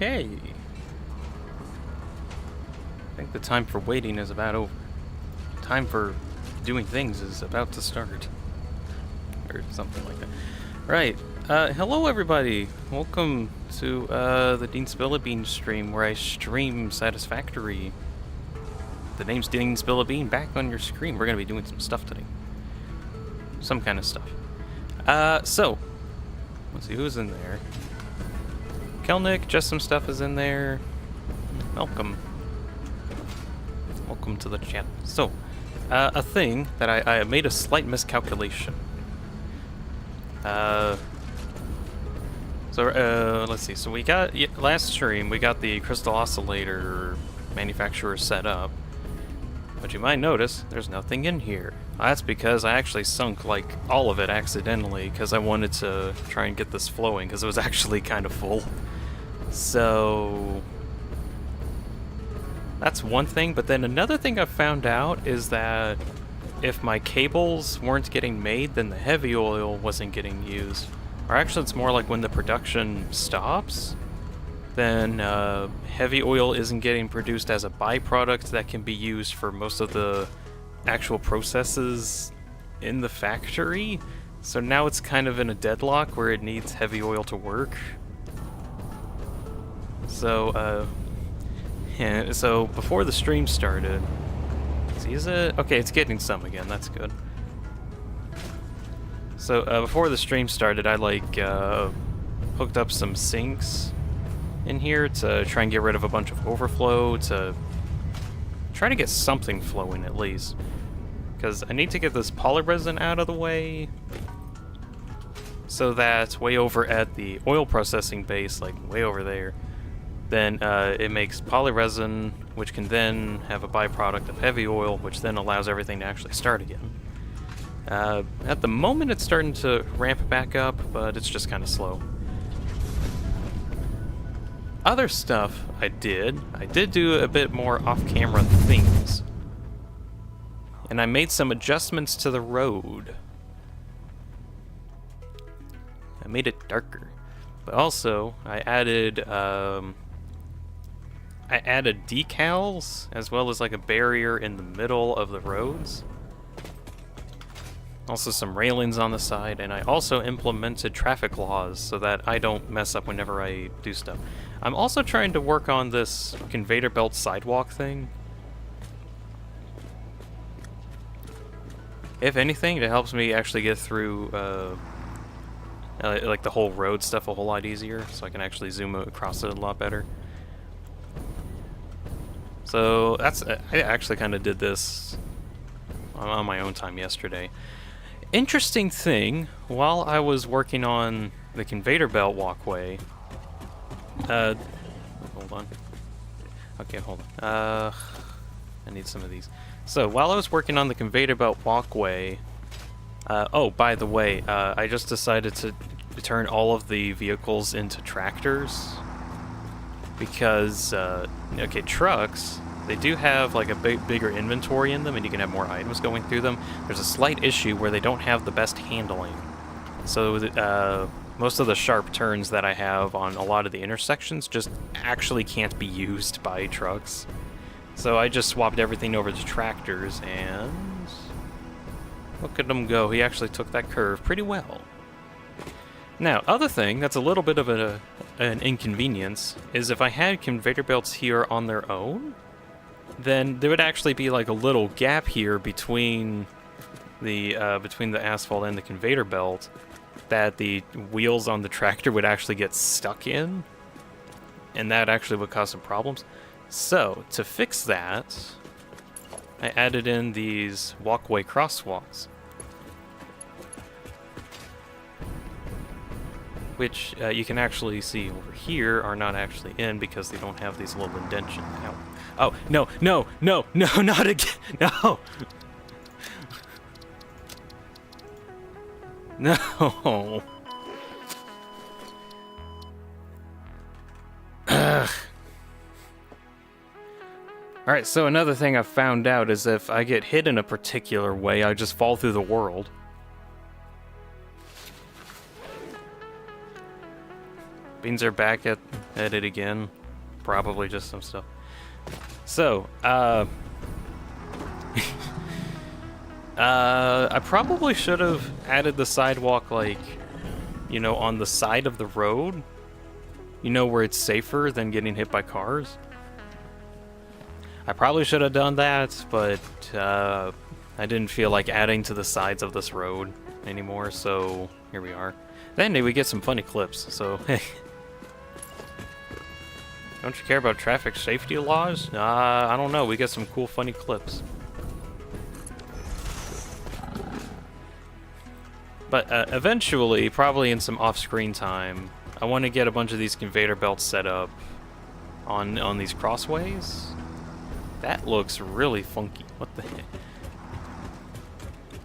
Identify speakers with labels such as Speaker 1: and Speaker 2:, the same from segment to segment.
Speaker 1: Okay. I think the time for waiting is about over. Time for doing things is about to start. Or something like that. Right. Hello everybody. Welcome to the DeanSpillaBean stream where I stream Satisfactory. The name's DeanSpillaBean back on your screen. We're going to be doing some stuff today. Some kind of stuff. So, let's see who's in there. Kelnick, just some stuff is in there. Welcome. Welcome to the chat. So, a thing that I made a slight miscalculation. Let's see. So we got, last stream, we got the crystal oscillator manufacturer set up. But you might notice, there's nothing in here. That's because I actually sunk, like, all of it accidentally, because I wanted to try and get this flowing, because it was actually kind of full. So, that's one thing, but then another thing I found out is that if my cables weren't getting made, then the heavy oil wasn't getting used. Or actually, it's more like when the production stops, then heavy oil isn't getting produced as a byproduct that can be used for most of the actual processes in the factory. So now it's kind of in a deadlock where it needs heavy oil to work. So, yeah, so before the stream started, see, is it? Okay, it's getting some again, that's good. So, before the stream started, I, like, hooked up some sinks in here to try and get rid of a bunch of overflow, to try to get something flowing at least. Because I need to get this polyresin out of the way so that way over at the oil processing base, like way over there, then it makes polyresin, which can then have a byproduct of heavy oil, which then allows everything to actually start again. At the moment it's starting to ramp back up, but it's just kind of slow. Other stuff I did do a bit more off-camera things. And I made some adjustments to the road. I made it darker. But also, I added decals, as well as like a barrier in the middle of the roads. Also some railings on the side, and I also implemented traffic laws so that I don't mess up whenever I do stuff. I'm also trying to work on this conveyor belt sidewalk thing. If anything, it helps me actually get through like the whole road stuff a whole lot easier, so I can actually zoom across it a lot better. So that's, I actually kind of did this on my own time yesterday. Interesting thing, while I was working on the conveyor belt walkway, hold on. Okay, hold on. I need some of these. So, while I was working on the conveyor belt walkway, oh, by the way, I just decided to turn all of the vehicles into tractors, because, okay, trucks, they do have like a bigger inventory in them, and you can have more items going through them. There's a slight issue where they don't have the best handling. So most of the sharp turns that I have on a lot of the intersections just actually can't be used by trucks. So I just swapped everything over to tractors, and look at him go. He actually took that curve pretty well. Now, other thing that's a little bit of an inconvenience is if I had conveyor belts here on their own, then there would actually be like a little gap here between the asphalt and the conveyor belt that the wheels on the tractor would actually get stuck in, and that actually would cause some problems. So, to fix that, I added in these walkway crosswalks, which you can actually see over here are not actually in because they don't have these little indentions. Ow. Oh, no, no, no, no, not again, no! No! Ugh. Alright, so another thing I've found out is if I get hit in a particular way, I just fall through the world. Beans are back edit again. Probably just some stuff. So, I probably should have added the sidewalk, like, you know, on the side of the road. You know, where it's safer than getting hit by cars. I probably should have done that, but I didn't feel like adding to the sides of this road anymore, so here we are. Then we get some funny clips, so hey. Don't you care about traffic safety laws? I don't know, we get some cool funny clips. But eventually, probably in some off-screen time, I want to get a bunch of these conveyor belts set up on these crossways. That looks really funky. What the heck?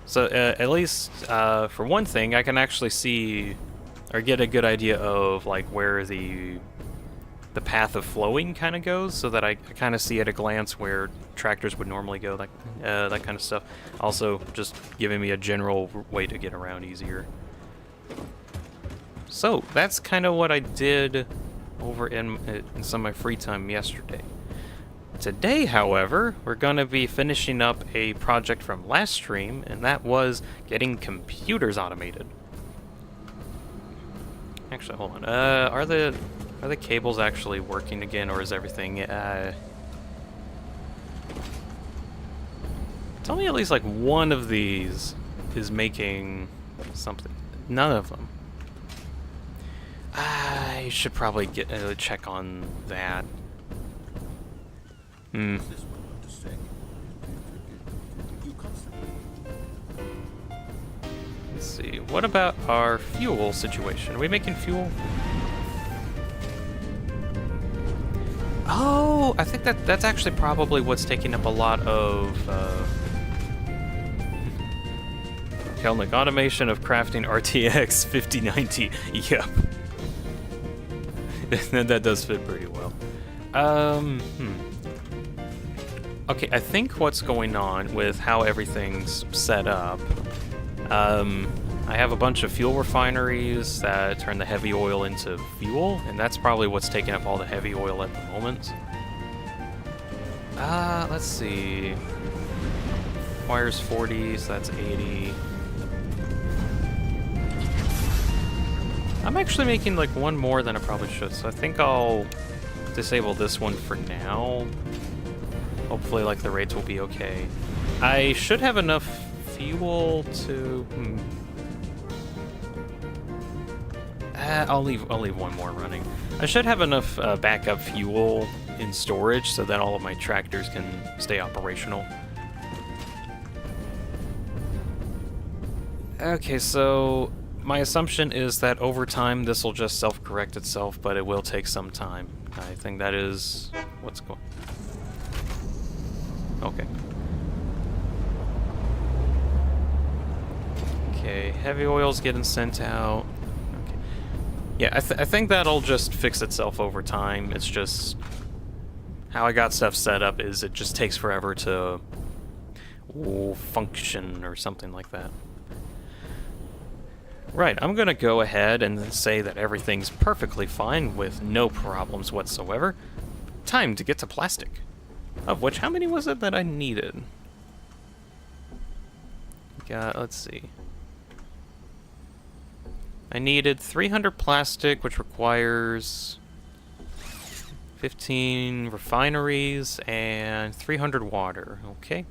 Speaker 1: So at least for one thing, I can actually see or get a good idea of like where the path of flowing kind of goes, so that I kind of see at a glance where tractors would normally go, like that kind of stuff. Also, just giving me a general way to get around easier. So that's kind of what I did over in some of my free time yesterday. Today, however, we're going to be finishing up a project from last stream, and that was getting computers automated. Actually, hold on. Are the cables actually working again, or is everything? Tell me at least like one of these is making something. None of them. I should probably get check on that. Let's see. What about our fuel situation? Are we making fuel? Oh, I think that's actually probably what's taking up a lot of Kelnick automation of crafting RTX 5090. Yep. That does fit pretty well. Okay, I think what's going on with how everything's set up, I have a bunch of fuel refineries that turn the heavy oil into fuel, and that's probably what's taking up all the heavy oil at the moment. Let's see. Requires 40, so that's 80. I'm actually making like one more than I probably should, so I think I'll disable this one for now. Hopefully, like, the rates will be okay. I should have enough fuel to... I'll leave one more running. I should have enough backup fuel in storage so that all of my tractors can stay operational. Okay, so my assumption is that over time this will just self-correct itself, but it will take some time. I think that is what's going on. Okay. Okay, heavy oil's getting sent out. Okay. Yeah, I think that'll just fix itself over time. It's just how I got stuff set up is it just takes forever to function or something like that. Right, I'm gonna go ahead and say that everything's perfectly fine with no problems whatsoever. Time to get to plastic. Of which, how many was it that I needed? Let's see. I needed 300 plastic, which requires 15 refineries and 300 water. Okay.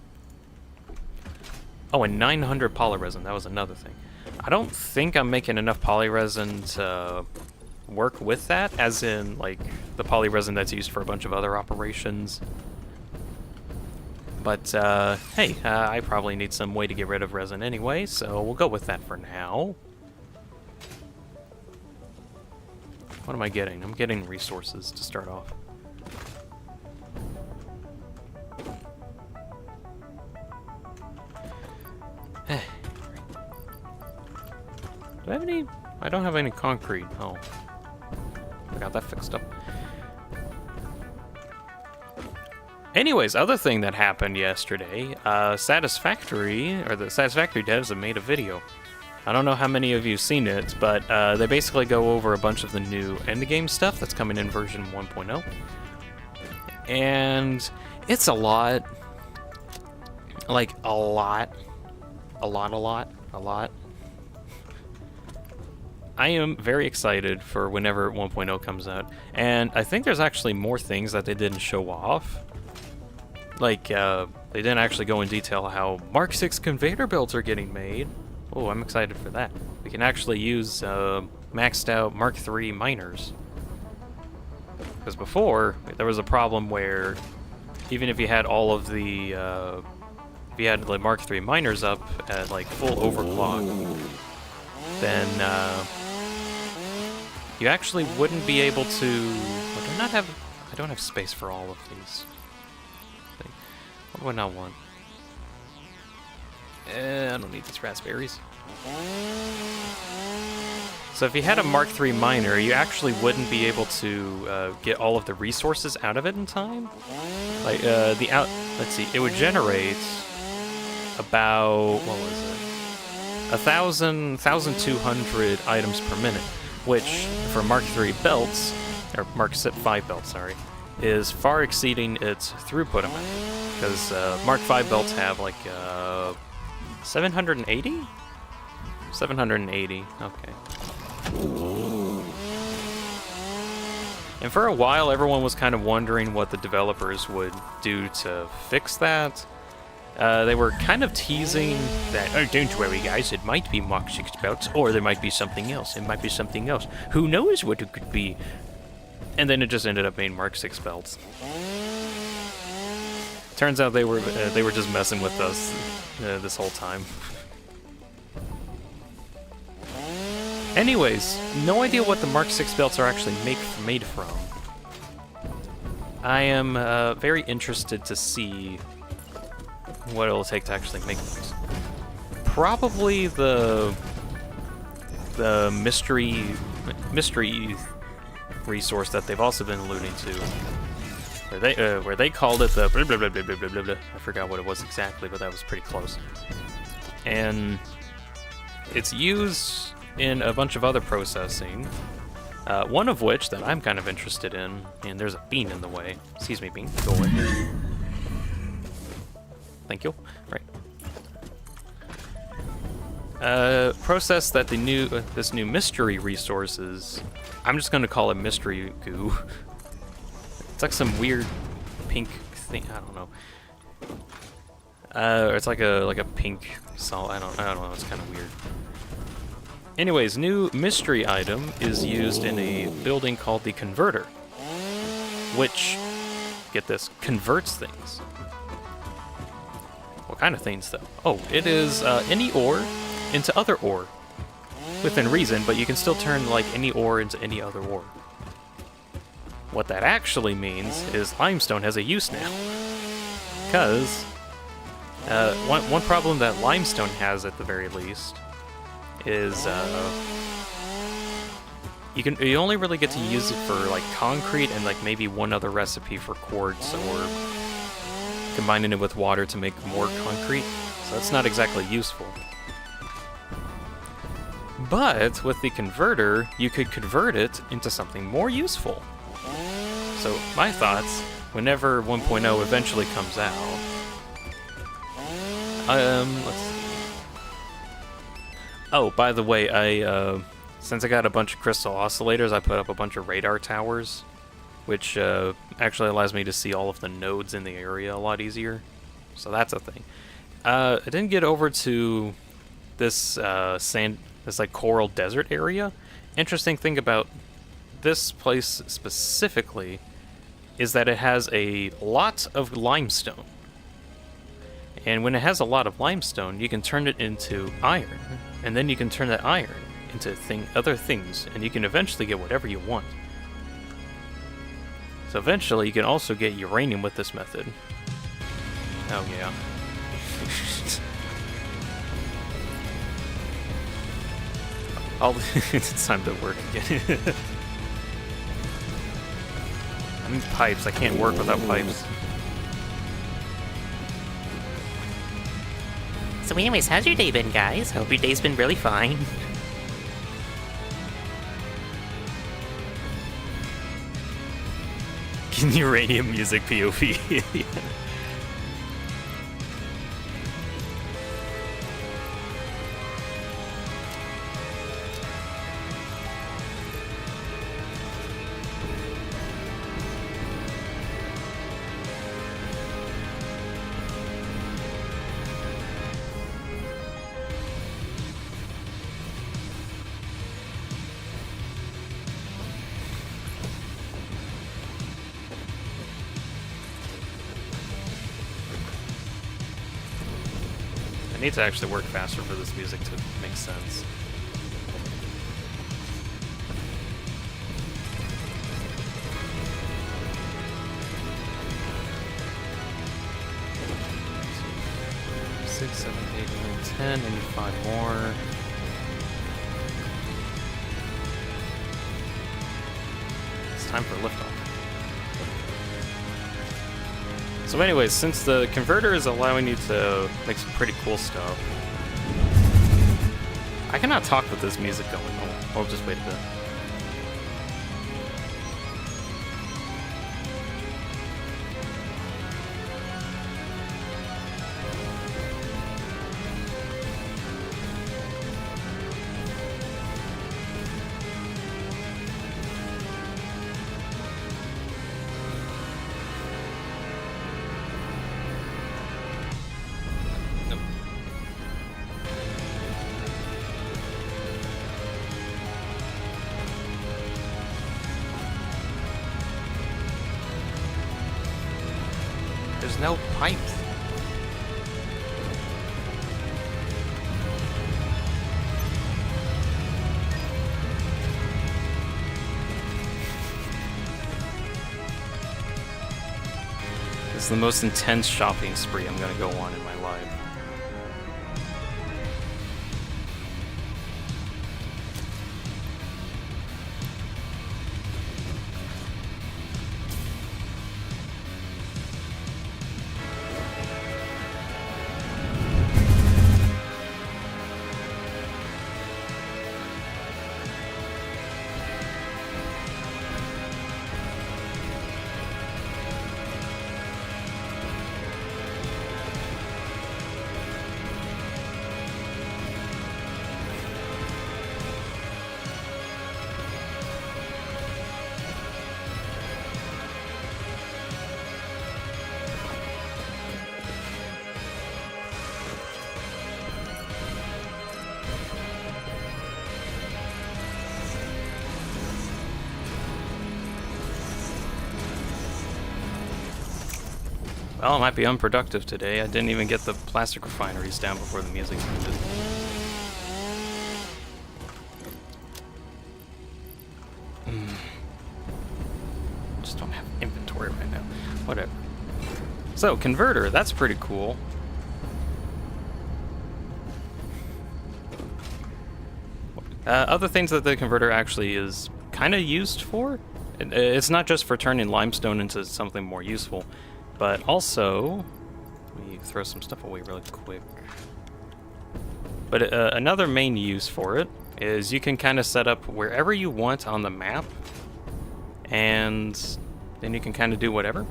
Speaker 1: Oh, and 900 polyresin. That was another thing. I don't think I'm making enough polyresin to work with that, as in, like, the polyresin that's used for a bunch of other operations. But, hey, I probably need some way to get rid of resin anyway, so we'll go with that for now. What am I getting? I'm getting resources to start off. Do I have any? I don't have any concrete. Oh. I got that fixed up. Anyways, other thing that happened yesterday, Satisfactory, or the Satisfactory devs have made a video. I don't know how many of you have seen it, but they basically go over a bunch of the new endgame stuff that's coming in version 1.0. And it's a lot. Like, a lot. A lot. I am very excited for whenever 1.0 comes out. And I think there's actually more things that they didn't show off. Like, they didn't actually go in detail how Mark 6 conveyor belts are getting made. Oh, I'm excited for that. We can actually use maxed out Mark 3 miners. Because before, there was a problem where even if you had all of the, if you had the Mark 3 miners up at like full overclock, then you actually wouldn't be able to. I don't have space for all of these. What do I not want? I don't need these raspberries. So if you had a Mark III miner, you actually wouldn't be able to get all of the resources out of it in time. Like let's see, it would generate about, what was it? 1,200 items per minute, which for Mark III belts, or Mark 5 belts, sorry, is far exceeding its throughput amount. Because Mark 5 belts have like 780? 780, okay. And for a while, everyone was kind of wondering what the developers would do to fix that. They were kind of teasing that, oh, don't worry guys, it might be Mark 6 belts, or there might be something else. It might be something else. Who knows what it could be? And then it just ended up being Mark 6 belts. Turns out they were just messing with us this whole time. Anyways, no idea what the Mark 6 belts are actually made from. I am very interested to see what it'll take to actually make those. Probably the mystery resource that they've also been alluding to, where they called it the blah blah blah blah blah blah blah. I forgot what it was exactly, but that was pretty close. And it's used in a bunch of other processing, one of which that I'm kind of interested in, and there's a bean in the way. Excuse me, bean, go away. Thank you. Right. Process that the this new mystery resource is, I'm just gonna call it mystery goo. It's like some weird pink thing. I don't know. It's like a pink salt. I don't know. It's kind of weird. Anyways, new mystery item is used in a building called the Converter, which, get this, converts things. What kind of things, though? Oh, it is any ore into other ore, within reason, but you can still turn like any ore into any other ore. What that actually means is limestone has a use now, because one problem that limestone has, at the very least, is you only really get to use it for like concrete and like maybe one other recipe for quartz, or combining it with water to make more concrete. So that's not exactly useful. But with the converter, you could convert it into something more useful. So my thoughts, whenever 1.0 eventually comes out, let's see. Oh, by the way, since I got a bunch of crystal oscillators, I put up a bunch of radar towers, which actually allows me to see all of the nodes in the area a lot easier. So that's a thing. I didn't get over to this this like coral desert area. Interesting thing about this place specifically is that it has a lot of limestone. And when it has a lot of limestone, you can turn it into iron, and then you can turn that iron into other things, and you can eventually get whatever you want. So eventually, you can also get uranium with this method. Oh yeah. It's time to work again. I need pipes. I can't work without pipes.
Speaker 2: So anyways, how's your day been, guys? Hope your day's been really fine.
Speaker 1: Uranium music POV. I need to actually work faster for this music to make sense. Six, 7, 8, 9, 10. I need 5 more. It's time for liftoff. So anyways, since the converter is allowing you to make some pretty cool stuff, I cannot talk with this music going. I'll just wait a bit. There's no pipes. This is the most intense shopping spree I'm gonna go on in my life. Well, it might be unproductive today. I didn't even get the plastic refineries down before the music ended. Just don't have inventory right now. Whatever. So, converter, that's pretty cool. Other things that the converter actually is kind of used for, it's not just for turning limestone into something more useful, but also, let me throw some stuff away really quick. But another main use for it is you can kind of set up wherever you want on the map, and then you can kind of do whatever.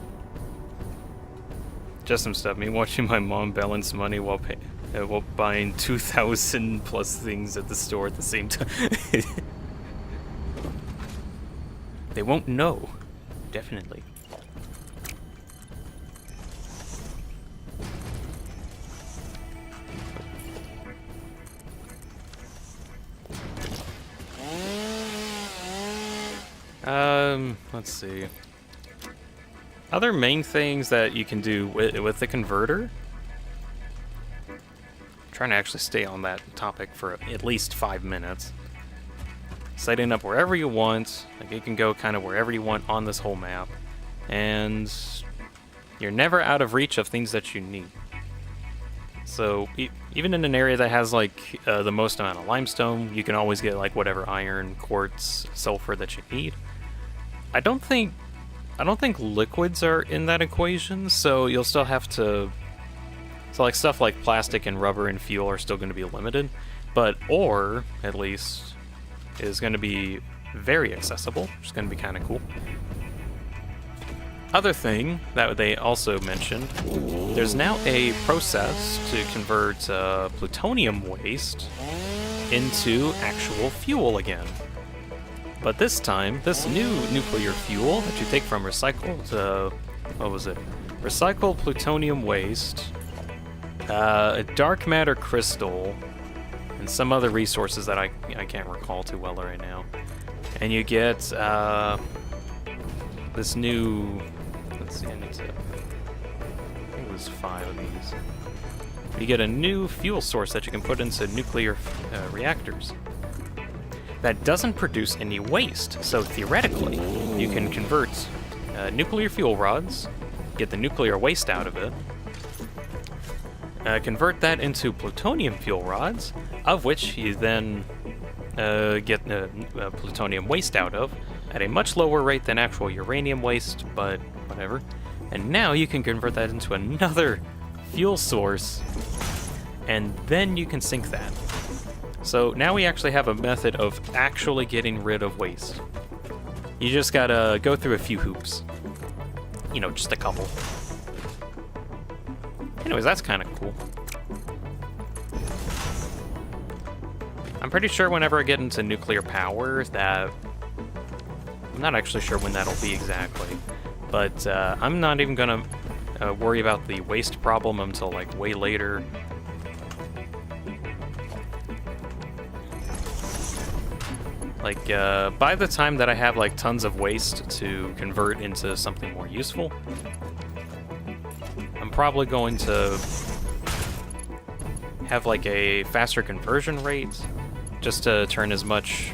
Speaker 1: Just some stuff. Me watching my mom balance money while buying 2,000 plus things at the store at the same time. They won't know. Definitely. Let's see. Other main things that you can do with the converter. I'm trying to actually stay on that topic for at least 5 minutes. Setting up wherever you want. Like, you can go kind of wherever you want on this whole map. And you're never out of reach of things that you need. So even in an area that has like the most amount of limestone, you can always get like whatever iron, quartz, sulfur that you need. I don't think liquids are in that equation, so you'll still have to So like stuff like plastic and rubber and fuel are still going to be limited, but ore, at least, is going to be very accessible, which is going to be kind of cool. Other thing that they also mentioned, there's now a process to convert plutonium waste into actual fuel again. But this time, this new nuclear fuel that you take from recycled, what was it? Recycled plutonium waste, a dark matter crystal, and some other resources that I can't recall too well right now. And you get this new, let's see, I think it was 5 of these. You get a new fuel source that you can put into nuclear reactors that doesn't produce any waste. So theoretically, you can convert nuclear fuel rods, get the nuclear waste out of it, convert that into plutonium fuel rods, of which you then get plutonium waste out of at a much lower rate than actual uranium waste, but whatever. And now you can convert that into another fuel source, and then you can sink that. So now we actually have a method of actually getting rid of waste. You just gotta go through a few hoops. You know, just a couple. Anyways, that's kind of cool. I'm pretty sure whenever I get into nuclear power that... I'm not actually sure when that'll be exactly. But I'm not even gonna worry about the waste problem until like way later. Like, by the time that I have, like, tons of waste to convert into something more useful, I'm probably going to have, like, a faster conversion rate, just to turn as much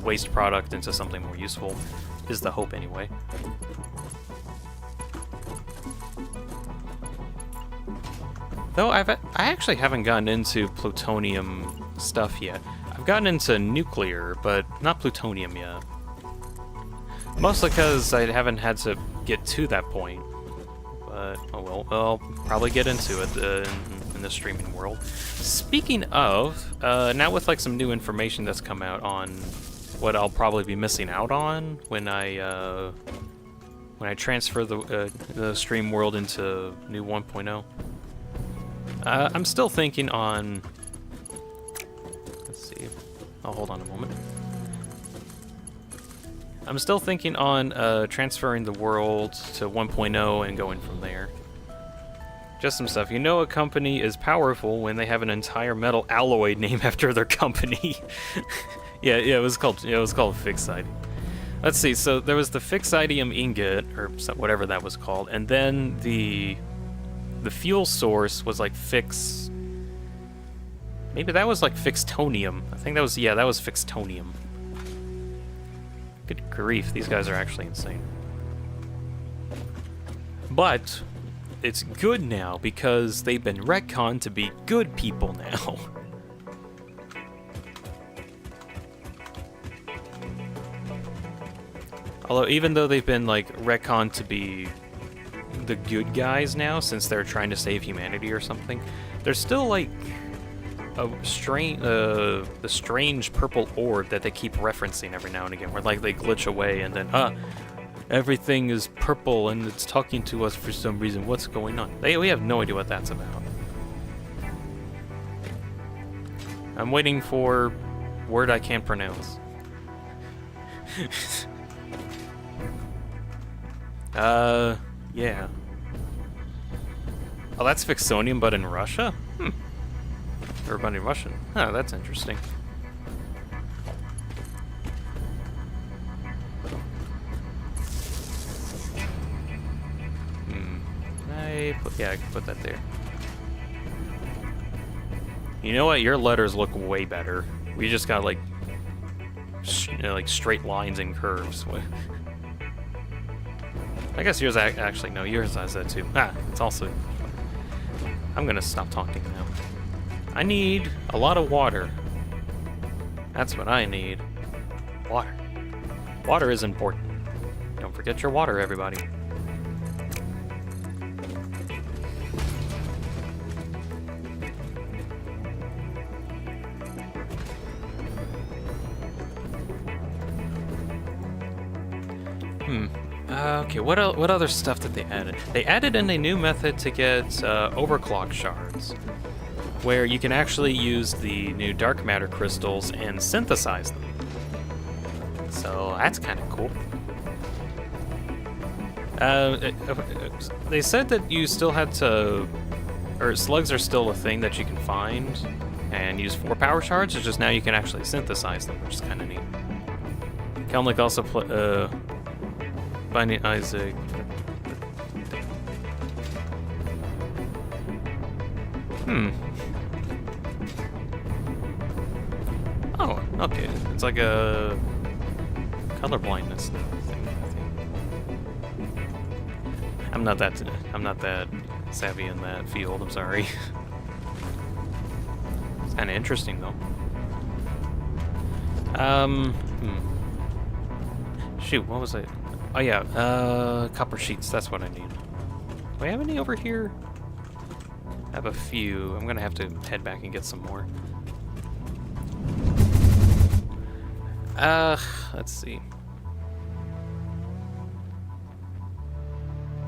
Speaker 1: waste product into something more useful, is the hope anyway. Though I actually haven't gotten into plutonium stuff yet. I've gotten into nuclear, but not plutonium yet. Mostly because I haven't had to get to that point. But, oh well, I'll probably get into it in the streaming world. Speaking of, now with like some new information that's come out on what I'll probably be missing out on when I transfer the stream world into new 1.0. I'm still thinking on... Let's see. I'll hold on a moment. I'm still thinking on transferring the world to 1.0 and going from there. Just some stuff. You know a company is powerful when they have an entire metal alloy named after their company. yeah, it was called Fixite. Let's see. So there was the Fixitium ingot, or whatever that was called, and then the fuel source was like maybe that was like Fixtonium. I think that was Fixtonium. Good grief, these guys are actually insane. But it's good now because they've been retconned to be good people now. Although even though they've been like retconned to be the good guys now, since they're trying to save humanity or something, there's still like a the strange purple orb that they keep referencing every now and again, where like they glitch away and then everything is purple and it's talking to us for some reason. What's going on? We have no idea what that's about. I'm waiting for word I can't pronounce. Yeah. Oh, that's Fixonium, but in Russia? Or but in Russian. Oh, that's interesting. I can put that there. You know what? Your letters look way better. We just got like, like straight lines and curves. I guess yours actually, no, yours has that too. It's also... I'm gonna stop talking now. I need a lot of water. That's what I need. Water. Water is important. Don't forget your water, everybody. Okay, what other stuff did they add? They added in a new method to get overclock shards, where you can actually use the new dark matter crystals and synthesize them. So that's kind of cool. They said that you still had to, or slugs are still a thing that you can find and use 4 power shards. It's just now you can actually synthesize them, which is kind of neat. Kelnick also Binding Isaac. Oh, okay. It's like a color blindness thing, I think. I'm not that savvy in that field, I'm sorry. It's kinda interesting though. Shoot, what was it? Oh yeah, copper sheets, that's what I need. Do I have any over here? I have a few. I'm gonna have to head back and get some more. Let's see.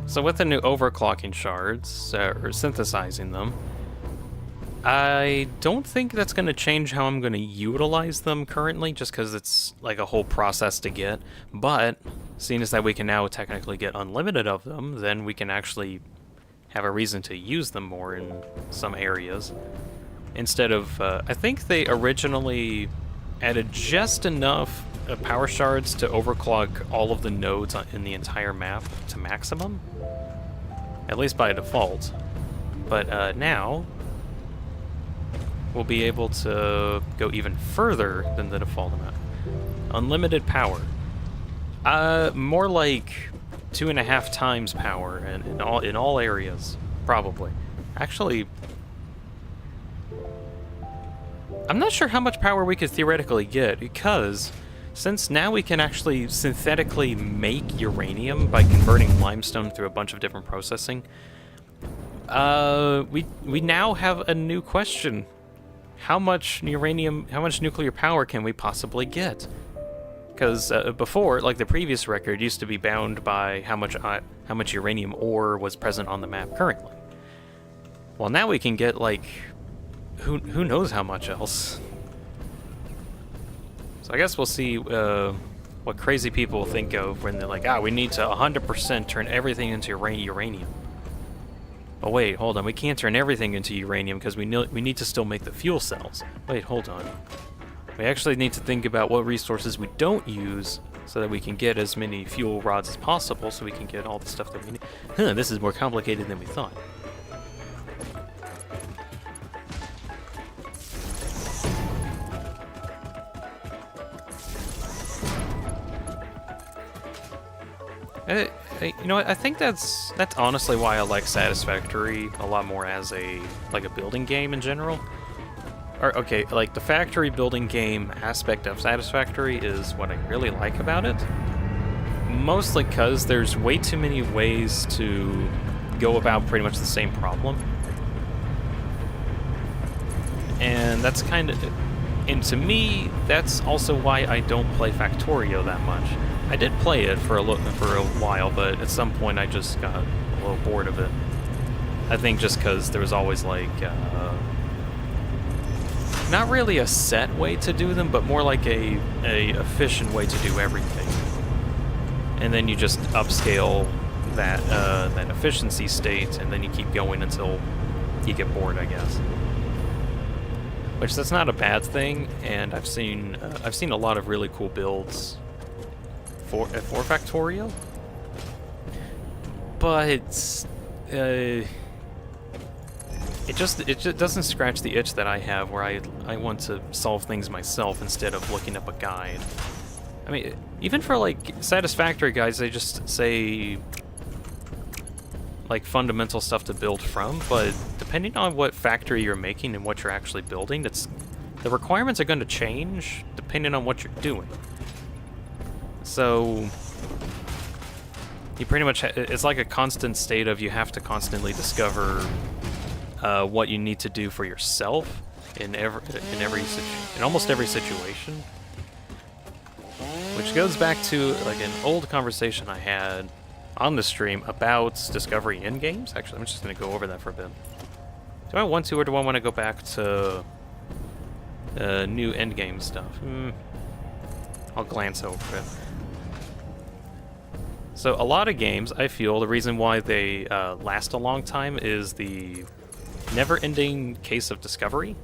Speaker 1: So with the new overclocking shards, or synthesizing them, I don't think that's going to change how I'm going to utilize them currently, just because it's like a whole process to get. But seeing as that we can now technically get unlimited of them, then we can actually have a reason to use them more in some areas. Instead of, I think they originally added just enough power shards to overclock all of the nodes in the entire map to maximum, at least by default. But now we'll be able to go even further than the default amount. Unlimited power. More like 2.5 times power in all areas, probably. Actually, I'm not sure how much power we could theoretically get, because since now we can actually synthetically make uranium by converting limestone through a bunch of different processing, we now have a new question. How much nuclear power can we possibly get? Because before, like the previous record, used to be bound by how much uranium ore was present on the map currently. Well, now we can get like who knows how much else. So I guess we'll see what crazy people think of when they're like, we need to 100% turn everything into uranium. Oh wait, hold on, we can't turn everything into uranium because we need to still make the fuel cells. Wait, hold on. We actually need to think about what resources we don't use so that we can get as many fuel rods as possible so we can get all the stuff that we need. This is more complicated than we thought. You know what? I think that's honestly why I like Satisfactory a lot more as a building game in general. Or okay, like the factory building game aspect of Satisfactory is what I really like about it. Mostly because there's way too many ways to go about pretty much the same problem. And that's and to me, that's also why I don't play Factorio that much. I did play it for a while, but at some point I just got a little bored of it. I think just because there was always like, not really a set way to do them, but more like a efficient way to do everything. And then you just upscale that efficiency state, and then you keep going until you get bored, I guess. Which that's not a bad thing, and I've seen a lot of really cool builds for Factorio, but it just doesn't scratch the itch that I have, where I want to solve things myself instead of looking up a guide. I mean, even for like Satisfactory guides, they just say like fundamental stuff to build from, but depending on what factory you're making and what you're actually building, the requirements are going to change depending on what you're doing. So you pretty much it's like a constant state of you have to constantly discover what you need to do for yourself in almost every situation, which goes back to like an old conversation I had on the stream about discovery in games. Actually, I'm just going to go over that for a bit. Do I want to, or do I want to go back to new endgame stuff? I'll glance over it. So a lot of games, I feel, the reason why they last a long time is the never-ending case of discovery.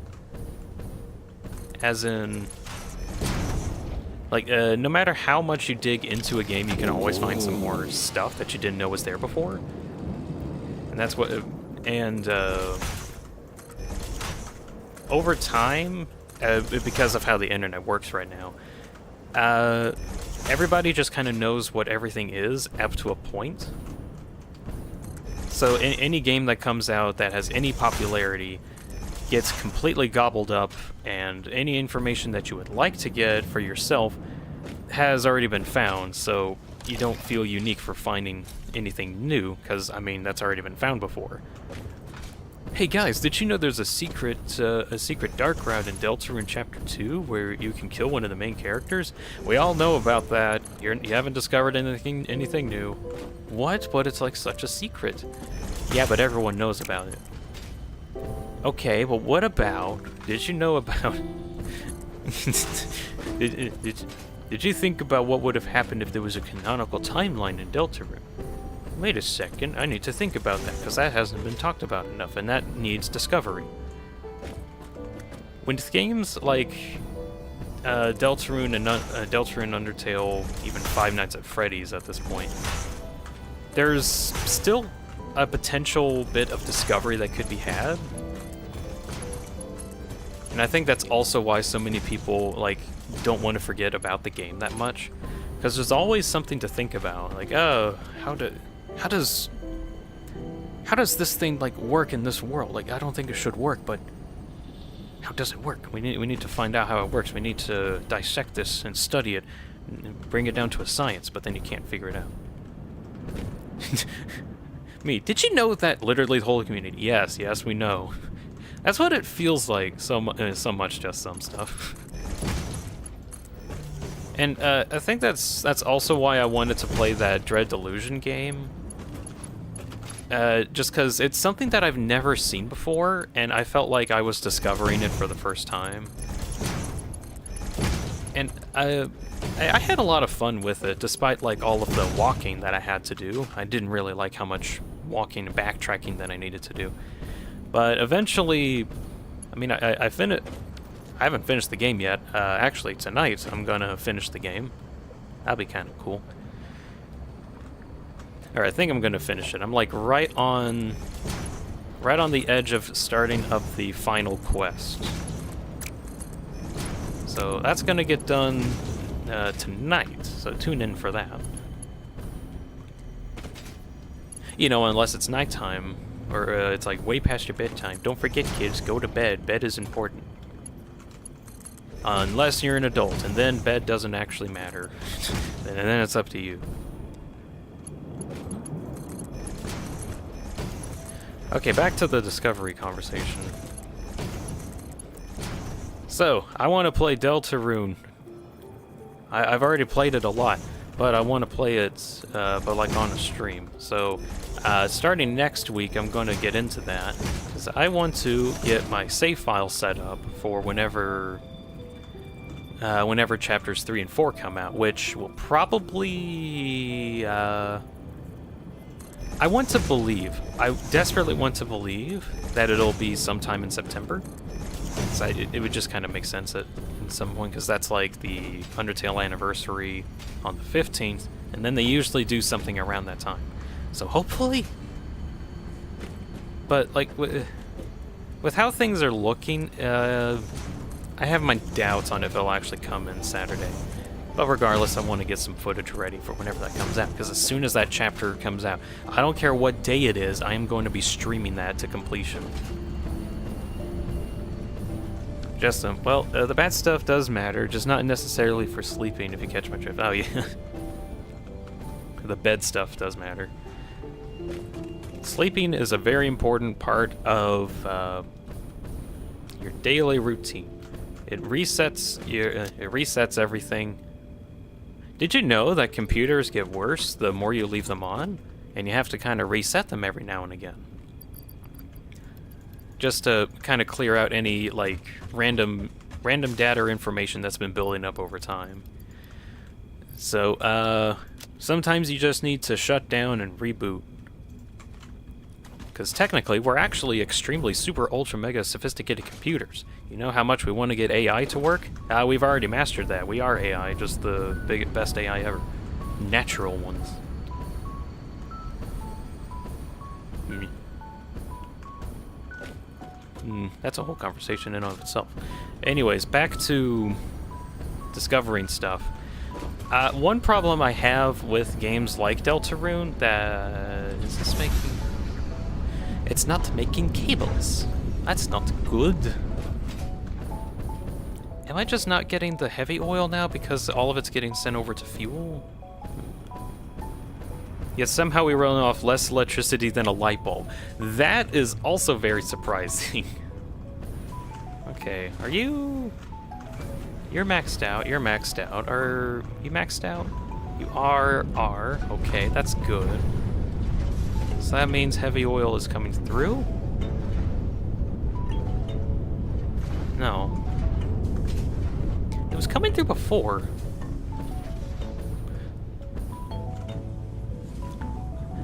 Speaker 1: As in, like, no matter how much you dig into a game, you can always find some more stuff that you didn't know was there before. And that's what... And over time, because of how the internet works right now, everybody just kind of knows what everything is up to a point. So any game that comes out that has any popularity gets completely gobbled up, and any information that you would like to get for yourself has already been found, so you don't feel unique for finding anything new, because, I mean, that's already been found before. Hey guys, did you know there's a secret dark route in Deltarune Chapter 2 where you can kill one of the main characters? We all know about that. You haven't discovered anything new. What? But it's like such a secret. Yeah, but everyone knows about it. Okay, but what about... Did you know about... did you think about what would have happened if there was a canonical timeline in Deltarune? Wait a second, I need to think about that, because that hasn't been talked about enough, and that needs discovery. When games like Deltarune, Undertale, even Five Nights at Freddy's at this point, there's still a potential bit of discovery that could be had. And I think that's also why so many people like don't want to forget about the game that much, because there's always something to think about. Like, oh, how does this thing like work in this world? Like, I don't think it should work, but how does it work? We need to find out how it works. We need to dissect this and study it, and bring it down to a science. But then you can't figure it out. Me, did you know that literally the whole community? Yes, we know. That's what it feels like. So much just some stuff. And I think that's also why I wanted to play that Dread Delusion game. Just because it's something that I've never seen before, and I felt like I was discovering it for the first time. And I had a lot of fun with it, despite like all of the walking that I had to do. I didn't really like how much walking and backtracking that I needed to do. But eventually, I mean, I haven't finished the game yet. Actually, tonight I'm gonna finish the game. That'll be kind of cool. Alright, I think I'm gonna finish it. I'm like right on the edge of starting up the final quest. So that's gonna get done tonight, so tune in for that. You know, unless it's nighttime, or it's like way past your bedtime. Don't forget, kids, go to bed. Bed is important. Unless you're an adult, and then bed doesn't actually matter. And then it's up to you. Okay, back to the discovery conversation. So, I want to play Deltarune. I've already played it a lot, but I want to play it, but like on a stream. So, starting next week, I'm going to get into that, because I want to get my save file set up for whenever chapters 3 and 4 come out, which will probably, I desperately want to believe that it'll be sometime in September. So it would just kind of make sense at some point, because that's like the Undertale anniversary on the 15th, and then they usually do something around that time. So hopefully. But like with how things are looking, I have my doubts on if it'll actually come in Saturday. But regardless, I want to get some footage ready for whenever that comes out, because as soon as that chapter comes out, I don't care what day it is, I am going to be streaming that to completion. Just, well, the bad stuff does matter, just not necessarily for sleeping, if you catch my drift. Oh, yeah. The bed stuff does matter. Sleeping is a very important part of your daily routine. It resets everything. Did you know that computers get worse the more you leave them on? And you have to kind of reset them every now and again. Just to kind of clear out any, like, random data or information that's been building up over time. So, sometimes you just need to shut down and reboot. Because technically, we're actually extremely super ultra mega sophisticated computers. You know how much we want to get AI to work? We've already mastered that. We are AI, just the best AI ever. Natural ones. That's a whole conversation in and of itself. Anyways, back to discovering stuff. One problem I have with games like Deltarune that... Is this making... It's not making cables. That's not good. Am I just not getting the heavy oil now because all of it's getting sent over to fuel? Yet somehow we run off less electricity than a light bulb. That is also very surprising. Okay, are you... You're maxed out, you're maxed out. Are you maxed out? You are. Okay, that's good. So that means heavy oil is coming through? No. It was coming through before.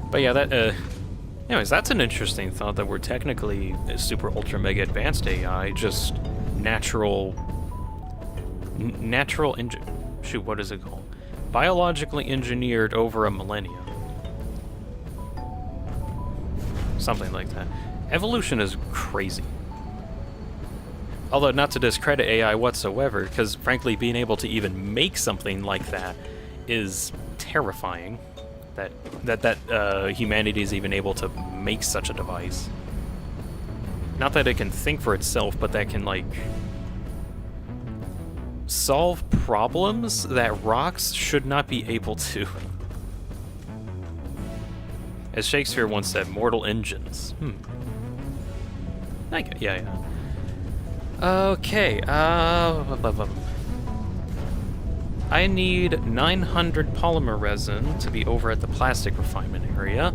Speaker 1: But yeah, that, anyways, that's an interesting thought that we're technically a super ultra mega advanced AI, just natural shoot, what is it called? Biologically engineered over a millennia. Something like that. Evolution is crazy. Although not to discredit AI whatsoever, because frankly being able to even make something like that is terrifying. That humanity is even able to make such a device. Not that it can think for itself, but that can, like, solve problems that rocks should not be able to. As Shakespeare once said, mortal engines. Yeah. Okay, I need 900 polymer resin to be over at the plastic refinement area.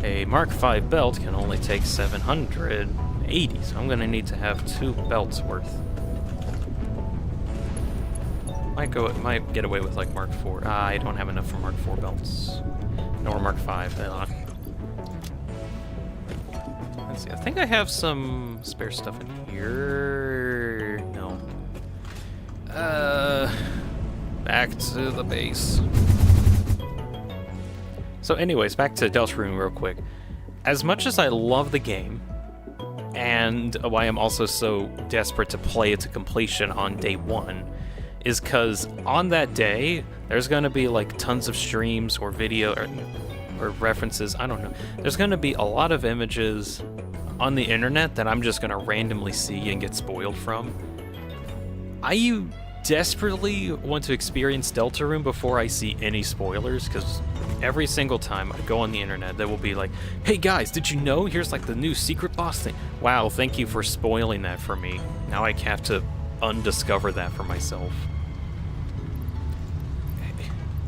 Speaker 1: A Mark V belt can only take 780, so I'm gonna need to have 2 belts worth. Might get away with like Mark IV. I don't have enough for Mark IV belts. Nor Mark V. Let's see, I think I have some spare stuff in here. No. Back to the base. So anyways, back to Deltarune real quick. As much as I love the game, and why I'm also so desperate to play it to completion on day 1, is because on that day, there's going to be like tons of streams or video or references, I don't know. There's going to be a lot of images on the internet that I'm just going to randomly see and get spoiled from. I desperately want to experience Deltarune before I see any spoilers, because every single time I go on the internet, there will be like, hey guys, did you know? Here's like the new secret boss thing. Wow, thank you for spoiling that for me. Now I have to undiscover that for myself.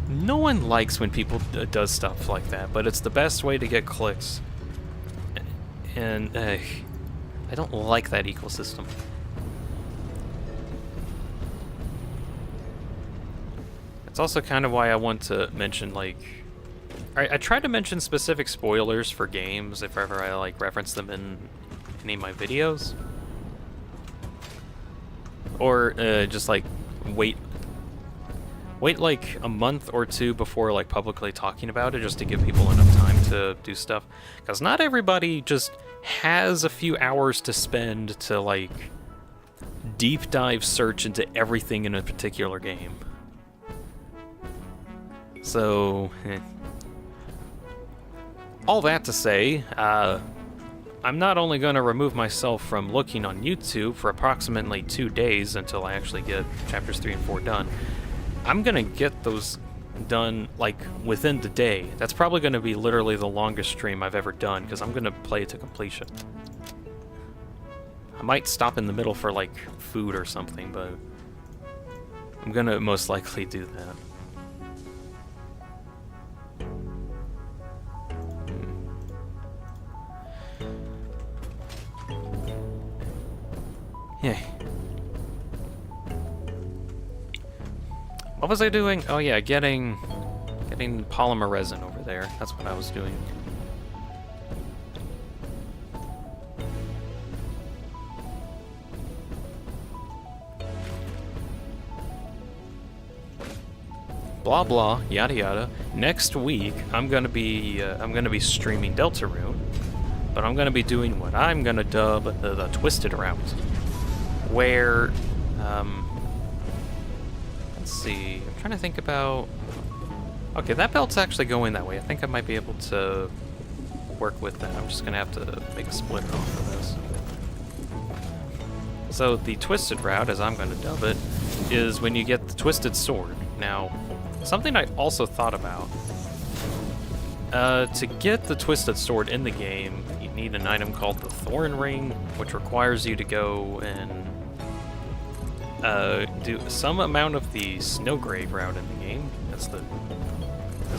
Speaker 1: No one likes when people does stuff like that, but it's the best way to get clicks. And I don't like that ecosystem. It's also kind of why I want to mention, like... I try to mention specific spoilers for games if ever I, like, reference them in any of my videos. Or, just, like, wait like a month or 2 before like publicly talking about it, just to give people enough time to do stuff, because not everybody just has a few hours to spend to like deep dive search into everything in a particular game. So all that to say, I'm not only going to remove myself from looking on YouTube for approximately 2 days until I actually get chapters 3 and 4 done, I'm gonna get those done, like, within the day. That's probably gonna be literally the longest stream I've ever done, because I'm gonna play it to completion. I might stop in the middle for, like, food or something, but I'm gonna most likely do that. Yeah. What was I doing? Oh yeah, getting polymer resin over there. That's what I was doing. Blah blah, yada yada. Next week, I'm gonna be streaming Deltarune, but I'm gonna be doing what I'm gonna dub the Twisted Route, where let's see. I'm trying to think about. Okay, that belt's actually going that way. I think I might be able to work with that. I'm just gonna have to make a splitter off of this. So the Twisted Route, as I'm gonna dub it, is when you get the Twisted Sword. Now, something I also thought about. To get the Twisted Sword in the game, you need an item called the Thorn Ring, which requires you to go and do some amount of the Snowgrave route in the game. That's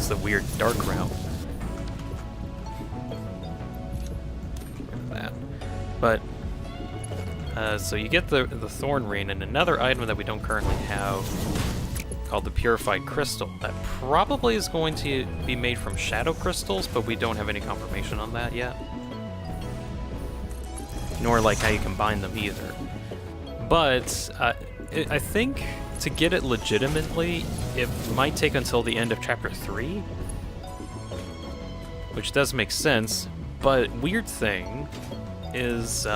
Speaker 1: the weird dark route. That. But so you get the Thorn Ring and another item that we don't currently have, called the Purified Crystal. That probably is going to be made from Shadow Crystals, but we don't have any confirmation on that yet. Nor like how you combine them either. But I think to get it legitimately, it might take until the end of Chapter 3. Which does make sense, but weird thing is,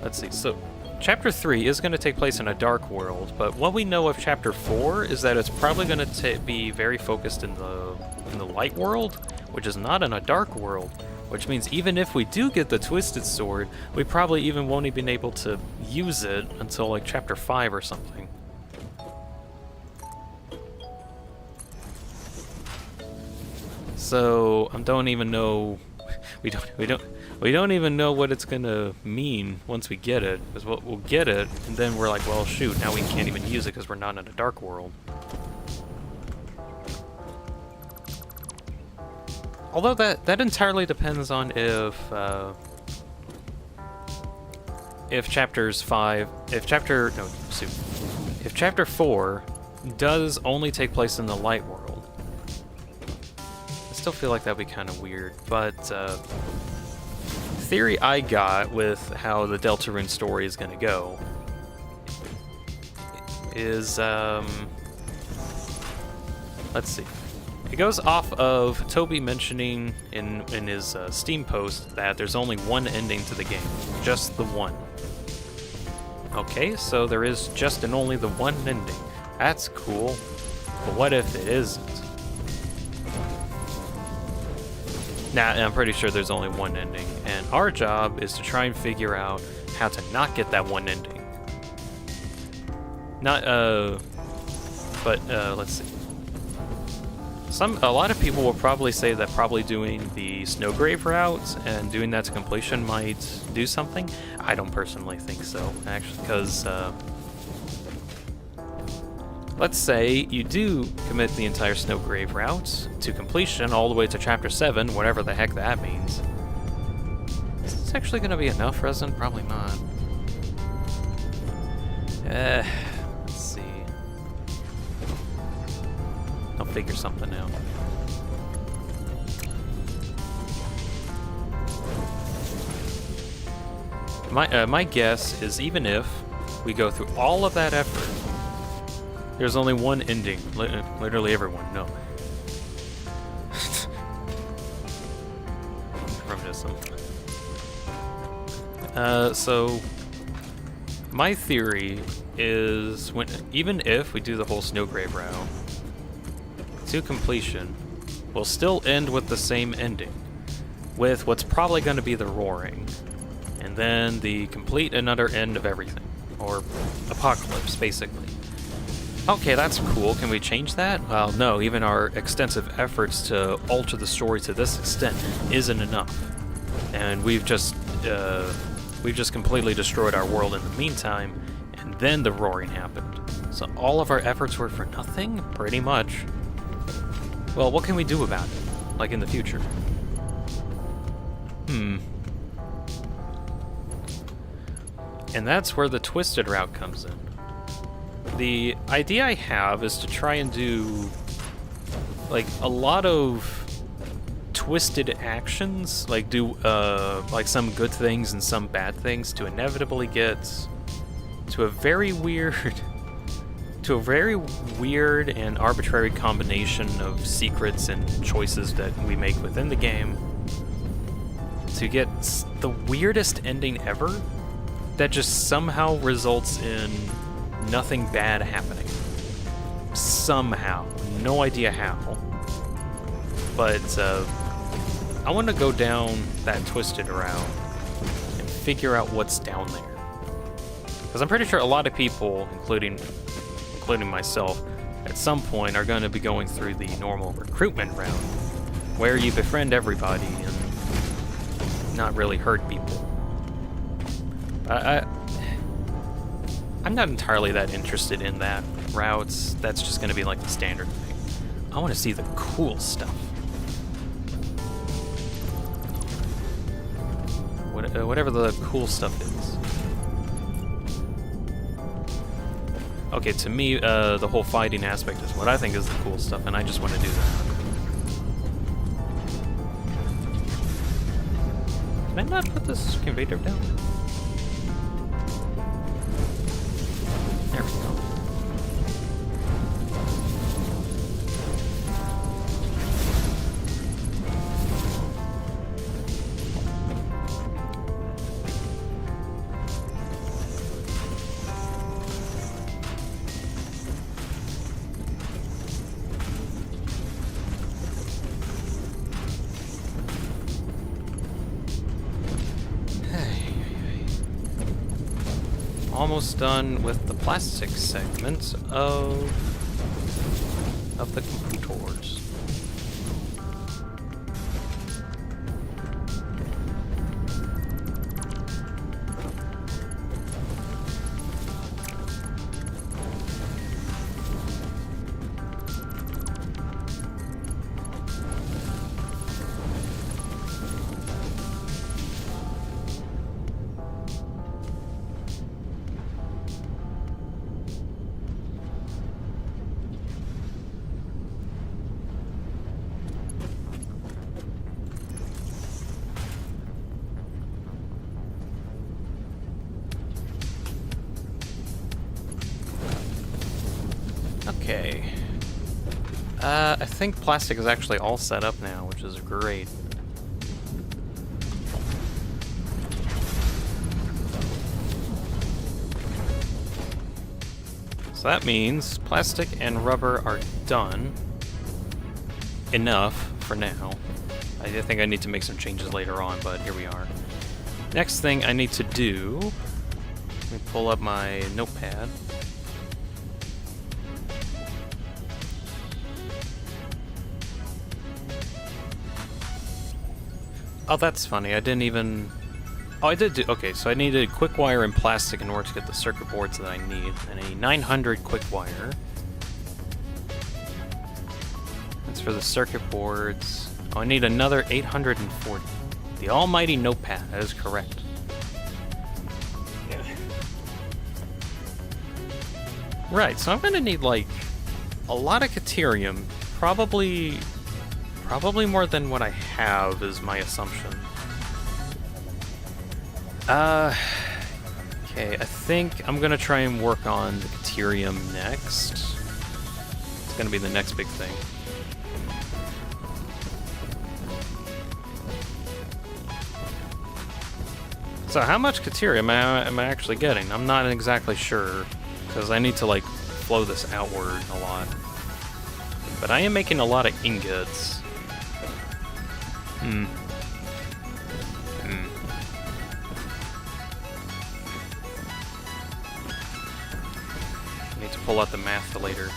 Speaker 1: let's see, so Chapter 3 is going to take place in a dark world, but what we know of Chapter 4 is that it's probably going to be very focused in the light world, which is not in a dark world, which means even if we do get the Twisted Sword, we probably even won't even be able to use it until like Chapter 5 or something. So I don't even know. We don't even know what it's gonna mean once we get it, because we'll get it, and then we're like, well, shoot, now we can't even use it because we're not in a dark world. Although that entirely depends on if Chapter 4 does only take place in the light world. I still feel like that'd be kind of weird, but theory I got with how the Deltarune story is going to go is, let's see. It goes off of Toby mentioning in his Steam post that there's only one ending to the game. Just the one. Okay, so there is just and only the one ending. That's cool. But what if it isn't? Nah, I'm pretty sure there's only one ending, and our job is to try and figure out how to not get that one ending. Let's see. A lot of people will probably say that probably doing the Snowgrave route and doing that to completion might do something. I don't personally think so, actually, because let's say you do commit the entire Snowgrave route to completion all the way to Chapter 7, whatever the heck that means. Is this actually going to be enough resin? Probably not. Let's see. I'll figure something out. My guess is even if we go through all of that effort, there's only one ending. Literally everyone, no. Reminiscent. So my theory is even if we do the whole Snowgrave route to completion, we'll still end with the same ending, with what's probably going to be the Roaring, and then the complete and utter end of everything, or apocalypse, basically. Okay, that's cool. Can we change that? Well, no. Even our extensive efforts to alter the story to this extent isn't enough, and we've just completely destroyed our world in the meantime, and then the Roaring happened. So all of our efforts were for nothing, pretty much. Well, what can we do about it, like in the future? And that's where the twisted route comes in. The idea I have is to try and do like a lot of twisted actions, like do like some good things and some bad things to inevitably get to a very weird and arbitrary combination of secrets and choices that we make within the game to get the weirdest ending ever that just somehow results in nothing bad happening. Somehow. No idea how. But I want to go down that twisted route and figure out what's down there. Because I'm pretty sure a lot of people, including myself, at some point are going to be going through the normal recruitment route, where you befriend everybody and not really hurt people. I'm not entirely that interested in that route. That's just going to be like the standard thing. I want to see the cool stuff. Whatever the cool stuff is. Okay, to me, the whole fighting aspect is what I think is the cool stuff, and I just want to do that. Can I not put this conveyor down? There we go. Almost done with the plastic segment of the computers. Okay. I think plastic is actually all set up now, which is great. So that means plastic and rubber are done. Enough for now. I think I need to make some changes later on, but here we are. Next thing I need to do, let me pull up my notepad. Oh, that's funny. I didn't even... Oh, I did do... Okay, so I needed quick wire and plastic in order to get the circuit boards that I need. And a 900 quick wire. That's for the circuit boards. Oh, I need another 840. The almighty notepad. That is correct. Yeah. Right, so I'm gonna need, like, a lot of Caterium. Probably more than what I have is my assumption. Okay, I think I'm gonna try and work on the Caterium next. It's gonna be the next big thing. So how much Caterium am I actually getting? I'm not exactly sure, because I need to, like, flow this outward a lot. But I am making a lot of ingots. I need to pull out the mathylator.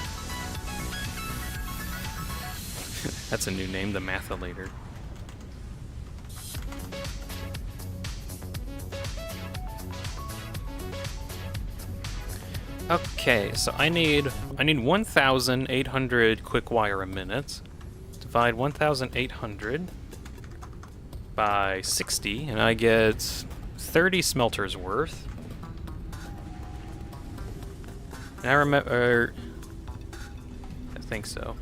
Speaker 1: That's a new name, the mathylator. Okay, so I need 1,800 quick wire a minute. Divide 1,800 by 60, and I get 30 smelters worth. And I remember... I think so.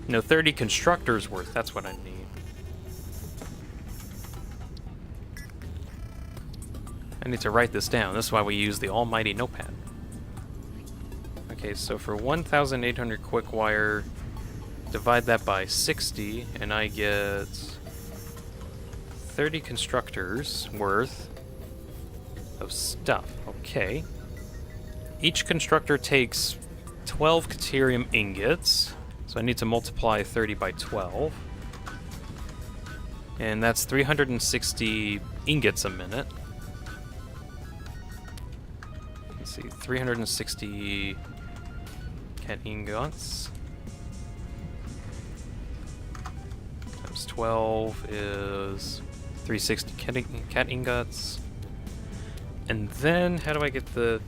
Speaker 1: No, 30 constructors worth. That's what I need. I need to write this down. This is why we use the almighty notepad. Okay, so for 1,800 quick wire, divide that by 60, and I get 30 constructors worth of stuff. Okay. Each constructor takes 12 caterium ingots, so I need to multiply 30 by 12. And that's 360 ingots a minute. Let's see, 360 cat ingots. Times 12 is 360 cat ingots. And then, how do I get the...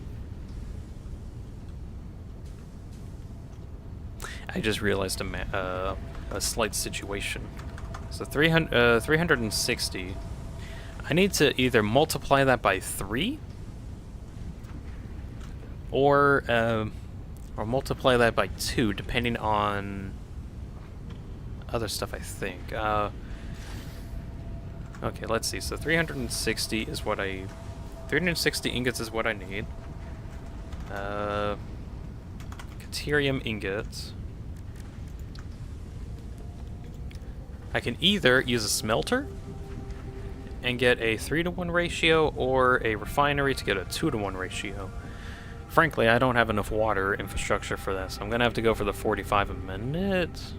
Speaker 1: I just realized a slight situation. So 360. I need to either multiply that by 3, or multiply that by 2, depending on other stuff, I think. Okay, let's see. So 360 is what 360 ingots is what I need. Caterium ingots. I can either use a smelter and get a 3-to-1 ratio, or a refinery to get a 2-to-1 ratio. Frankly, I don't have enough water infrastructure for this. I'm gonna have to go for the 45 a minute.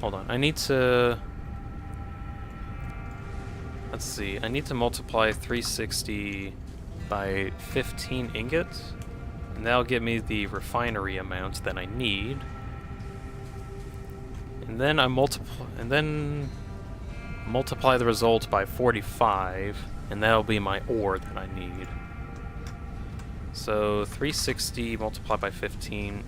Speaker 1: Hold on, I need to... Let's see, I need to multiply 360 by 15 ingots, and that'll give me the refinery amount that I need. And then I multiply the result by 45, and that'll be my ore that I need. So 360 multiplied by 15.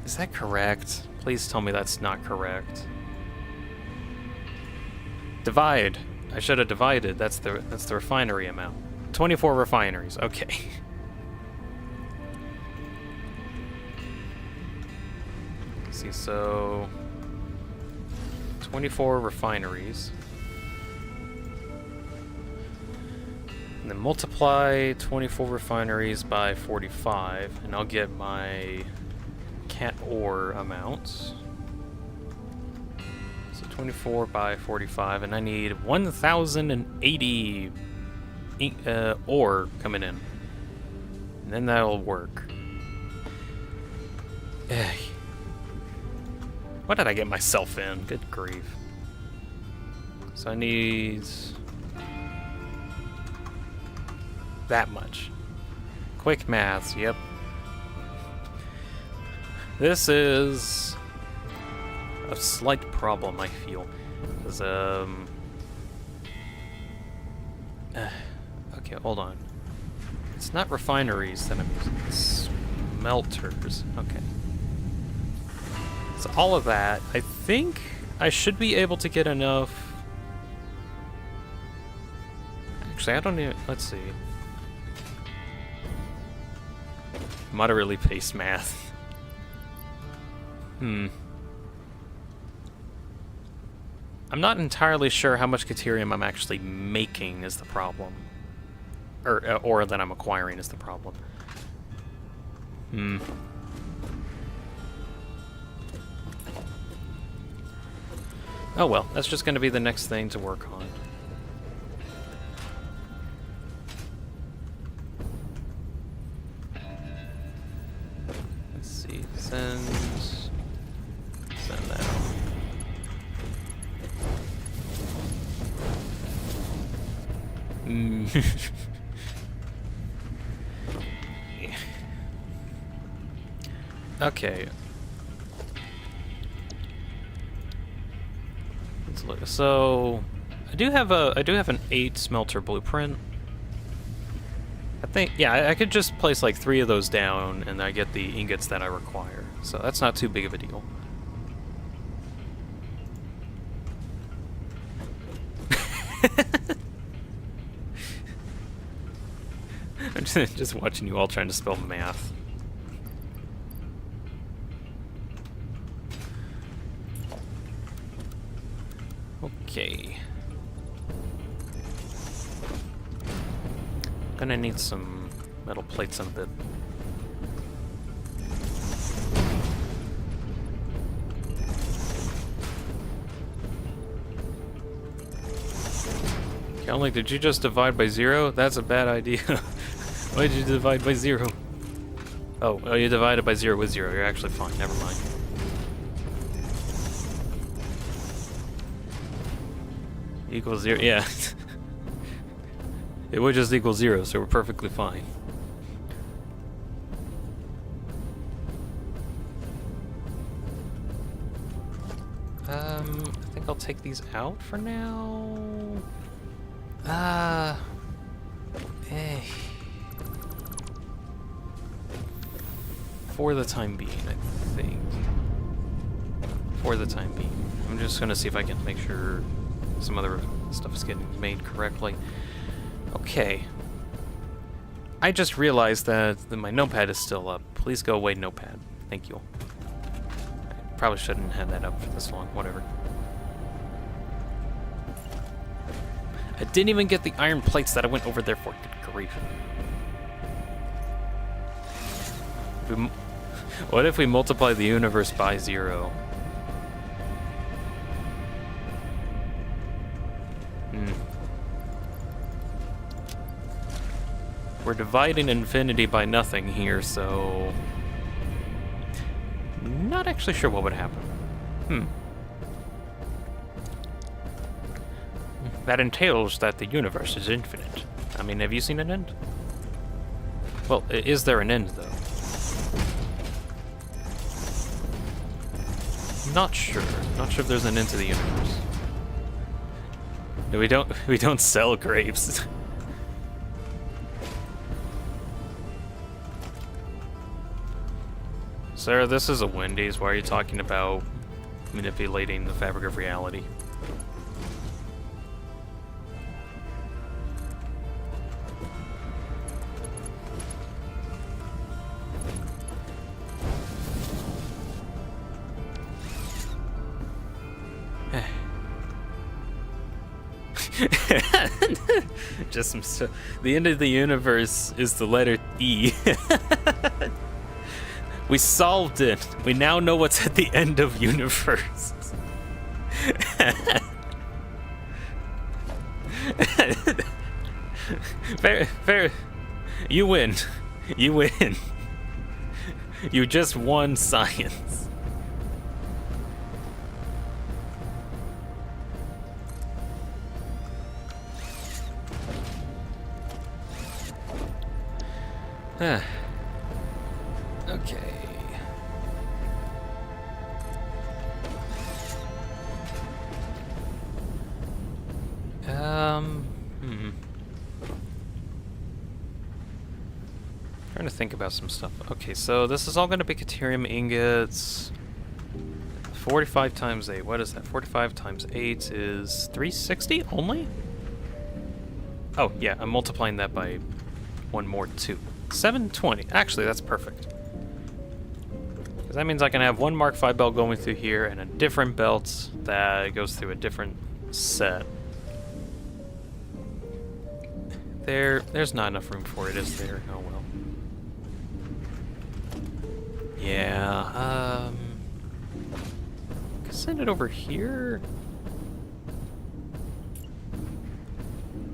Speaker 1: Is that correct? Please tell me that's not correct. Divide. I should have divided. That's the refinery amount. 24 refineries. Okay. See, so 24 refineries. And then multiply 24 refineries by 45, and I'll get my cat ore amounts. So 24 by 45, and I need 1,080 ore coming in. And then that'll work. What did I get myself in? Good grief. So I need that much. Quick maths, yep. This is a slight problem, I feel. 'Cause, okay, hold on. It's not refineries that I'm using, it's smelters. Okay. So all of that, I think I should be able to get enough. Actually, I don't even, let's see. Moderately paced math. I'm not entirely sure how much caterium I'm actually making is the problem. Or that I'm acquiring is the problem. Oh well, that's just going to be the next thing to work on. Let's see, send that. Okay. Let's look. So I do have an 8 smelter blueprint. think, yeah, I could just place like 3 of those down, and I get the ingots that I require. So that's not too big of a deal. I'm just watching you all trying to spell math. Okay. Gonna need some metal plates in a bit. Kelly, did you just divide by 0? That's a bad idea. Why did you divide by 0? Oh, you divided by 0 with 0. You're actually fine. Never mind. Equals 0. Yeah. It would just equal 0, so we're perfectly fine. I think I'll take these out for now. For the time being, I think. For the time being. I'm just gonna see if I can make sure some other stuff is getting made correctly. Okay. I just realized that my notepad is still up. Please go away, notepad. Thank you. I probably shouldn't have had that up for this long. Whatever. I didn't even get the iron plates that I went over there for. Good grief. What if we multiply the universe by 0? We're dividing infinity by nothing here, so... Not actually sure what would happen. That entails that the universe is infinite. I mean, have you seen an end? Well, is there an end, though? Not sure. Not sure if there's an end to the universe. No, we don't sell grapes. Sarah, this is a Wendy's. Why are you talking about manipulating the fabric of reality? Just some stuff. The end of the universe is the letter E. We solved it. We now know what's at the end of universe. Fair. You win. You win. You just won science. Okay. Trying to think about some stuff. Okay, so this is all going to be Caterium ingots. 45 times 8. What is that? 45 times 8 is 360 only? Oh, yeah, I'm multiplying that by one more, 2. 720. Actually, that's perfect. Because that means I can have one Mark V belt going through here and a different belt that goes through a different set. There's not enough room for it, is there? Oh well. Yeah, send it over here.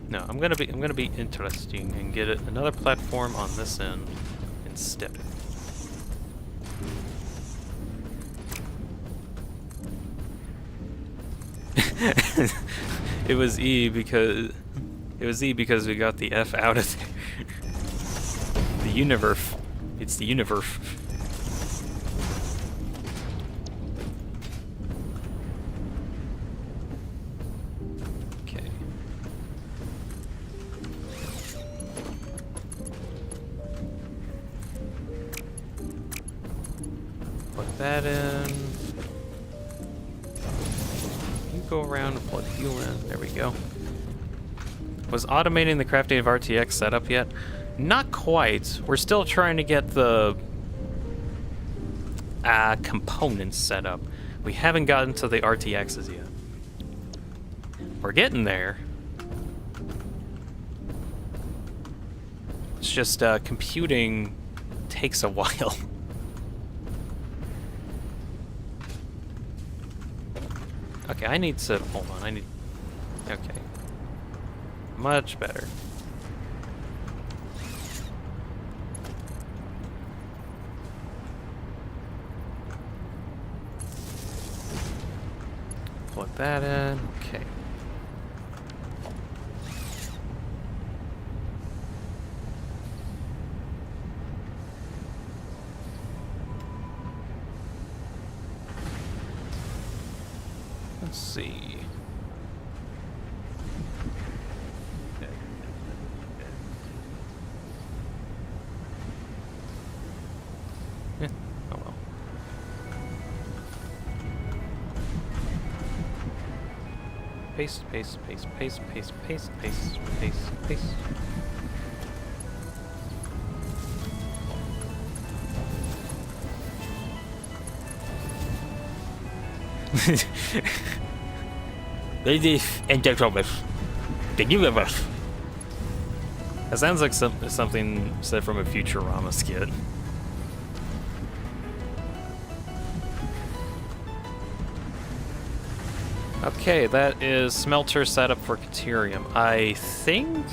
Speaker 1: No, I'm gonna be interesting and get another platform on this end instead. It was E because we got the F out of there. The universe. It's the universe. that in. You go around and plug fuel in. There we go. Was automating the crafting of RTX set up yet? Not quite. We're still trying to get the components set up. We haven't gotten to the RTXs yet. We're getting there. It's just computing takes a while. Okay, I need to... Hold on, I need... Okay. Much better. Plug that in. Okay. Let's see. Yeah, oh well. Paste, paste, paste, paste, paste, paste, paste, paste, paste.
Speaker 2: Ladies and gentlemen, the universe.
Speaker 1: That sounds like something said from a Futurama skit. Okay, that is smelter setup for Caterium. I think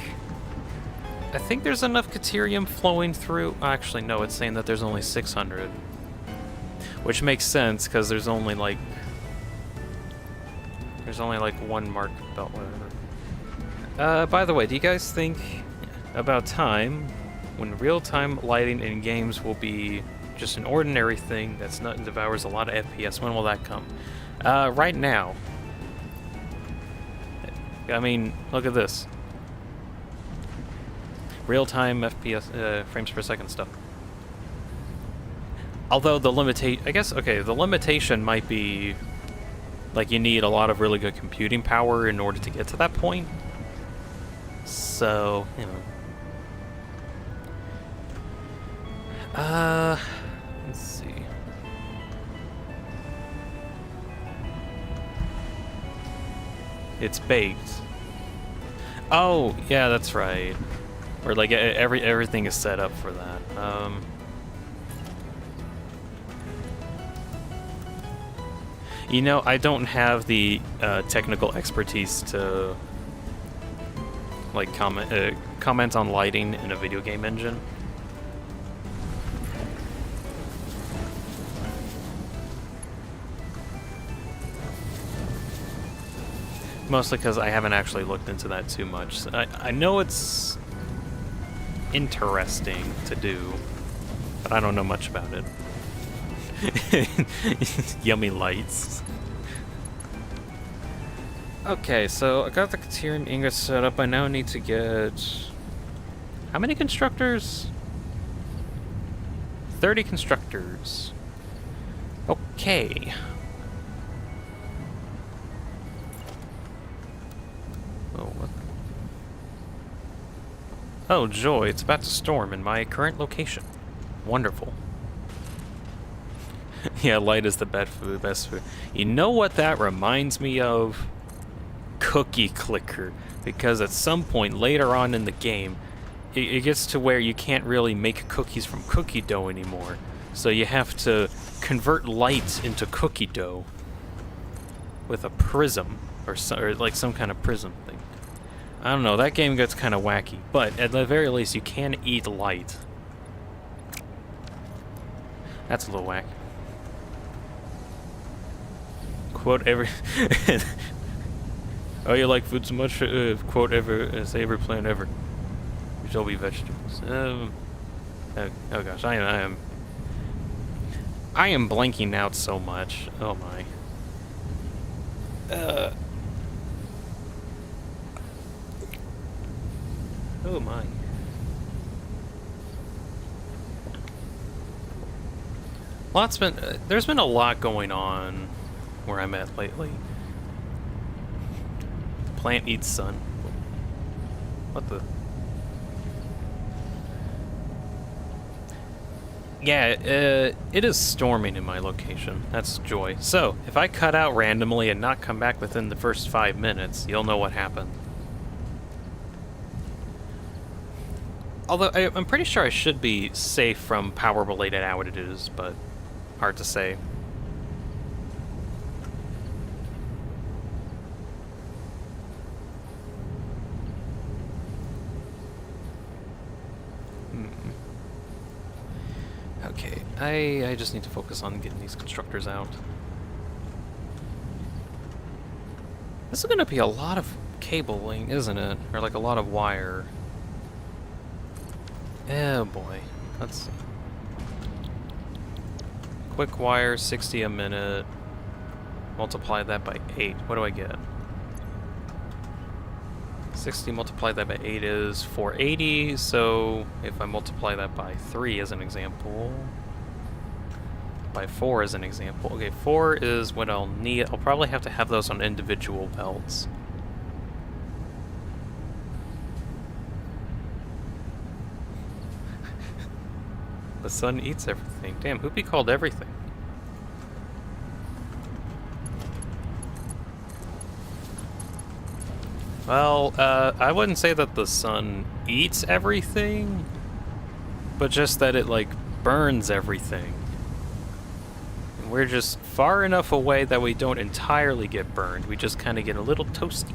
Speaker 1: there's enough Caterium flowing through. Actually, no, it's saying that there's only 600. Which makes sense, because there's only like one mark belt, whatever. By the way, do you guys think about time when real-time lighting in games will be just an ordinary thing that's not devours a lot of FPS? When will that come? Right now. I mean, look at this. Real-time FPS, frames per second stuff. Although the the limitation might be, like, you need a lot of really good computing power in order to get to that point. So, you know. Let's see. It's baked. Oh, yeah, that's right. Or like everything is set up for that. You know, I don't have the technical expertise to like comment on lighting in a video game engine. Mostly because I haven't actually looked into that too much. I know it's interesting to do, but I don't know much about it. Yummy lights. Okay, so I got the Caterium ingot set up. I now need to get... How many constructors? 30 constructors. Okay. Oh, what? Oh, joy, it's about to storm in my current location. Wonderful. Yeah, light is the best food. You know what that reminds me of? Cookie Clicker. Because at some point later on in the game, it gets to where you can't really make cookies from cookie dough anymore. So you have to convert light into cookie dough with a prism, or like some kind of prism thing. I don't know, that game gets kind of wacky, but at the very least you can eat light. That's a little wacky. Quote every... Oh, you like food so much? Quote say every plant ever. We shall be vegetables. Oh gosh, I am blanking out so much. Oh my. Oh my. There's been a lot going on where I'm at lately. Plant eats sun. What the? Yeah, it is storming in my location. That's joy. So, if I cut out randomly and not come back within the first 5 minutes, you'll know what happened. Although, I'm pretty sure I should be safe from power-related outages, but hard to say. Okay, I just need to focus on getting these constructors out. This is going to be a lot of cabling, isn't it? Or like a lot of wire. Oh boy. Let's see. Quick wire, 60 a minute. Multiply that by 8. What do I get? 60 multiplied that by 8 is 480, so if I multiply that by 3 as an example, by 4 as an example, okay, 4 is what I'll need. I'll probably have to have those on individual belts. The sun eats everything. Damn, who'd be called everything? Well, I wouldn't say that the sun eats everything, but just that it, like, burns everything. And we're just far enough away that we don't entirely get burned. We just kind of get a little toasty.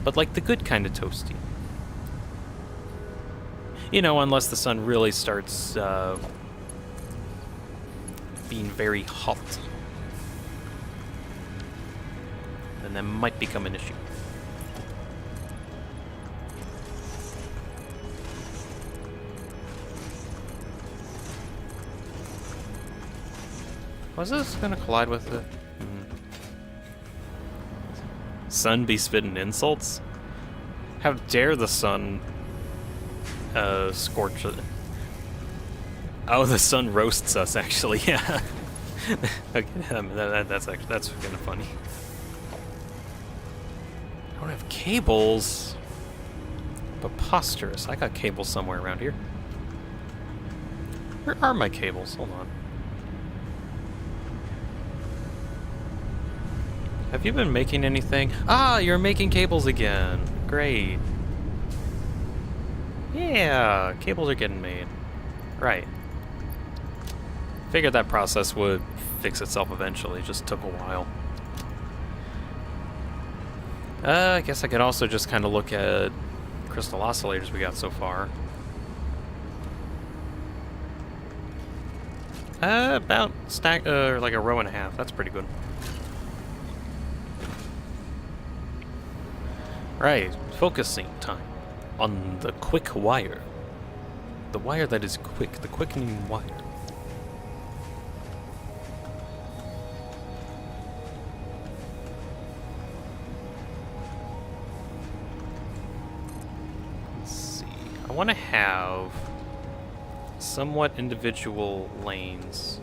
Speaker 1: But, like, the good kind of toasty. You know, unless the sun really starts being very hot. Then that might become an issue. Was this gonna collide with it? Sun be spitting insults? How dare the sun scorch it? Oh, the sun roasts us, actually, yeah. Okay, that's kind of funny. I don't have cables. Preposterous. I got cables somewhere around here. Where are my cables? Hold on. Have you been making anything? Ah, you're making cables again. Great. Yeah, cables are getting made. Right. Figured that process would fix itself eventually. It just took a while. I guess I could also just kind of look at crystal oscillators we got so far. About stack, like a row and a half. That's pretty good. Right, focusing time on the quick wire. The wire that is quick, the quickening wire. Let's see. I want to have somewhat individual lanes.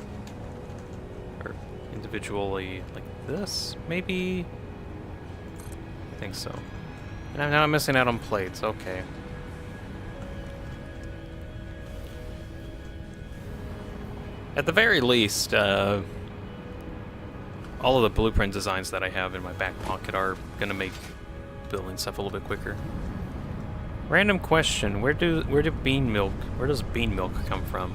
Speaker 1: Or individually like this, maybe? I think so. Now I'm missing out on plates, okay. At the very least, all of the blueprint designs that I have in my back pocket are gonna make building stuff a little bit quicker. Random question, where does bean milk come from?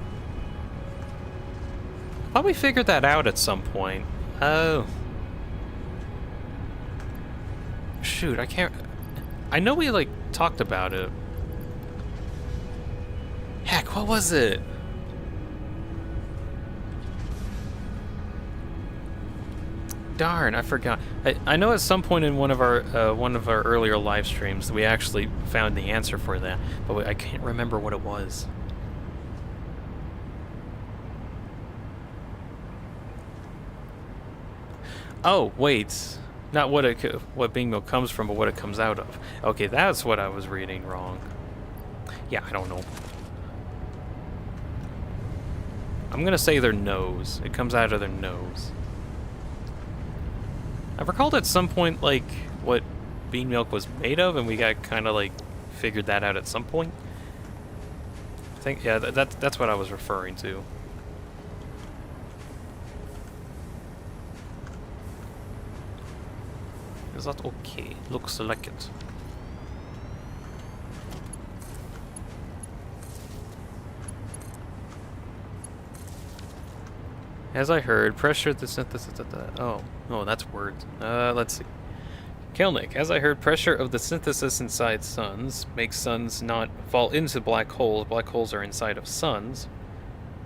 Speaker 1: I thought we figured that out at some point. Oh. Shoot, I know we, like, talked about it. Heck, what was it? Darn, I forgot. I know at some point in one of our earlier live streams we actually found the answer for that, but I can't remember what it was. Oh, wait. Not what bean milk comes from, but what it comes out of. Okay, that's what I was reading wrong. Yeah, I don't know. I'm gonna say their nose. It comes out of their nose. I recalled at some point, like, what bean milk was made of, and we got kind of, like, figured that out at some point. I think, yeah, that's what I was referring to. Is that okay? Looks like it. As I heard, pressure the synthesis. Oh, no, that's words. Let's see. Kelnick, as I heard, pressure of the synthesis inside suns makes suns not fall into black holes. Black holes are inside of suns.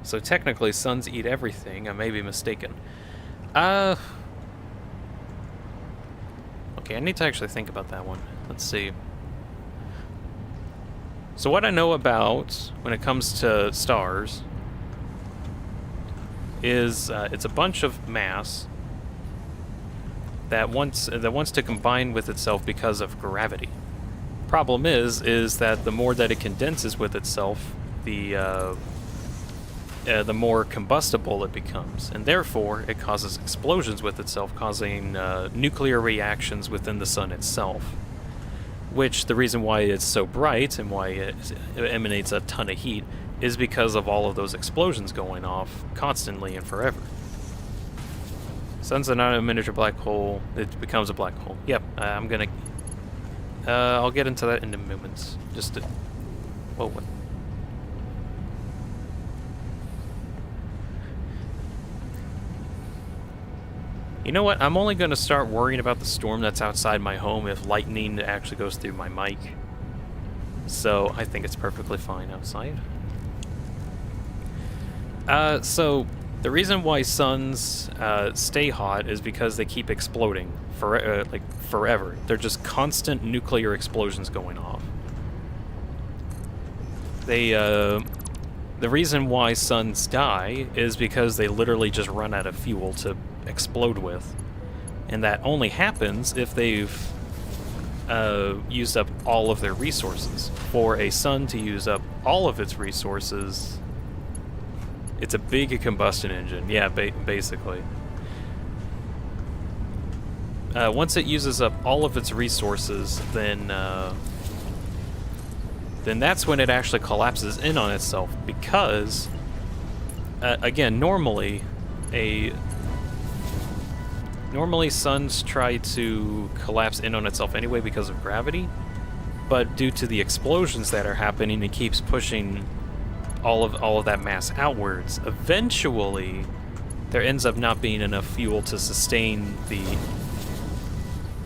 Speaker 1: So technically, suns eat everything. I may be mistaken. Okay, I need to actually think about that one. Let's see. So what I know about when it comes to stars is it's a bunch of mass that wants to combine with itself because of gravity. Problem is that the more that it condenses with itself, the more combustible it becomes, and therefore it causes explosions with itself, causing nuclear reactions within the sun itself. Which the reason why it's so bright and why it emanates a ton of heat is because of all of those explosions going off constantly and forever. Sun's not a miniature black hole, it becomes a black hole. Yep, I'll get into that in a moment. Just to... Whoa, what? You know what? I'm only going to start worrying about the storm that's outside my home if lightning actually goes through my mic. So I think it's perfectly fine outside. So the reason why suns stay hot is because they keep exploding forever. They're just constant nuclear explosions going off. The reason why suns die is because they literally just run out of fuel to explode with, and that only happens if they've used up all of their resources. For a sun to use up all of its resources, it's a big combustion engine. Yeah, basically. Once it uses up all of its resources, then that's when it actually collapses in on itself, because again, normally suns try to collapse in on itself anyway because of gravity, but due to the explosions that are happening, it keeps pushing all of that mass outwards. Eventually, there ends up not being enough fuel to sustain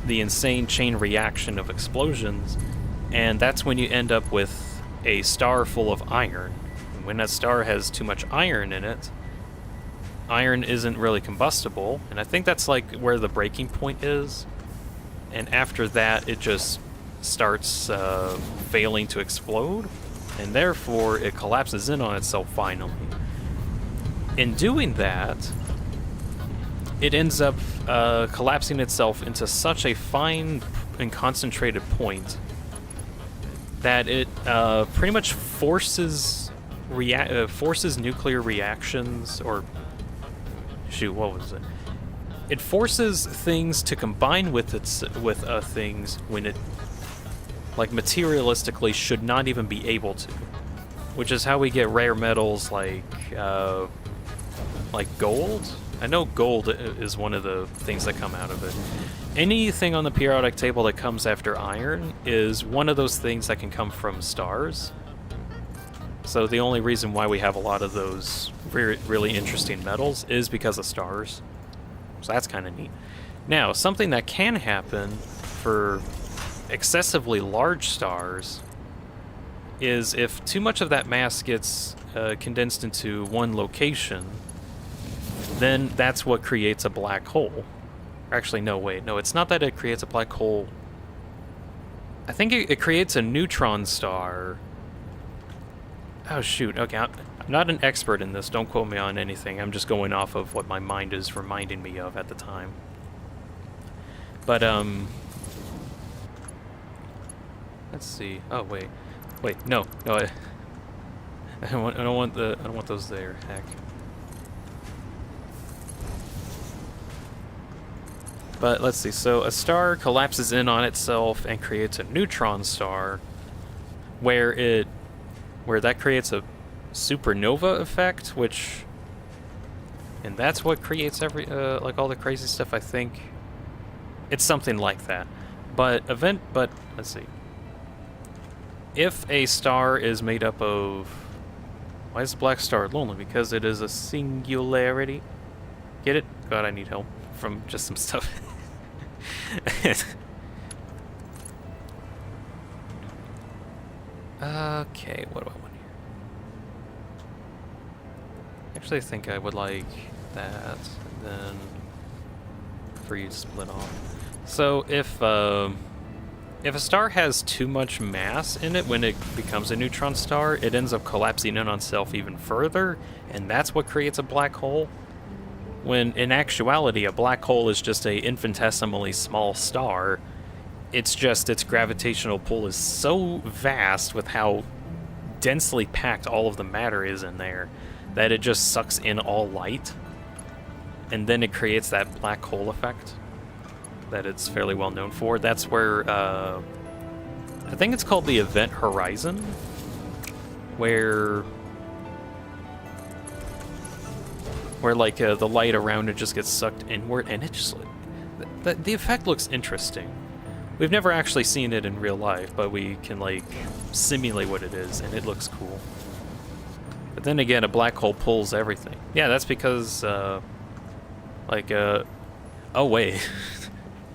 Speaker 1: the insane chain reaction of explosions, and that's when you end up with a star full of iron. And when that star has too much iron in it, iron isn't really combustible, and I think that's like where the breaking point is, and after that it just starts failing to explode, and therefore it collapses in on itself finally. In doing that, it ends up collapsing itself into such a fine and concentrated point that it pretty much forces nuclear reactions, or shoot, what was it? It forces things to combine with things when it, like, materialistically should not even be able to, which is how we get rare metals like gold. I know gold is one of the things that come out of it. Anything on the periodic table that comes after iron is one of those things that can come from stars. So the only reason why we have a lot of those really interesting metals is because of stars. So that's kind of neat. Now, something that can happen for excessively large stars is if too much of that mass gets condensed into one location, then that's what creates a black hole. Actually, no, wait. No, it's not that it creates a black hole. I think it creates a neutron star. Oh, shoot. Okay, I'm not an expert in this. Don't quote me on anything. I'm just going off of what my mind is reminding me of at the time. But, let's see. Oh, wait. No. I don't want those there. Heck. But let's see. So a star collapses in on itself and creates a neutron star, where that creates a supernova effect, and that's what creates like all the crazy stuff. I think it's something like that. But let's see. If a star is made up of, why is the black star lonely? Because it is a singularity. Get it? God, I need help from just some stuff. Okay, what do I want here? Actually, I think I would like that, and then for you to split off. So if a star has too much mass in it when it becomes a neutron star, it ends up collapsing in on itself even further, and that's what creates a black hole. When in actuality, a black hole is just a infinitesimally small star. It's just its gravitational pull is so vast with how densely packed all of the matter is in there that it just sucks in all light, and then it creates that black hole effect that it's fairly well known for. That's where I think it's called the event horizon, where like the light around it just gets sucked inward, and it just the effect looks interesting. We've never actually seen it in real life, but we can like simulate what it is, and it looks cool. But then again, a black hole pulls everything. Yeah, that's because oh wait.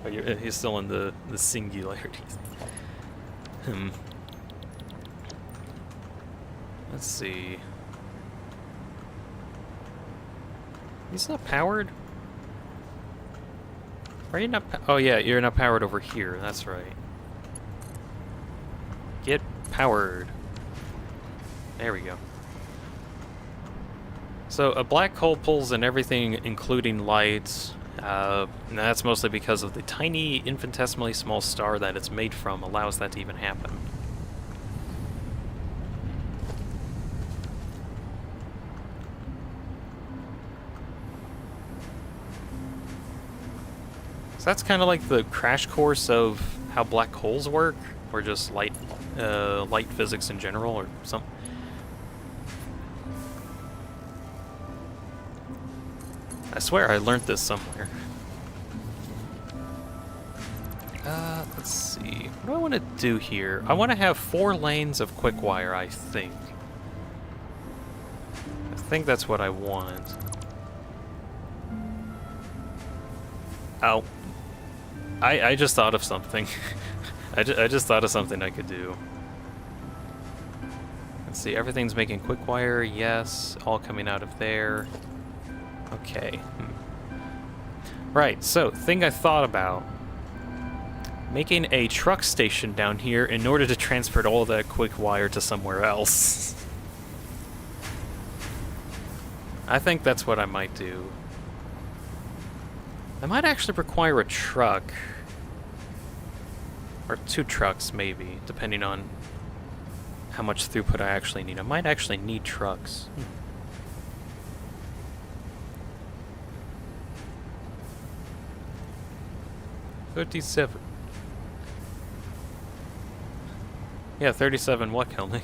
Speaker 1: Oh, he's still in the singularity. Let's see. He's not powered? Are you not? Oh yeah, you're not powered over here. That's right. Get powered. There we go. So a black hole pulls in everything, including light. And that's mostly because of the tiny, infinitesimally small star that it's made from allows that to even happen. So that's kind of like the crash course of how black holes work, or just light physics in general, or something. I swear I learned this somewhere. Let's see. What do I want to do here? I want to have 4 lanes of quick wire, I think. I think that's what I want. Ow. I just thought of something. I just thought of something I could do. Let's see, everything's making quick wire, yes. All coming out of there. Okay. Right, so, thing I thought about. Making a truck station down here in order to transfer all that quick wire to somewhere else. I think that's what I might do. I might actually require a truck. Or 2 trucks, maybe, depending on how much throughput I actually need. I might actually need trucks. 37. Yeah, 37 what, Kelnick?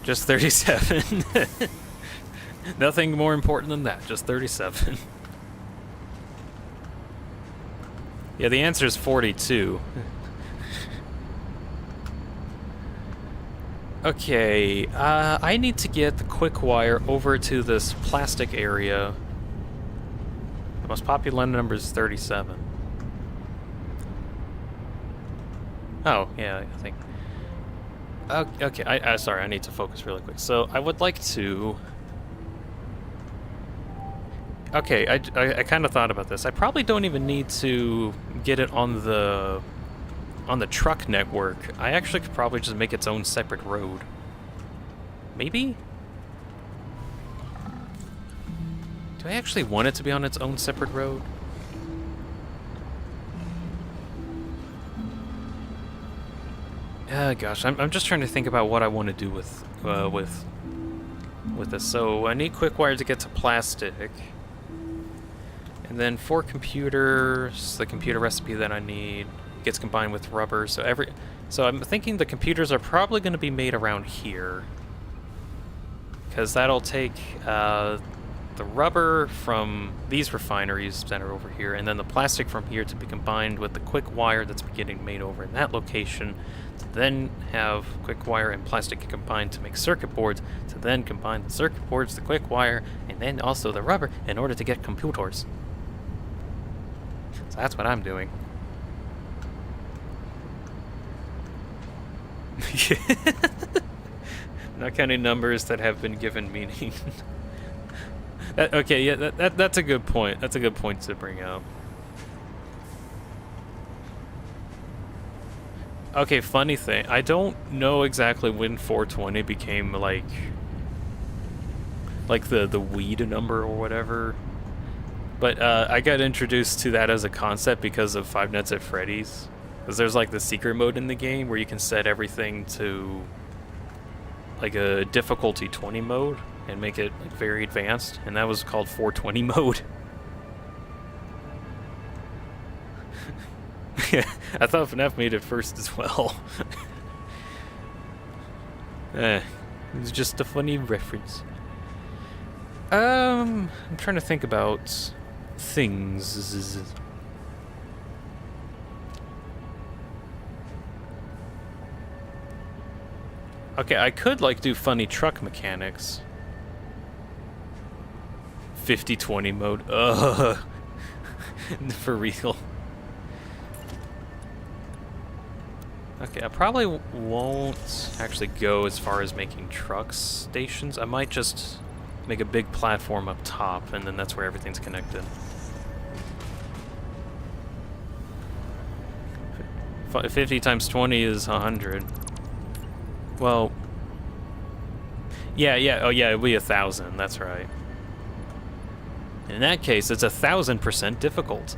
Speaker 1: Just 37. Nothing more important than that, just 37. Yeah, the answer is 42. Okay, I need to get the quick wire over to this plastic area. The most popular number is 37. Oh, yeah, I think. Okay, sorry, I need to focus really quick. So, I would like to... Okay, I kind of thought about this. I probably don't even need to get it on the truck network. I actually could probably just make its own separate road. Maybe? Do I actually want it to be on its own separate road? Gosh, I'm just trying to think about what I want to do with this. So I need quick wire to get to plastic, and then for computers, the computer recipe that I need gets combined with rubber. So I'm thinking the computers are probably going to be made around here, because that'll take the rubber from these refineries that are over here, and then the plastic from here to be combined with the quick wire that's getting made over in that location, to then have quick wire and plastic combined to make circuit boards, to then combine the circuit boards, the quick wire, and then also the rubber in order to get computers. So that's what I'm doing. Not counting numbers that have been given meaning. Okay, yeah, that's a good point. That's a good point to bring up. Okay, funny thing. I don't know exactly when 420 became like the weed number or whatever. But I got introduced to that as a concept because of Five Nights at Freddy's. Because there's like the secret mode in the game where you can set everything to like a difficulty 20 mode and make it like very advanced, and that was called 420 mode. Yeah, I thought FNAF made it first as well. It's just a funny reference. I'm trying to think about things. Okay, I could like do funny truck mechanics. 50-20 mode. Ugh. For real. Okay, I probably won't actually go as far as making truck stations. I might just make a big platform up top, and then that's where everything's connected. 50 times 20 is 100. Well, yeah, oh yeah, it'll be 1,000, that's right. In that case, it's 1,000% difficult.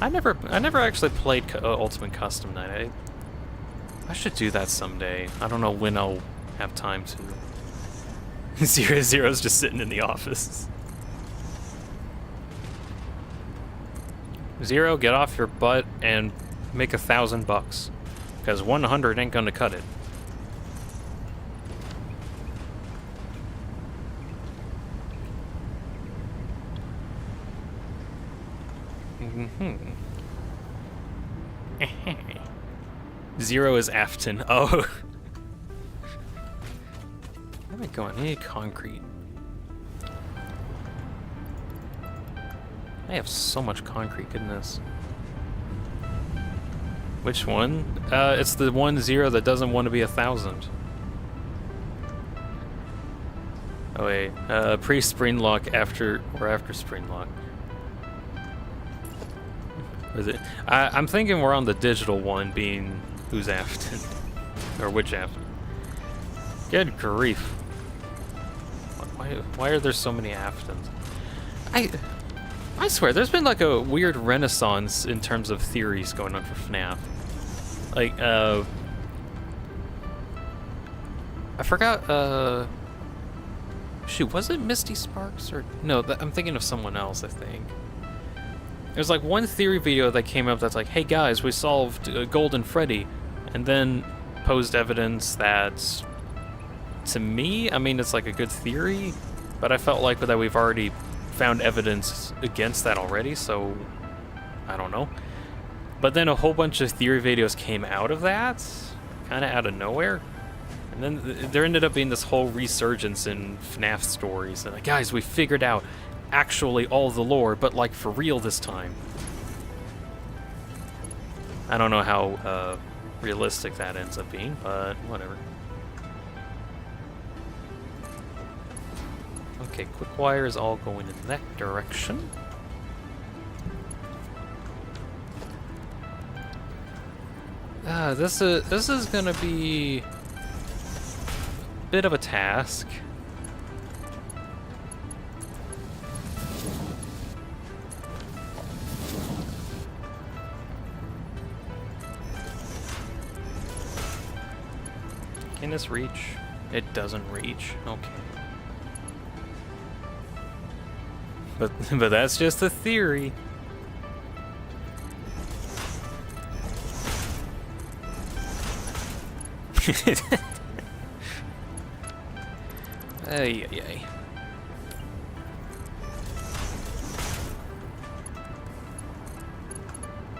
Speaker 1: I never actually played Ultimate Custom Night. I should do that someday. I don't know when I'll have time to. Zero's just sitting in the office. Zero, get off your butt and make $1,000, because 100 ain't gonna cut it. Zero is Afton. Oh. Where am I going? I need concrete. I have so much concrete, goodness. Which one? It's the 10 that doesn't want to be 1,000. Oh wait, pre-spring lock after spring lock. Is it? I'm thinking we're on the digital one, being who's Afton, or which Afton. Good grief! Why are there so many Aftons? I swear, there's been like a weird renaissance in terms of theories going on for FNAF. Like, I forgot. Shoot, was it Misty Sparks or no? I'm thinking of someone else. I think. There's like one theory video that came up that's like, hey guys, we solved Golden Freddy, and then posed evidence that, to me, I mean, it's like a good theory, but I felt like that we've already found evidence against that already, so I don't know. But then a whole bunch of theory videos came out of that, kind of out of nowhere, and then there ended up being this whole resurgence in FNAF stories. And like, guys, we figured out actually all the lore, but like for real this time. I don't know how realistic that ends up being, but whatever. Okay, quick wire is all going in that direction. This is gonna be a bit of a task. Can this reach? It doesn't reach. Okay. But that's just a theory. Ay, ay, ay.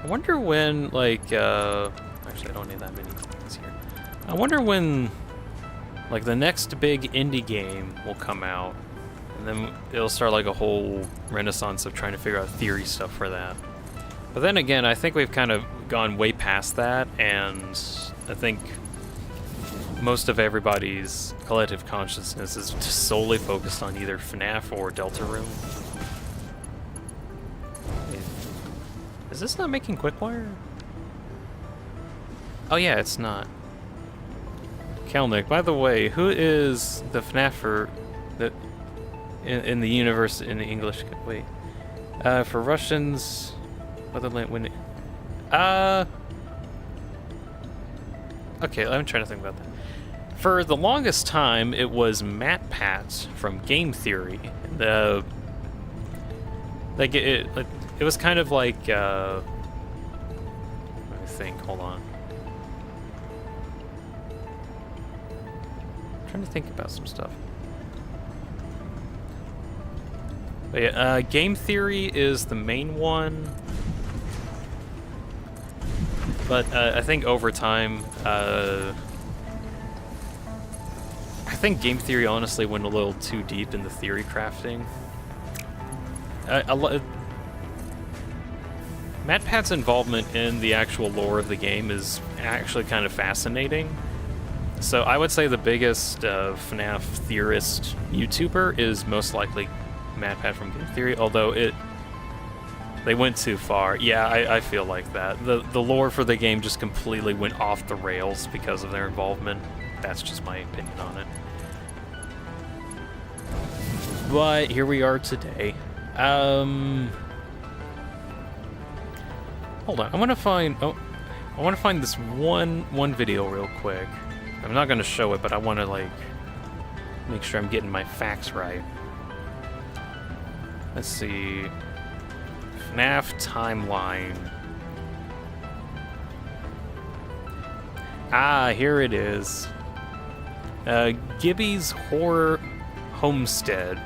Speaker 1: I wonder when, like, actually I don't need that many things here. I wonder when, like, the next big indie game will come out, and then it'll start, like, a whole renaissance of trying to figure out theory stuff for that. But then again, I think we've kind of gone way past that, and I think most of everybody's collective consciousness is just solely focused on either FNAF or Deltarune. Is this not making quick-wire? Oh yeah, it's not. Kelnick, by the way, who is the FNAFer that in the universe in the English? Wait, for Russians, motherland when. Okay, I'm trying to think about that. For the longest time, it was Matt Pat from Game Theory. Like it was kind of like. Let me think. Hold on. I'm trying to think about some stuff. But yeah, Game Theory is the main one. But I think over time, I think Game Theory honestly went a little too deep in the theory crafting. Matt Pat's involvement in the actual lore of the game is actually kind of fascinating. So I would say the biggest FNAF theorist YouTuber is most likely Matt Pat from Game Theory, although they went too far. Yeah, I feel like that. The lore for the game just completely went off the rails because of their involvement. That's just my opinion on it. But here we are today. Hold on, I want to find this one video real quick. I'm not gonna show it, but I want to like make sure I'm getting my facts right. Let's see. FNAF timeline. Ah, here it is. Gibby's Horror Homestead.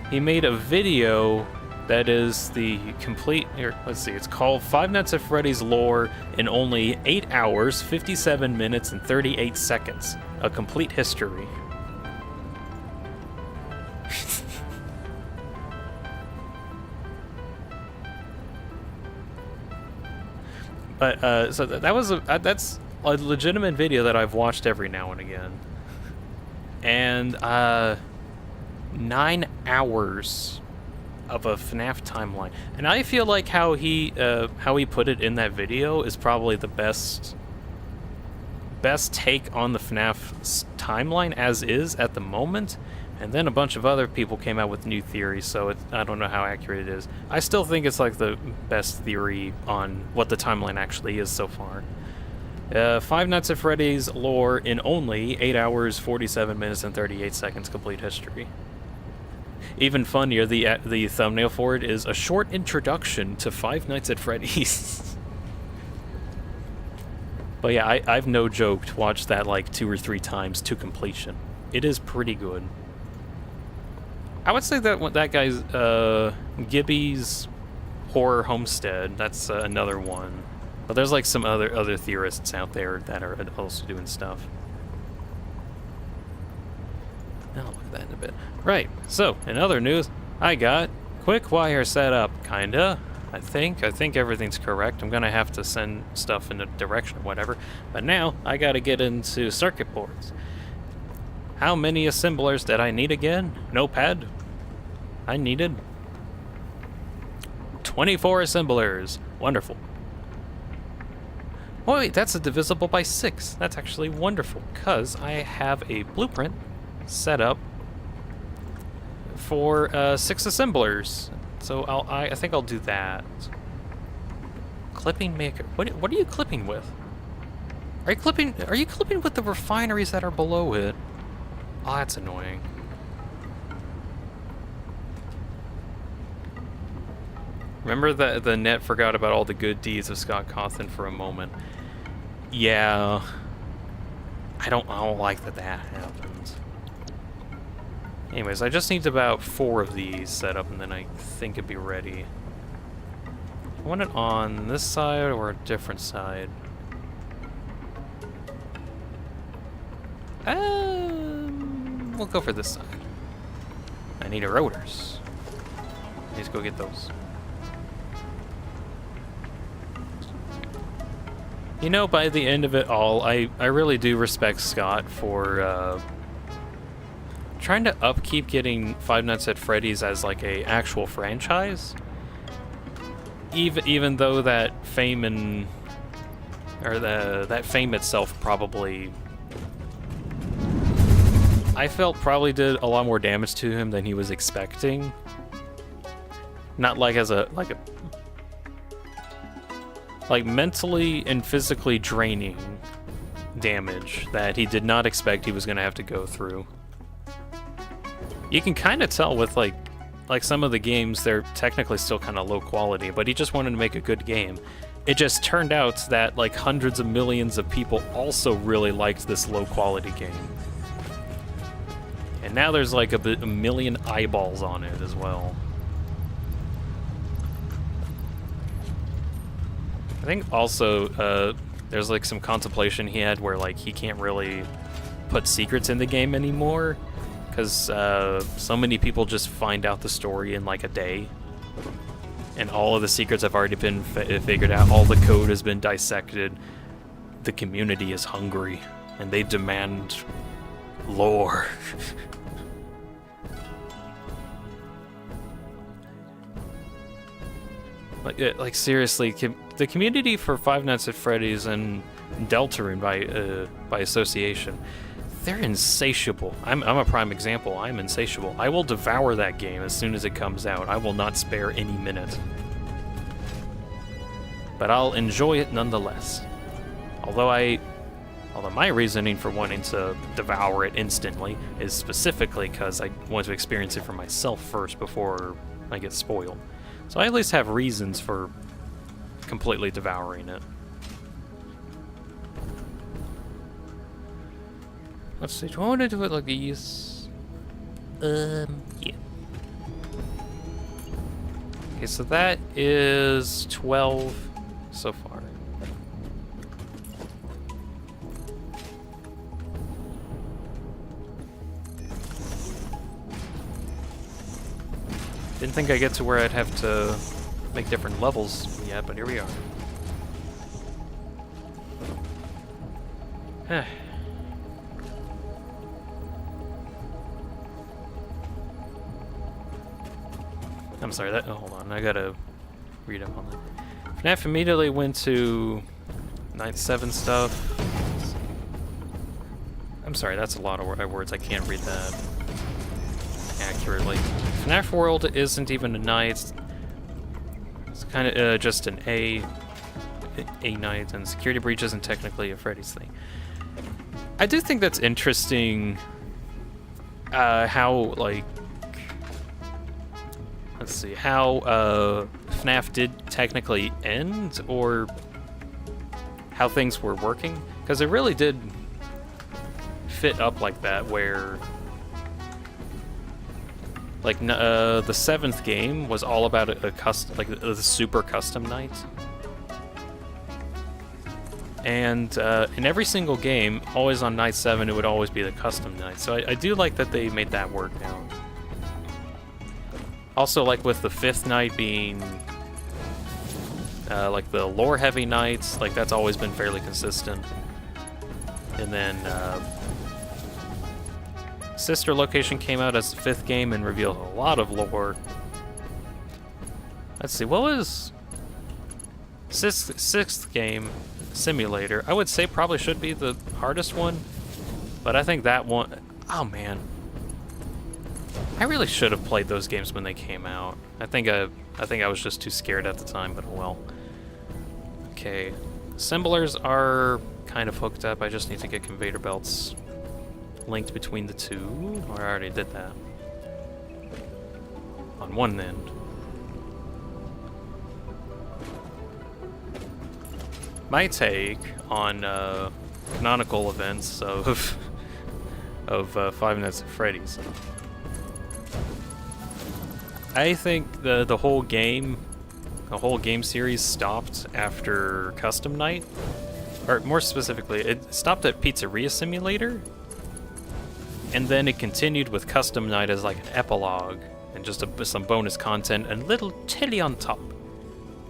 Speaker 1: He made a video that is the complete. Here, let's see. It's called Five Nights at Freddy's Lore in only 8 hours, 57 minutes, and 38 seconds. A complete history. But so that's a legitimate video that I've watched every now and again, and 9 hours of a FNAF timeline, and I feel like how he put it in that video is probably the best take on the FNAF timeline as is at the moment. And then a bunch of other people came out with new theories, so I don't know how accurate it is. I still think it's like the best theory on what the timeline actually is so far. Five Nights at Freddy's lore in only 8 hours, 47 minutes, and 38 seconds complete history. Even funnier, the thumbnail for it is a short introduction to Five Nights at Freddy's. But yeah, I've no joke watched that like 2 or 3 times to completion. It is pretty good. I would say that guy's Gibby's Horror Homestead. That's another one, but there's like some other theorists out there that are also doing stuff. I'll look at that in a bit. Right. So in other news, I got quick wire set up. Kinda. I think everything's correct. I'm gonna have to send stuff in a direction or whatever. But now I gotta get into circuit boards. How many assemblers did I need again? Notepad? I needed 24 assemblers. Wonderful. Oh wait, that's a divisible by 6. That's actually wonderful, because I have a blueprint set up for 6 assemblers. So I think I'll do that. Clipping maker. What are you clipping with? Are you clipping? Are you clipping with the refineries that are below it? Oh, that's annoying. Remember that the net forgot about all the good deeds of Scott Cawthon for a moment. Yeah. I don't like that happens. Anyways, I just need about 4 of these set up, and then I think it'd be ready. I want it on this side or a different side? We'll go for this side. I need a rotors. Let's go get those. You know, by the end of it all, I really do respect Scott for trying to upkeep getting Five Nights at Freddy's as like a actual franchise. Even though that fame that fame itself probably, I felt probably did a lot more damage to him than he was expecting. Not like as like mentally and physically draining damage that he did not expect he was going to have to go through. You can kind of tell with like some of the games, they're technically still kind of low quality, but he just wanted to make a good game. It just turned out that like hundreds of millions of people also really liked this low quality game. And now there's like a million eyeballs on it as well. I think also there's like some contemplation he had where like he can't really put secrets in the game anymore because so many people just find out the story in like a day, and all of the secrets have already been figured out. All the code has been dissected. The community is hungry and they demand lore. Like seriously, the community for Five Nights at Freddy's and Deltarune by association, they're insatiable. I'm a prime example. I'm insatiable. I will devour that game as soon as it comes out. I will not spare any minute. But I'll enjoy it nonetheless. Although my reasoning for wanting to devour it instantly is specifically because I want to experience it for myself first before I get spoiled. So I at least have reasons for completely devouring it. Let's see, do I want to do it like these? Yeah. Okay, so that is 12 so far. Didn't think I'd get to where I'd have to make different levels yet, but here we are. I'm sorry, hold on, I gotta read up on that. FNAF immediately went to Night 7 stuff. I'm sorry, that's a lot of words, I can't read that accurately. FNAF World isn't even a night. It's kind of just an A night, and Security Breach isn't technically a Freddy's thing. I do think that's interesting. How like, let's see, how FNAF did technically end, or how things were working, because it really did fit up like that, where like the 7th game was all about a custom, like a super custom night, and in every single game, always on night 7, it would always be the custom night. So I do like that they made that work now. Also, like with the 5th night being like the lore heavy nights, like that's always been fairly consistent. And then Sister Location came out as the 5th game and revealed a lot of lore. Let's see, what was 6th game? Simulator. I would say probably should be the hardest one, but I think that one, oh man, I really should have played those games when they came out. I think I was just too scared at the time, but oh well. Okay, assemblers are kind of hooked up. I just need to get conveyor belts linked between the two. Or I already did that. On one end. My take on canonical events of Five Nights at Freddy's. I think the whole game series stopped after Custom Night, or more specifically, it stopped at Pizzeria Simulator, and then it continued with Custom Night as like an epilogue and just some bonus content and little tilly on top,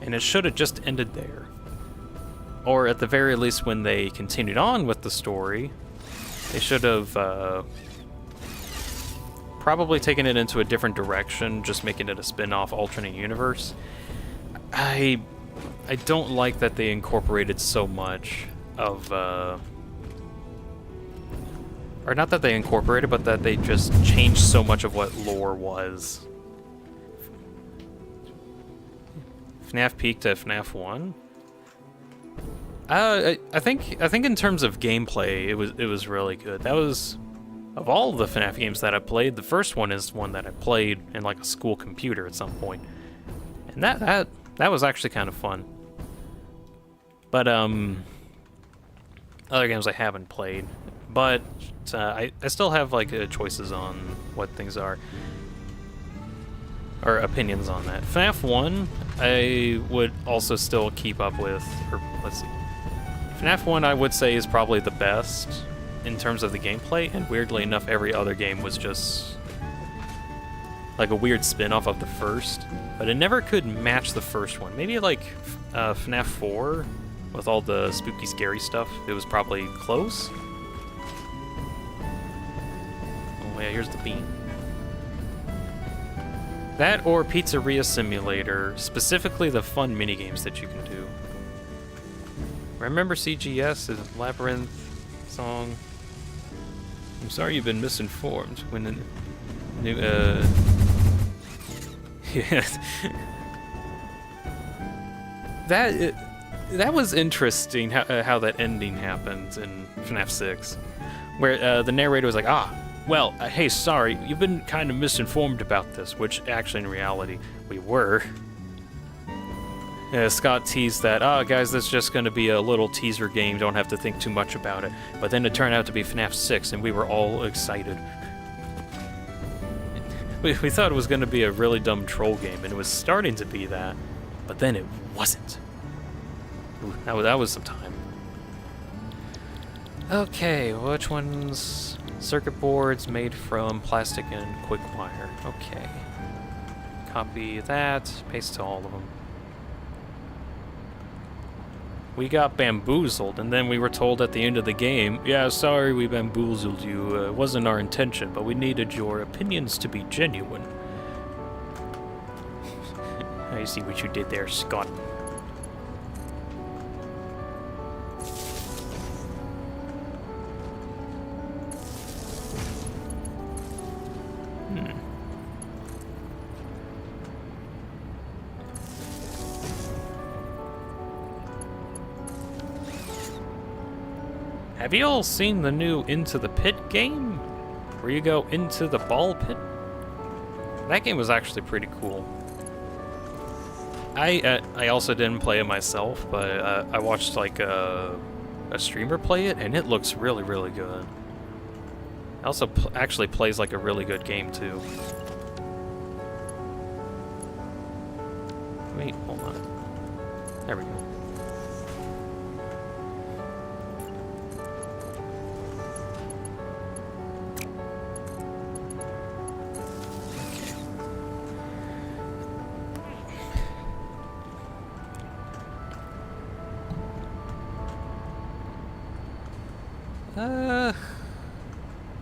Speaker 1: and it should have just ended there. Or at the very least, when they continued on with the story, they should have probably taken it into a different direction, just making it a spin-off alternate universe. I don't like that they incorporated so much of, or not that they incorporated, but that they just changed so much of what lore was. FNAF Peak to FNAF 1? I think in terms of gameplay, it was really good. That was, of all the FNAF games that I played, the first one is one that I played in like a school computer at some point, and that was actually kind of fun. But other games I haven't played, but I still have like choices on what things are, or opinions on that. FNAF 1, I would also still keep up with, or let's see. FNAF 1, I would say, is probably the best in terms of the gameplay, and weirdly enough, every other game was just like a weird spin-off of the first, but it never could match the first one. Maybe like FNAF 4, with all the spooky, scary stuff, it was probably close. Oh yeah, here's the bean. That or Pizzeria Simulator, specifically the fun minigames that you can do. Remember CGS, is Labyrinth song? I'm sorry you've been misinformed. When the new, yeah. That was interesting how that ending happened in FNAF 6, where the narrator was like, well, hey, sorry, you've been kind of misinformed about this, which actually in reality we were. Scott teased that, guys, this is just going to be a little teaser game, don't have to think too much about it. But then it turned out to be FNAF 6, and we were all excited. We thought it was going to be a really dumb troll game, and it was starting to be that, but then it wasn't. Ooh, that was some time. Okay, which one's circuit boards made from plastic and quick wire? Okay. Copy that, paste to all of them. We got bamboozled, and then we were told at the end of the game, yeah, sorry we bamboozled you, it wasn't our intention, but we needed your opinions to be genuine. I see what you did there, Scott. Have you all seen the new Into the Pit game? Where you go into the ball pit? That game was actually pretty cool. I also didn't play it myself, but I watched like a streamer play it, and it looks really, really good. It also actually plays like a really good game too. Wait, hold on. There we go.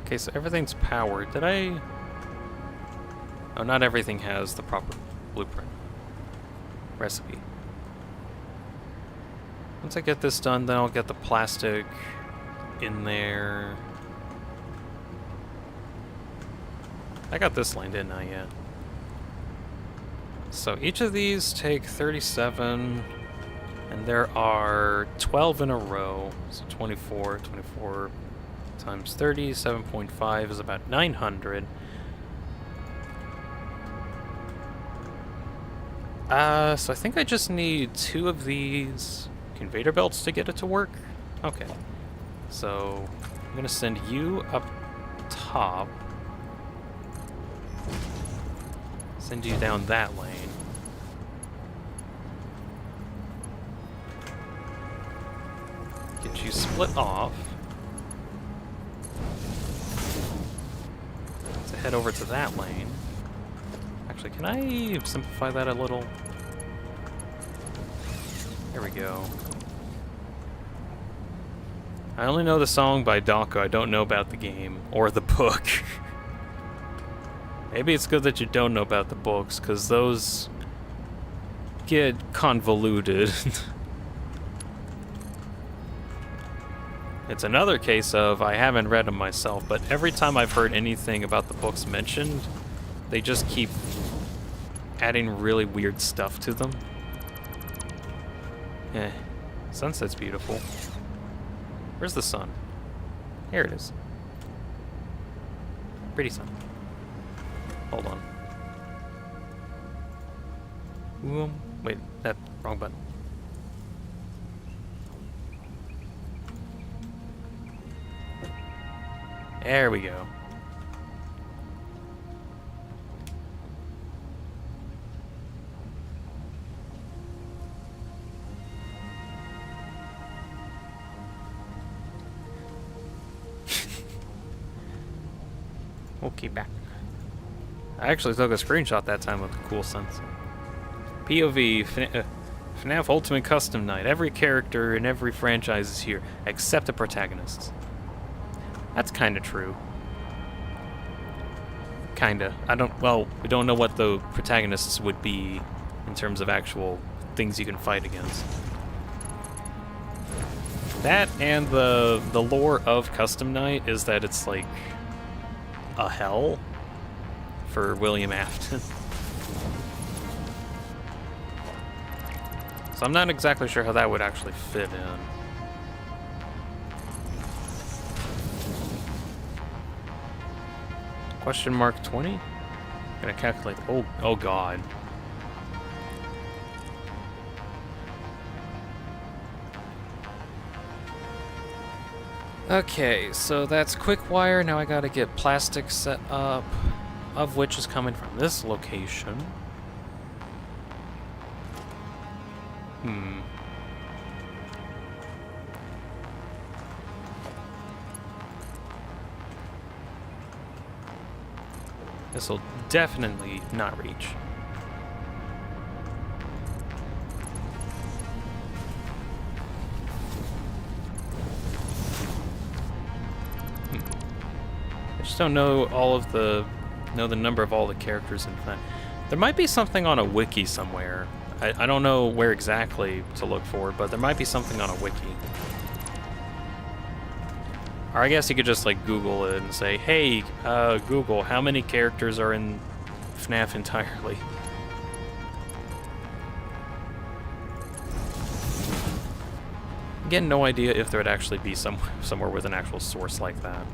Speaker 1: Okay, so everything's powered. Did I... Oh, not everything has the proper blueprint. Recipe. Once I get this done, then I'll get the plastic in there. I got this line, didn't I? Yeah. So each of these take 37. And there are 12 in a row, so 24 times 30, 7.5 is about 900. So I think I just need 2 of these conveyor belts to get it to work. Okay. So I'm gonna send you up top. Send you down that lane. Get you split off. So head over to that lane. Actually, can I simplify that a little? There we go. I only know the song by Dako. I don't know about the game or the book. Maybe it's good that you don't know about the books, because those get convoluted. It's another case of I haven't read them myself, but every time I've heard anything about the books mentioned, they just keep adding really weird stuff to them. Eh, sunset's beautiful. Where's the sun? Here it is. Pretty sun. Hold on. Wait, that wrong button. There we go. Okay, back. I actually took a screenshot that time with the cool sunset. POV, FNAF Ultimate Custom Night. Every character in every franchise is here, except the protagonists. That's kinda true. Kinda. Well, we don't know what the protagonists would be in terms of actual things you can fight against. That and the lore of Custom Night is that it's like a hell for William Afton. So I'm not exactly sure how that would actually fit in. Question mark 20? Gonna calculate. Oh god. Okay, so that's quick wire. Now I gotta get plastic set up, of which is coming from this location. This will definitely not reach. I just don't know the number of all the characters in FNAF. There might be something on a wiki somewhere. I don't know where exactly to look for, but there might be something on a wiki. Or I guess you could just like Google it and say, hey, Google, how many characters are in FNAF entirely? Again, no idea if there would actually be somewhere with an actual source like that.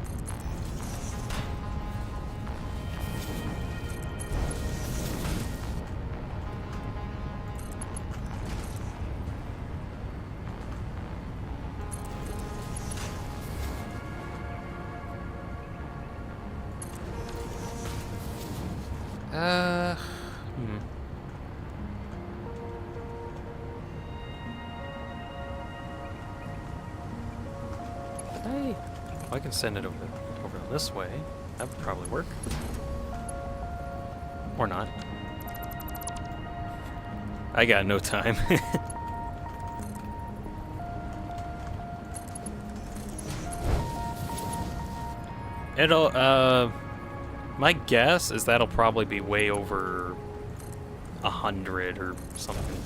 Speaker 1: Hey, I can send it over this way. That would probably work. Or not. I got no time. My guess is that'll probably be way over 100 or something.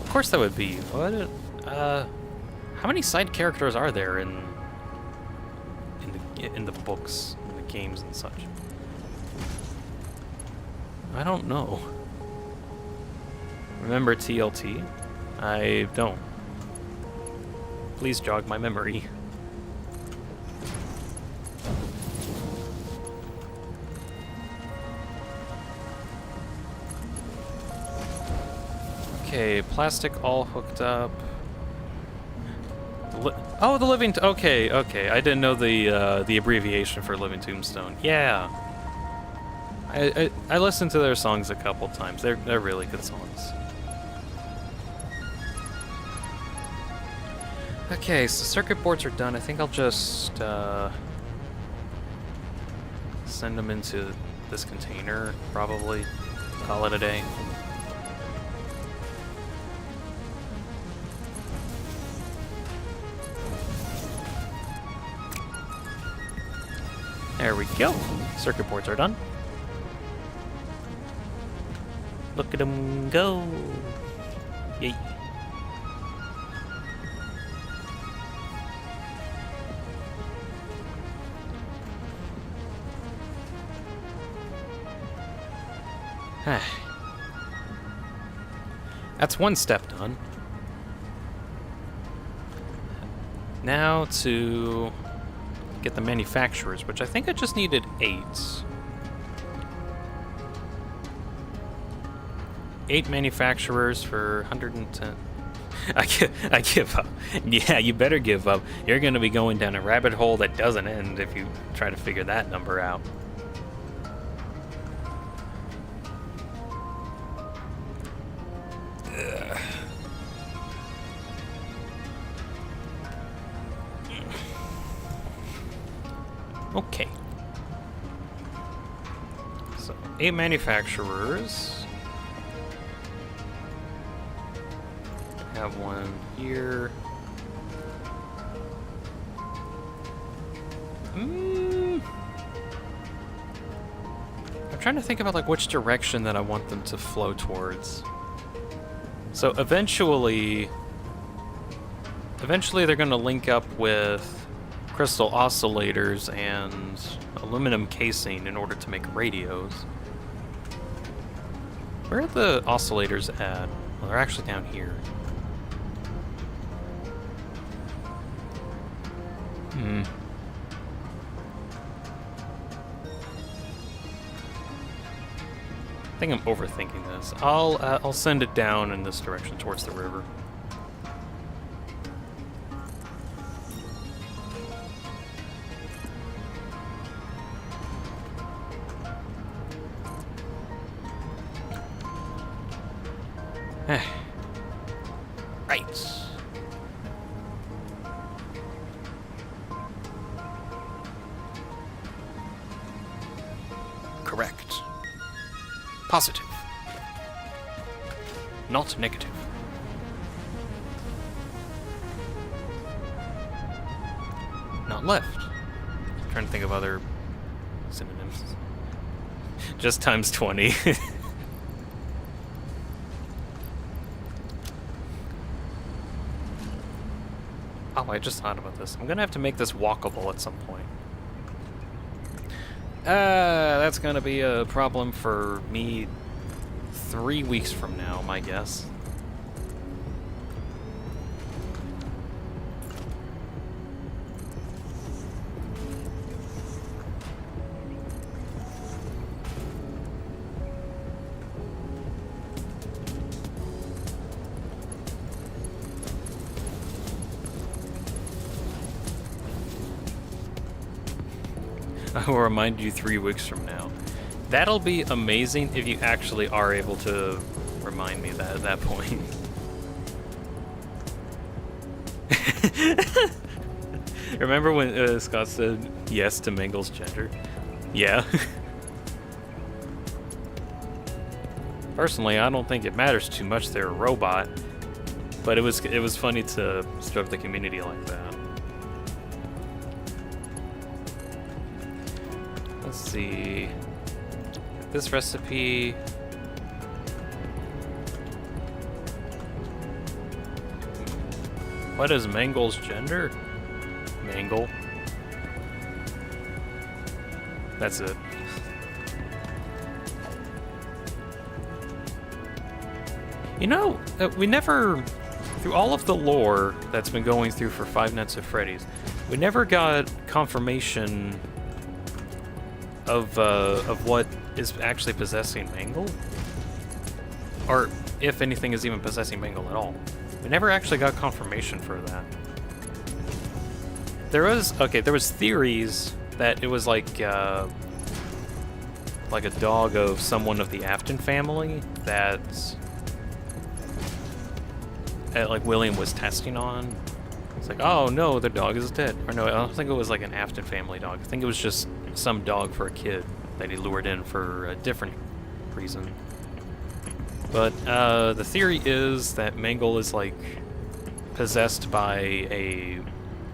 Speaker 1: Of course that would be. What? How many side characters are there in the books, in the games and such? I don't know. Remember TLT? I don't. Please jog my memory. Okay, plastic all hooked up. Oh, the living. Okay, okay. I didn't know the abbreviation for Living Tombstone. Yeah. I listened to their songs a couple times. They're really good songs. Okay, so circuit boards are done. I think I'll just send them into this container, probably. Call it a day. There we go. Circuit boards are done. Look at them go. Yay. That's one step done. Now to get the manufacturers, which I think I just needed 8. 8 manufacturers for 110. I give up. Yeah, you better give up. You're going to be going down a rabbit hole that doesn't end if you try to figure that number out. Okay. So, 8 manufacturers. Have one here. I'm trying to think about like which direction that I want them to flow towards. So eventually they're going to link up with crystal oscillators and aluminum casing in order to make radios. Where are the oscillators at? Well, they're actually down here. I think I'm overthinking this. I'll send it down in this direction towards the river. Right. Correct. Positive. Not negative. Not left. I'm trying to think of other synonyms. Just times 20. Oh, I just thought about this. I'm gonna have to make this walkable at some point. That's gonna be a problem for me 3 weeks from now, my guess. I will remind you 3 weeks from now. That'll be amazing if you actually are able to remind me that at that point. Remember when Scott said yes to Mengel's gender? Yeah. Personally, I don't think it matters too much they're a robot, but it was funny to stir up the community like that. Let's see. This recipe. What is Mengel's gender? Mengel. That's it. You know, we never through all of the lore that's been going through for Five Nights at Freddy's, we never got confirmation of what is actually possessing Mangle, or if anything is even possessing Mangle at all. We never actually got confirmation for that. There was theories that it was like a dog of someone of the Afton family that like William was testing on. It's like, oh no, the dog is dead. Or no, I don't think it was like an Afton family dog. I think it was just some dog for a kid that he lured in for a different reason. But the theory is that Mangle is like possessed by a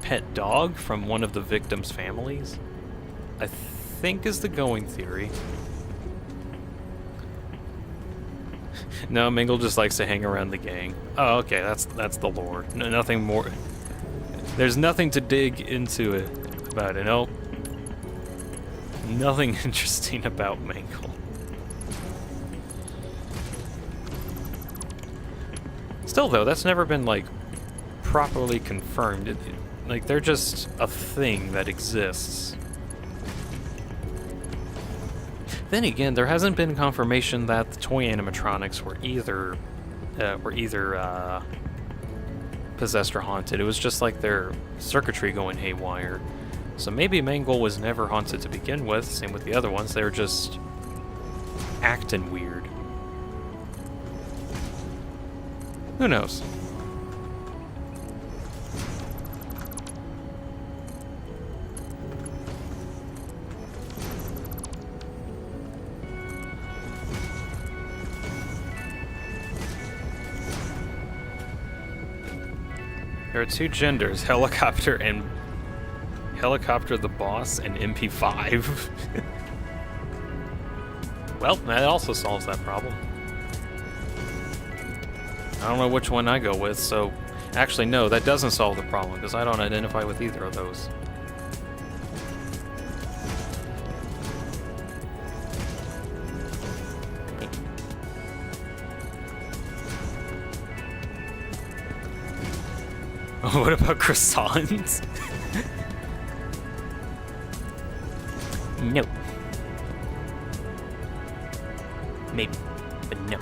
Speaker 1: pet dog from one of the victims' families. I think is the going theory. No, Mangle just likes to hang around the gang. Oh, okay, that's the lore. No, nothing more. There's nothing to dig into it about it. Nope. Nothing interesting about Mangle. Still, though, that's never been like properly confirmed. Like they're just a thing that exists. Then again, there hasn't been confirmation that the toy animatronics were either possessed or haunted. It was just like their circuitry going haywire. So maybe Mangle was never haunted to begin with. Same with the other ones. They were just acting weird. Who knows? There are two genders, Helicopter the Boss and MP5. Well, that also solves that problem. I don't know which one I go with, so... Actually, no, that doesn't solve the problem, because I don't identify with either of those. What about croissants? No. Maybe, but no.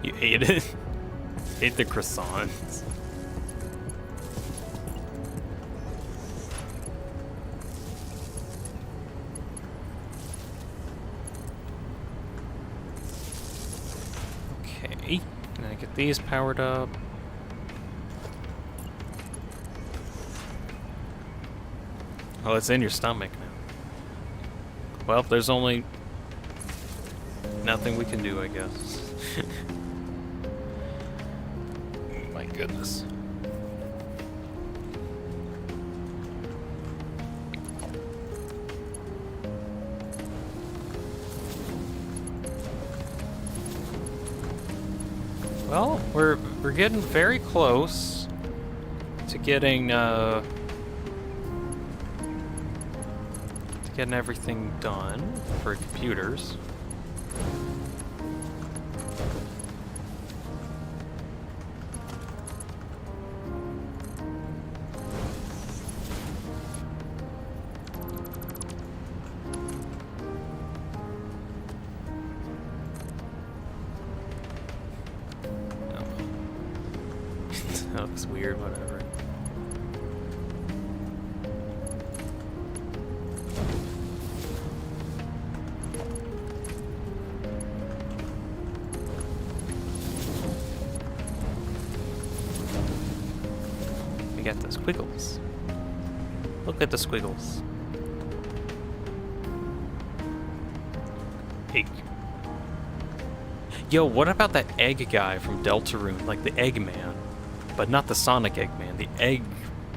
Speaker 1: You ate it? Ate the croissants. Okay, can I get these powered up? Oh, it's in your stomach now. Well, there's only nothing we can do, I guess. My goodness. Well, we're getting very close to getting everything done for computers. That looks weird, whatever. We got the squiggles. Look at the squiggles. Egg. Yo, what about that egg guy from Deltarune? Like the Eggman. But not the Sonic Eggman, the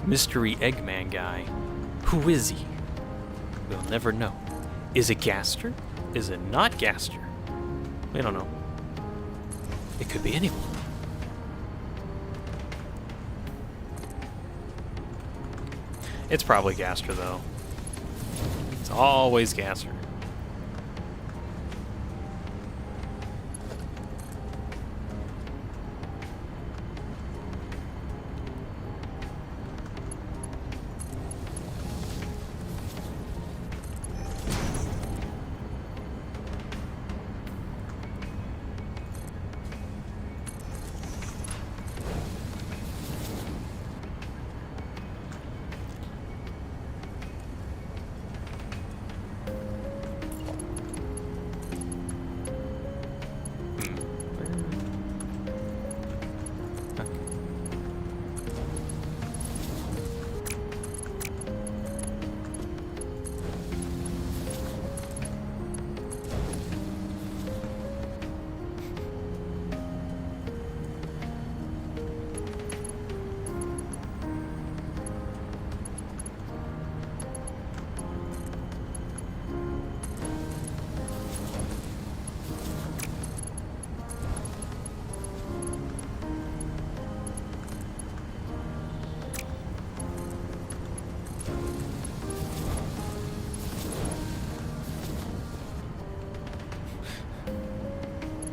Speaker 1: mystery Eggman guy. Who is he? We'll never know. Is it Gaster? Is it not Gaster? We don't know. It could be anyone. It's probably Gaster, though. It's always Gaster.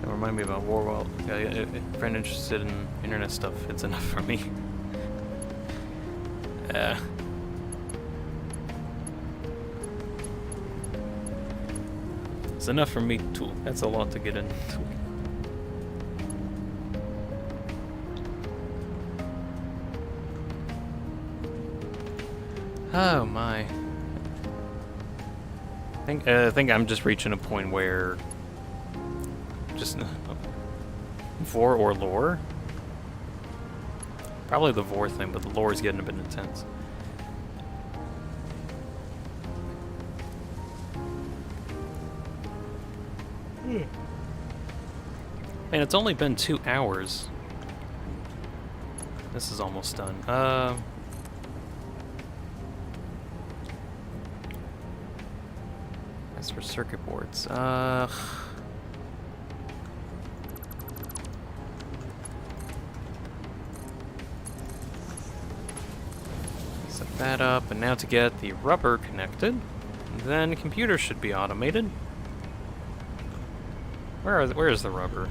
Speaker 1: Remind me about Warwell. Yeah, if a friend interested in internet stuff, it's enough for me. It's enough for me too. That's a lot to get into. Oh my. I think I'm just reaching a point where just vor or lore. Probably the vor thing, but the lore is getting a bit intense. Man, it's only been 2 hours. This is almost done. As for circuit boards, set that up, and now to get the rubber connected, then the computer should be automated. Where is the rubber?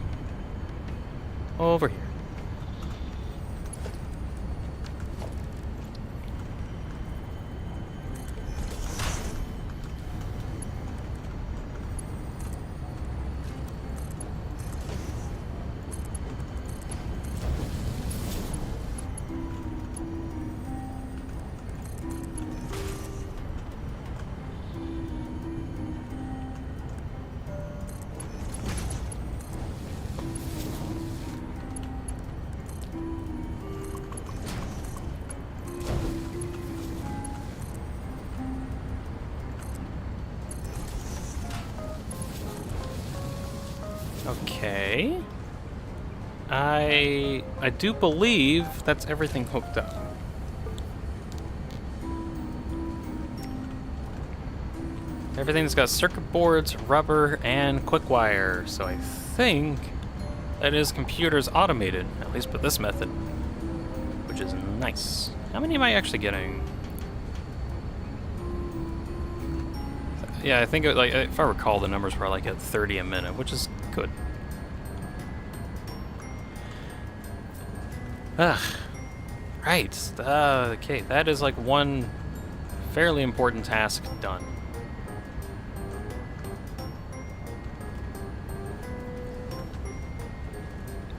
Speaker 1: Over here. Okay. I do believe that's everything hooked up. Everything's got circuit boards, rubber, and quick wire, so I think that is computers automated, at least with this method, which is nice. How many am I actually getting? Yeah, I think like if I recall, the numbers were like at 30 a minute, which is good. Ugh. Right. Okay, that is like one fairly important task done.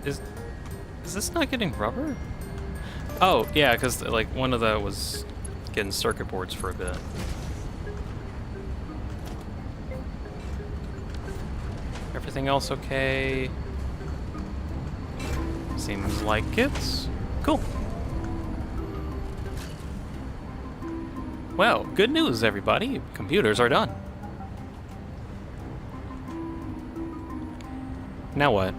Speaker 1: Is this not getting rubber? Oh, yeah, because like one of the was getting circuit boards for a bit. Everything else okay? Seems like it's cool. Well, good news, everybody. Computers are done. Now what?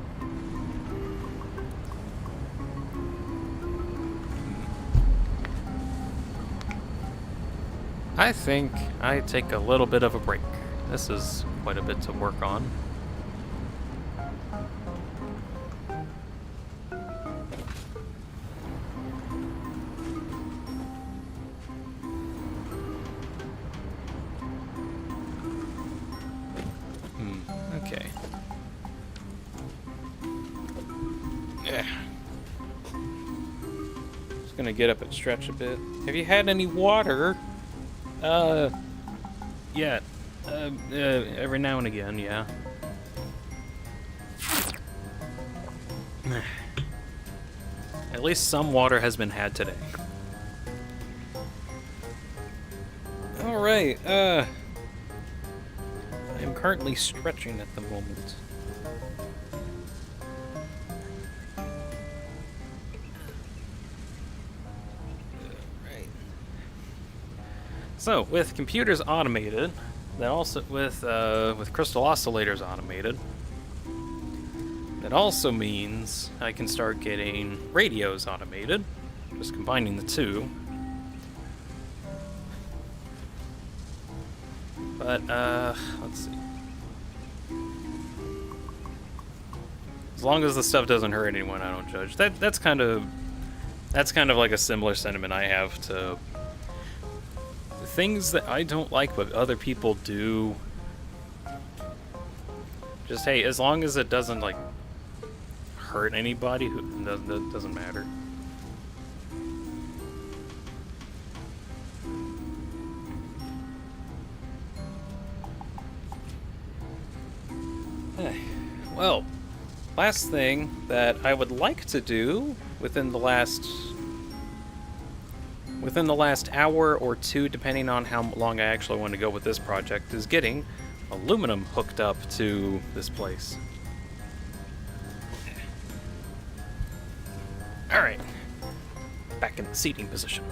Speaker 1: I think I take a little bit of a break. This is quite a bit to work on. Just gonna get up and stretch a bit. Have you had any water? Yeah. Every now and again, yeah. At least some water has been had today. Alright, I am currently stretching at the moment. Right. So, with computers automated, that also with crystal oscillators automated, that also means I can start getting radios automated, just combining the two. But, let's see. As long as the stuff doesn't hurt anyone, I don't judge. That's kind of like a similar sentiment I have to things that I don't like but other people do. Just, hey, as long as it doesn't, like, hurt anybody, that doesn't matter. Well, last thing that I would like to do within the last hour or two, depending on how long I actually want to go with this project, is getting aluminum hooked up to this place. Alright, back in the seating position.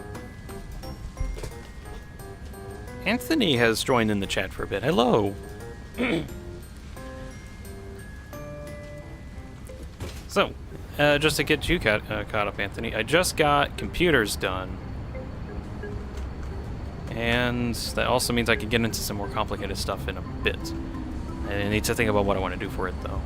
Speaker 1: Anthony has joined in the chat for a bit. Hello. So, just to get you caught up, Anthony, I just got computers done. And that also means I can get into some more complicated stuff in a bit. I need to think about what I want to do for it, though.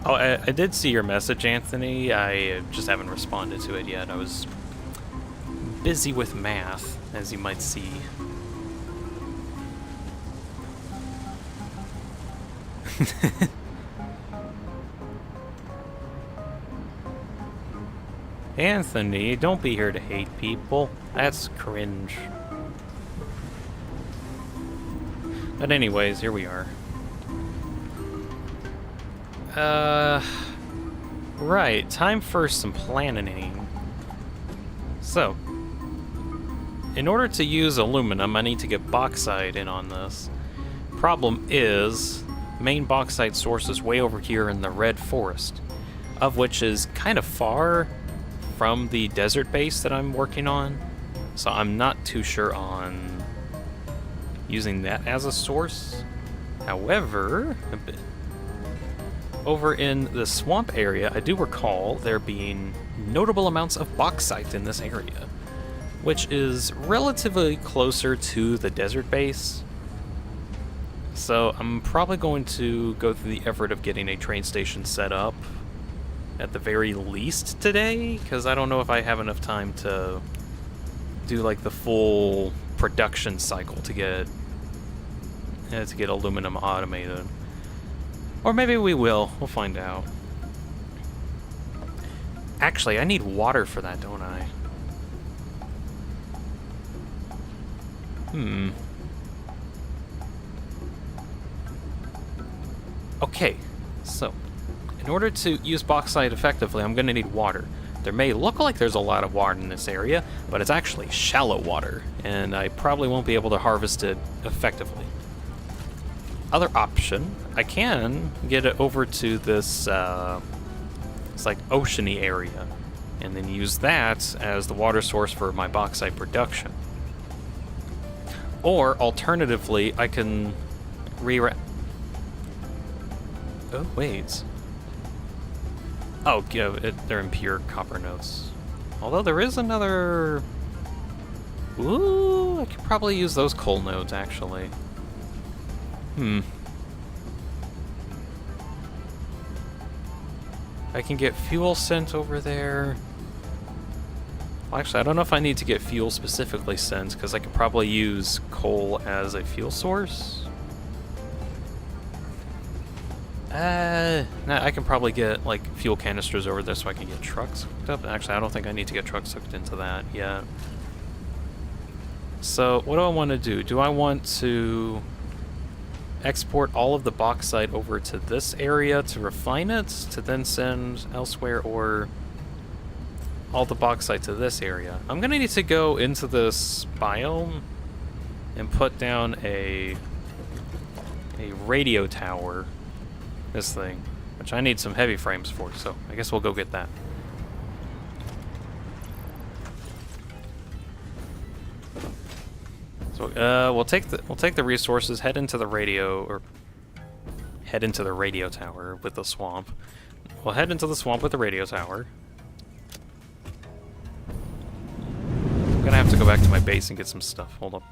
Speaker 1: Oh, I did see your message, Anthony. I just haven't responded to it yet. I was busy with math, as you might see. Anthony, don't be here to hate people. That's cringe. But anyways, here we are. Right, time for some planning. So, in order to use aluminum, I need to get bauxite in on this. Problem is, main bauxite source is way over here in the red forest, of which is kind of far from the desert base that I'm working on, so I'm not too sure on using that as a source. However, over in the swamp area, I do recall there being notable amounts of bauxite in this area, which is relatively closer to the desert base. So I'm probably going to go through the effort of getting a train station set up at the very least today, because I don't know if I have enough time to do like the full production cycle to get aluminum automated. Or maybe we will. We'll find out. Actually, I need water for that, don't I? Okay, so in order to use bauxite effectively, I'm going to need water. There may look like there's a lot of water in this area, but it's actually shallow water, and I probably won't be able to harvest it effectively. Other option, I can get it over to this, it's like oceany area, and then use that as the water source for my bauxite production. Or, alternatively, I can Oh, wait. Oh, yeah, they're in pure copper notes. Although there is another... Ooh, I could probably use those coal nodes, actually. I can get fuel sent over there. Well, actually, I don't know if I need to get fuel specifically sent, because I could probably use coal as a fuel source. Nah, I can probably get, like, fuel canisters over there so I can get trucks hooked up. Actually, I don't think I need to get trucks hooked into that yet. So, what do I want to do? Do I want to export all of the bauxite over to this area to refine it, to then send elsewhere, or all the bauxite to this area? I'm gonna need to go into this biome and put down a radio tower, this thing, which I need some heavy frames for, so I guess we'll go get that. So we'll take the resources, head into the radio tower with the swamp. We'll head into the swamp with the radio tower. I'm gonna have to go back to my base and get some stuff. Hold up.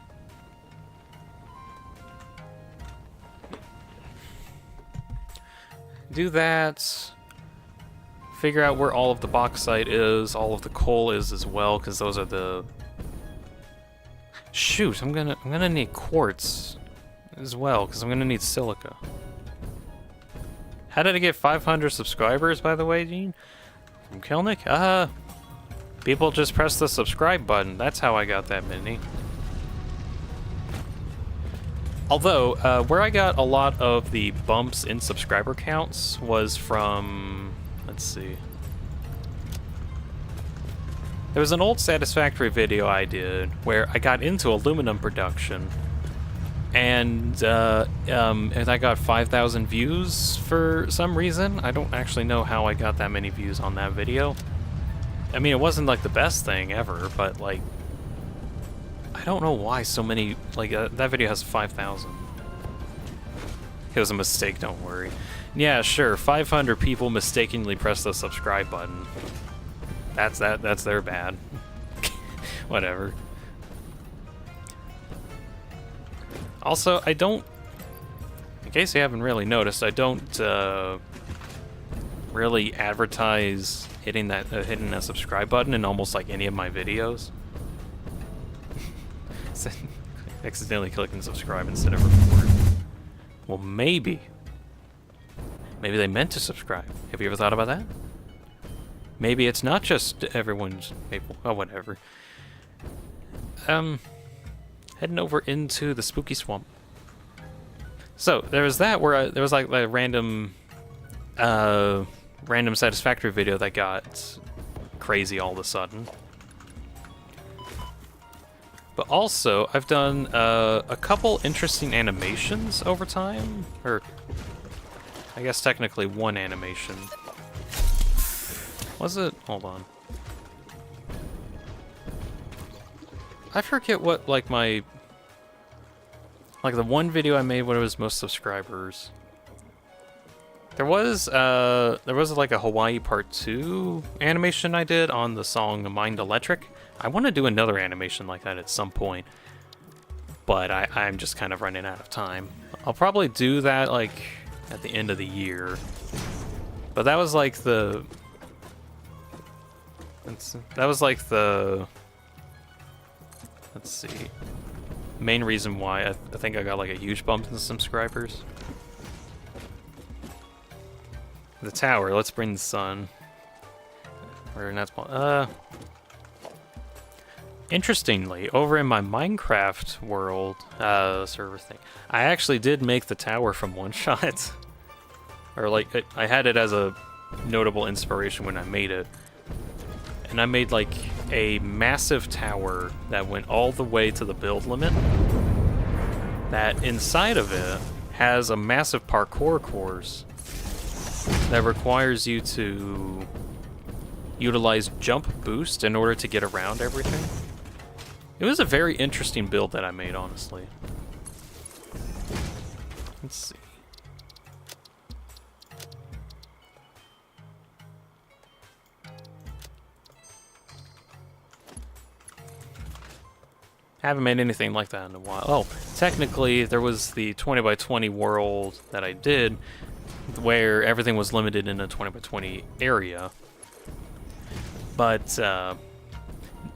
Speaker 1: Do that. Figure out where all of the bauxite is, all of the coal is as well, because those are the... Shoot, I'm gonna need quartz as well, because I'm gonna need silica. How did I get 500 subscribers, by the way, Dean? From Kilnick? People just press the subscribe button. That's how I got that many. Although, where I got a lot of the bumps in subscriber counts was from... Let's see. There was an old Satisfactory video I did where I got into aluminum production, and I got 5,000 views for some reason. I don't actually know how I got that many views on that video. I mean, it wasn't like the best thing ever, but like, I don't know why so many, like, that video has 5,000. It was a mistake, don't worry. Yeah, sure, 500 people mistakenly pressed the subscribe button. That's their bad. Whatever. Also, I don't, in case you haven't really noticed, I don't really advertise hitting that subscribe button in almost like any of my videos. Accidentally clicking subscribe instead of record. Well, maybe they meant to subscribe. Have you ever thought about that? Maybe it's not just everyone's people. Oh, whatever. Heading over into the spooky swamp. So there was that where there was like a random Satisfactory video that got crazy all of a sudden. But also, I've done a couple interesting animations over time, or I guess technically one animation. Was it? Hold on. I forget what, like, the one video I made when it was most subscribers. There was like a Hawaii Part 2 animation I did on the song Mind Electric. I want to do another animation like that at some point, but I'm just kind of running out of time. I'll probably do that, like, at the end of the year. But that was like the... Let's see. Main reason why I think I got like a huge bump in the subscribers. The tower. Let's bring the sun. We're in that spot. Interestingly, over in my Minecraft world server thing, I actually did make the tower from one shot. Or like, I had it as a notable inspiration when I made it. And I made like a massive tower that went all the way to the build limit. That inside of it has a massive parkour course that requires you to utilize jump boost in order to get around everything. It was a very interesting build that I made, honestly. Let's see. Haven't made anything like that in a while. Oh, technically, there was the 20x20 world that I did, where everything was limited in a 20x20 area. But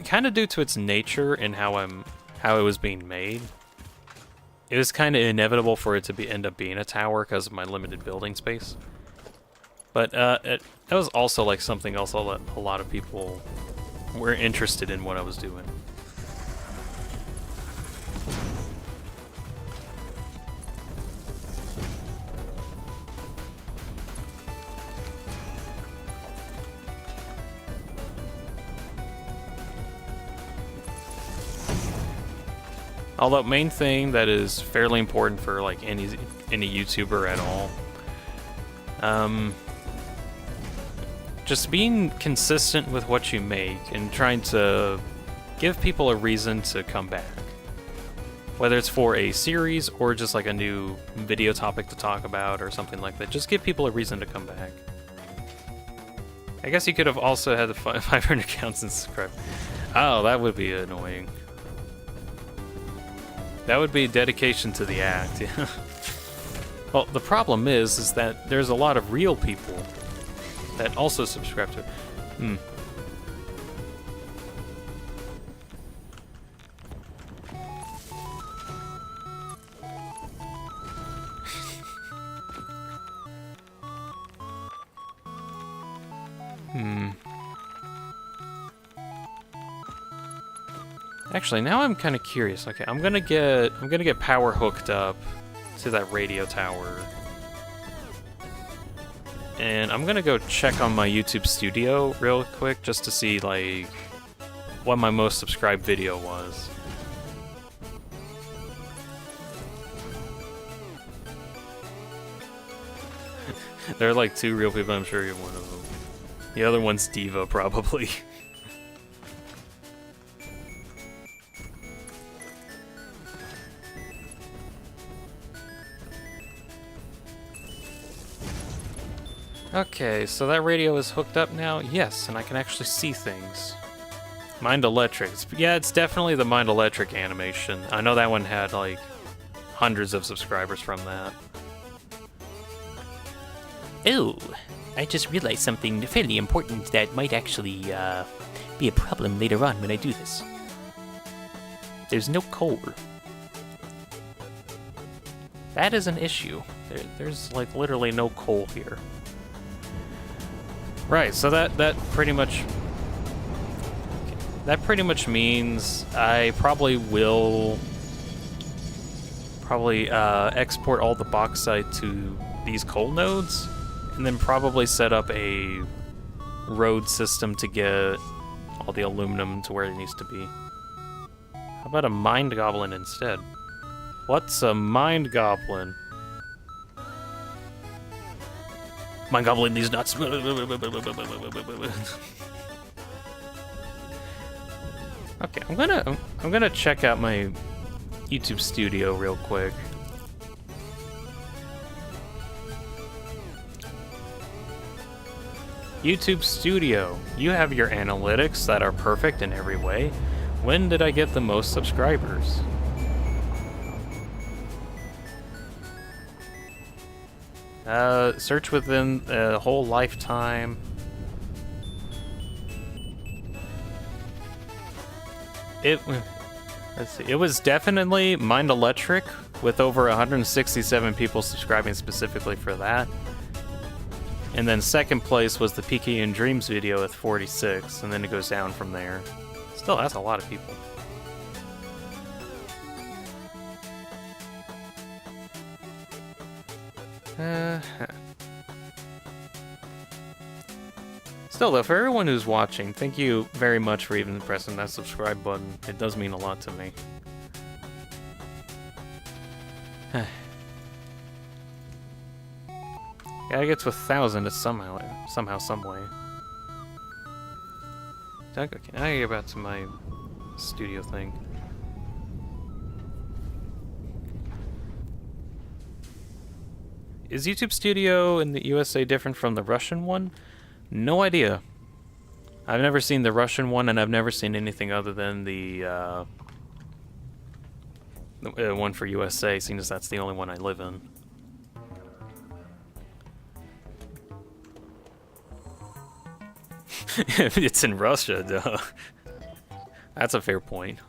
Speaker 1: kind of due to its nature and how it was being made, it was kind of inevitable for it to end up being a tower because of my limited building space. But that was also like something else a lot of people were interested in what I was doing. Although main thing that is fairly important for like any YouTuber at all, just being consistent with what you make and trying to give people a reason to come back. Whether it's for a series or just like a new video topic to talk about or something like that, just give people a reason to come back. I guess you could have also had the 500 accounts and subscribe. Oh, that would be annoying. That would be dedication to the act, yeah. Well, the problem is that there's a lot of real people that also subscribe to it. Actually, now I'm kind of curious. Okay, I'm gonna get power hooked up to that radio tower, and I'm gonna go check on my YouTube Studio real quick just to see like what my most subscribed video was. There are like 2 real people. I'm sure you're one of them. The other one's Diva, probably. Okay, so that radio is hooked up now? Yes, and I can actually see things. Mind Electric. Yeah, it's definitely the Mind Electric animation. I know that one had, like, hundreds of subscribers from that.
Speaker 2: Oh, I just realized something fairly important that might actually be a problem later on when I do this. There's no coal.
Speaker 1: That is an issue. There's, like, literally no coal here. Right, so that pretty much means I probably will export all the bauxite to these coal nodes, and then probably set up a road system to get all the aluminum to where it needs to be. How about a mind goblin instead? What's a mind goblin?
Speaker 2: My goblin is nuts.
Speaker 1: Okay, I'm gonna check out my YouTube Studio real quick. YouTube Studio, you have your analytics that are perfect in every way. When did I get the most subscribers? Search within a whole lifetime. Let's see. It was definitely Mind Electric with over 167 people subscribing specifically for that. And then second place was the Peaky and Dreams video with 46, and then it goes down from there. Still, that's a lot of people. Still though, for everyone who's watching, thank you very much for even pressing that subscribe button. It does mean a lot to me. Gotta get to 1,000 somehow, some way. Okay, now I get back to my studio thing. Is YouTube Studio in the USA different from the Russian one? No idea. I've never seen the Russian one, and I've never seen anything other than the one for USA, seeing as that's the only one I live in. It's in Russia, duh. That's a fair point.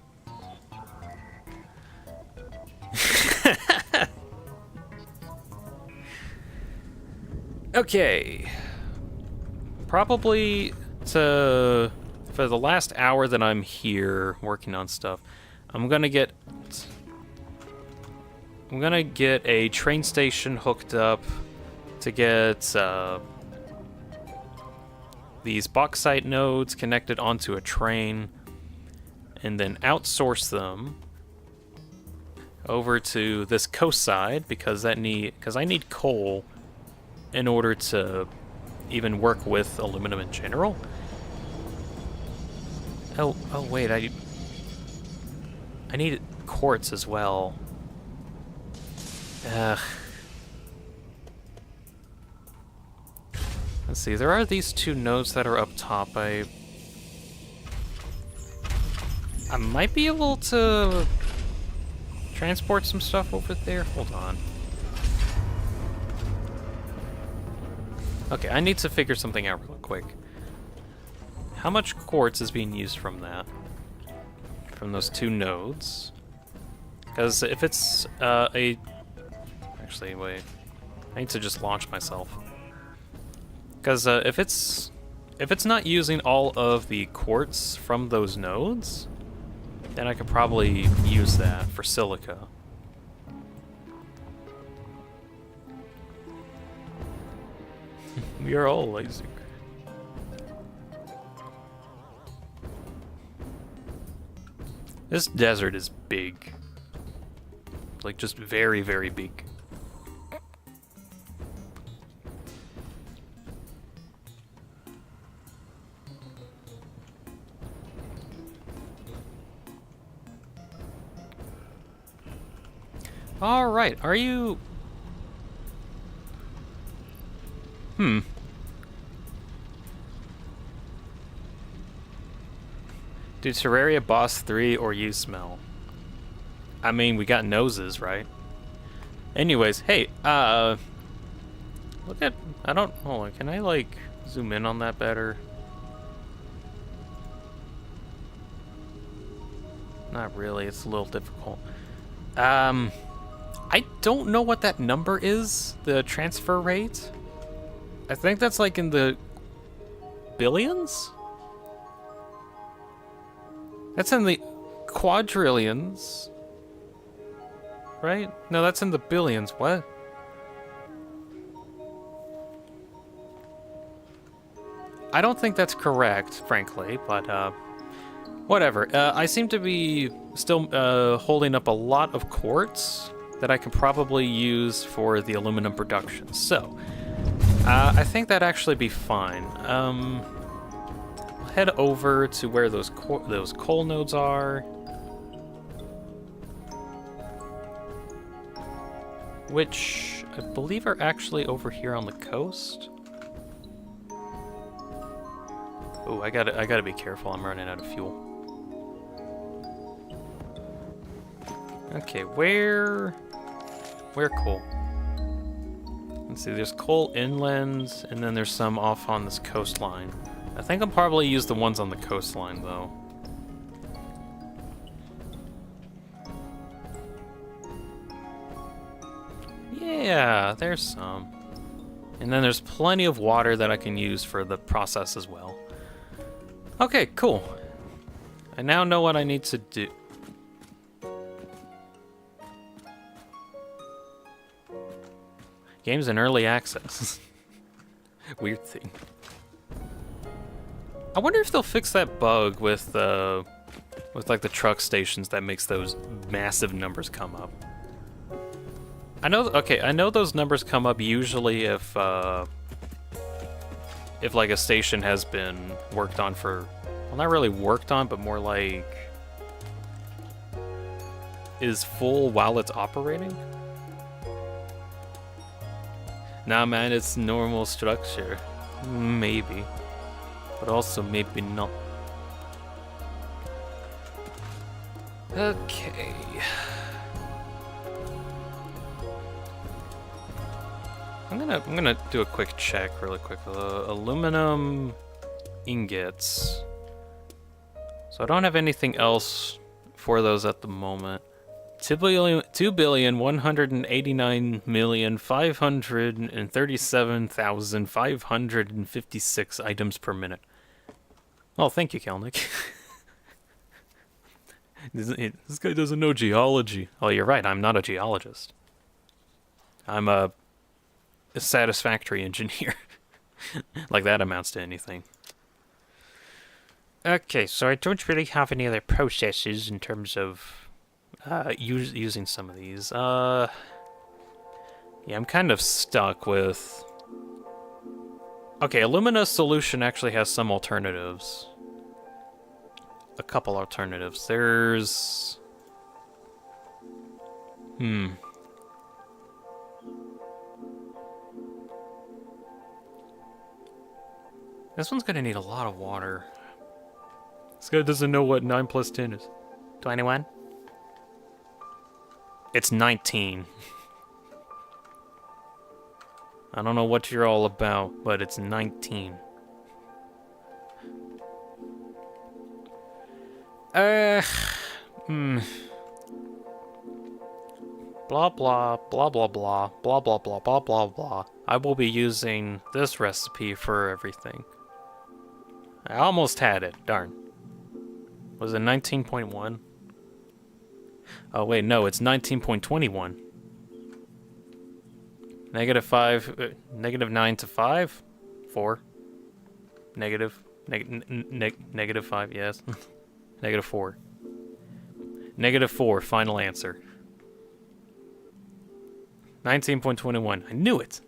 Speaker 1: Okay. Probably for the last hour that I'm here working on stuff, I'm gonna get a train station hooked up to get these bauxite nodes connected onto a train, and then outsource them over to this coast side because I need coal in order to even work with aluminum in general. Oh wait, I need quartz as well. Ugh. Let's see, there are these two nodes that are up top. I might be able to transport some stuff over there. Hold on. Okay, I need to figure something out real quick. How much quartz is being used from that? From those two nodes? Because if it's Actually, wait. I need to just launch myself. Because if it's not using all of the quartz from those nodes, then I could probably use that for silica. We are all lazy. This desert is big. Like, just very, very big. Alright, are you... Dude, Terraria Boss 3 or you smell? I mean, we got noses, right? Anyways, hey, look at... hold on, can I, like, zoom in on that better? Not really, it's a little difficult. I don't know what that number is, the transfer rate. I think that's like in the billions? That's in the quadrillions. Right? No, that's in the billions. What? I don't think that's correct, frankly, but whatever. I seem to be still holding up a lot of quartz that I can probably use for the aluminum production. So, I think that'd actually be fine. Head over to where those coal nodes are. Which I believe are actually over here on the coast. Oh, I gotta be careful. I'm running out of fuel. Okay, where coal? Let's see. There's coal inland, and then there's some off on this coastline. I think I'll probably use the ones on the coastline, though. Yeah, there's some. And then there's plenty of water that I can use for the process as well. Okay, cool. I now know what I need to do. Game's in early access. Weird thing. I wonder if they'll fix that bug with like the truck stations that makes those massive numbers come up. I know those numbers come up usually if like a station has been worked on for, well, not really worked on, but more like is full while it's operating. Nah, man, it's normal structure. Maybe. But also maybe not. Okay. I'm gonna do a quick check really quick. Aluminum ingots. So I don't have anything else for those at the moment. 2,189,537,556 items per minute. Oh, thank you, Kelnick. This guy doesn't know geology. Oh, you're right. I'm not a geologist. I'm a satisfactory engineer. Like that amounts to anything. Okay, so I don't really have any other processes in terms of using some of these. Yeah, I'm kind of stuck with... Okay, alumina solution actually has some alternatives. A couple alternatives. There's... This one's gonna need a lot of water. This guy doesn't know what 9 plus 10 is.
Speaker 2: 21?
Speaker 1: It's 19. I don't know what you're all about, but it's 19. Blah, blah, blah, blah, blah, blah, blah, blah, blah, blah, blah. I will be using this recipe for everything. I almost had it, darn. Was it 19.1? Oh, wait, no, it's 19.21. Negative 5, negative 9 to 5? 4. Negative 5, yes. Negative 4. Negative 4, final answer. 19.21. I knew it!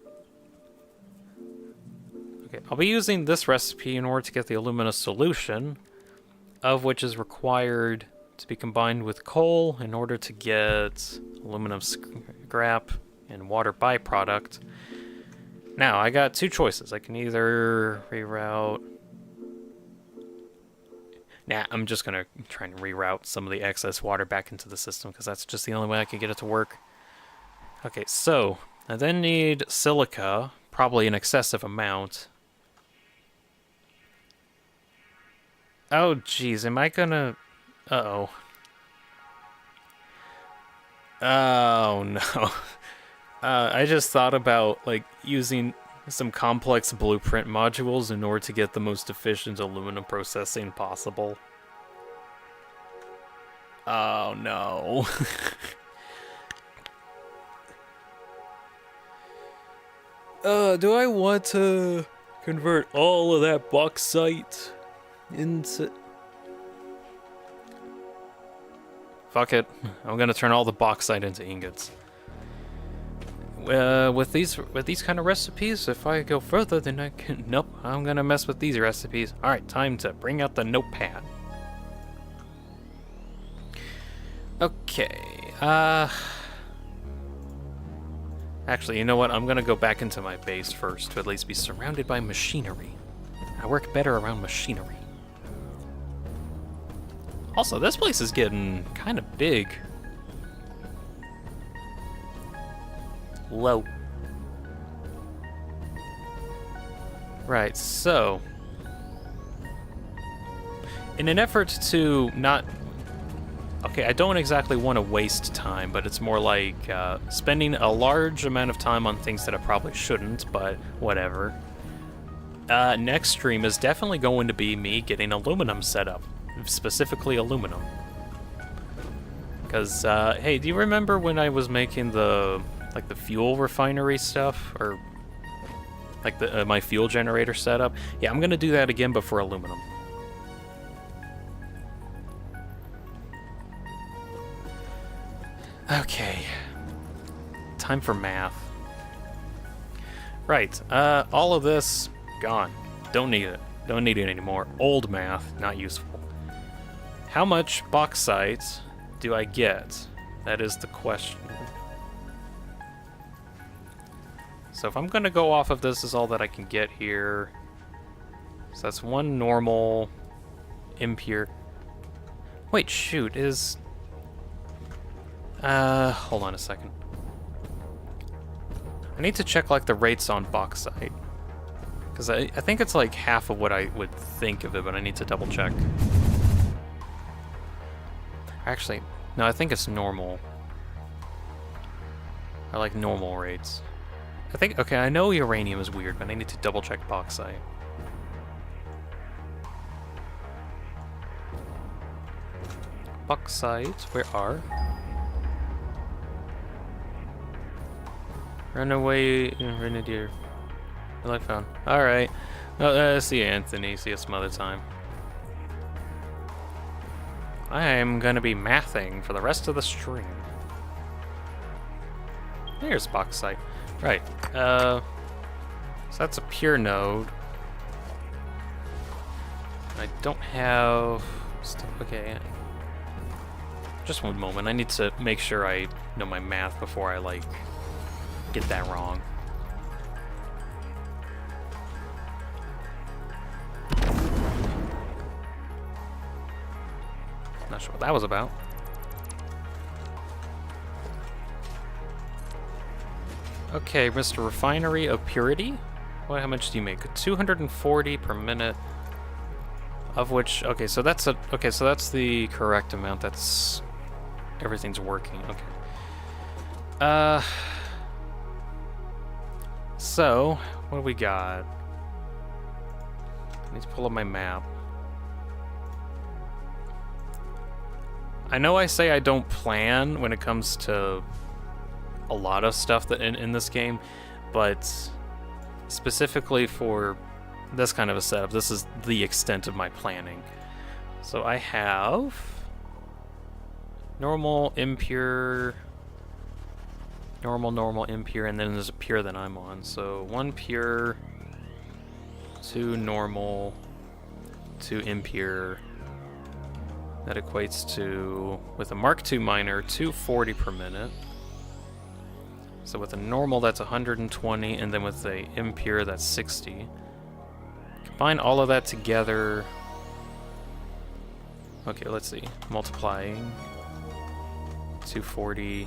Speaker 1: Okay, I'll be using this recipe in order to get the alumina solution, of which is required to be combined with coal in order to get aluminum scrap and water byproduct. Now, I got two choices. I can either reroute... Nah, I'm just going to try and reroute some of the excess water back into the system, because that's just the only way I can get it to work. Okay, so, I then need silica, probably an excessive amount. Oh, geez, am I gonna... Uh-oh. Oh, no. I just thought about, like, using some complex blueprint modules in order to get the most efficient aluminum processing possible. Oh, no. Do I want to convert all of that bauxite into... Fuck it. I'm gonna turn all the bauxite into ingots. With these kind of recipes, if I go further, then I can... Nope, I'm gonna mess with these recipes. Alright, time to bring out the notepad. Okay, actually, you know what? I'm gonna go back into my base first to at least be surrounded by machinery. I work better around machinery. Also, this place is getting kind of big.
Speaker 2: Whoa.
Speaker 1: Right, so... in an effort to not... Okay, I don't exactly want to waste time, but it's more like spending a large amount of time on things that I probably shouldn't, but whatever. Next stream is definitely going to be me getting aluminum set up. Specifically aluminum. Because, hey, do you remember when I was making the fuel refinery stuff? Or, like, my fuel generator setup? Yeah, I'm gonna do that again, but for aluminum. Okay. Time for math. Right, all of this, gone. Don't need it. Don't need it anymore. Old math, not useful. How much bauxite do I get? That is the question. So if I'm gonna go off of this is all that I can get here. So that's one normal impure. Wait, shoot, is... hold on a second. I need to check, like, the rates on bauxite. Because I think it's, like, half of what I would think of it, but I need to double check. Actually, no, I think it's normal. Or like normal rates. I think, okay, I know uranium is weird, but I need to double check bauxite. Bauxite, where are? Runaway Renadier. I found. Alright. See you, Anthony. See you some other time. I am gonna be mathing for the rest of the stream. There's bauxite. Right. So that's a pure node. I don't have stuff. Okay. Just one moment. I need to make sure I know my math before I like get that wrong. Not sure what that was about. Okay, Mr. Refinery of Purity. How much do you make? 240 per minute. Of which, okay, so that's the correct amount. That's everything's working. Okay. So what do we got? I need to pull up my map. I know I say I don't plan when it comes to a lot of stuff that in this game, but specifically for this kind of a setup, this is the extent of my planning. So I have normal, impure, normal, impure, and then there's a pure that I'm on. So 1 pure, 2 normal, 2 impure. That equates to, with a Mark II miner, 240 per minute. So with a normal, that's 120, and then with a impure, that's 60. Combine all of that together. Okay, let's see. Multiplying 240.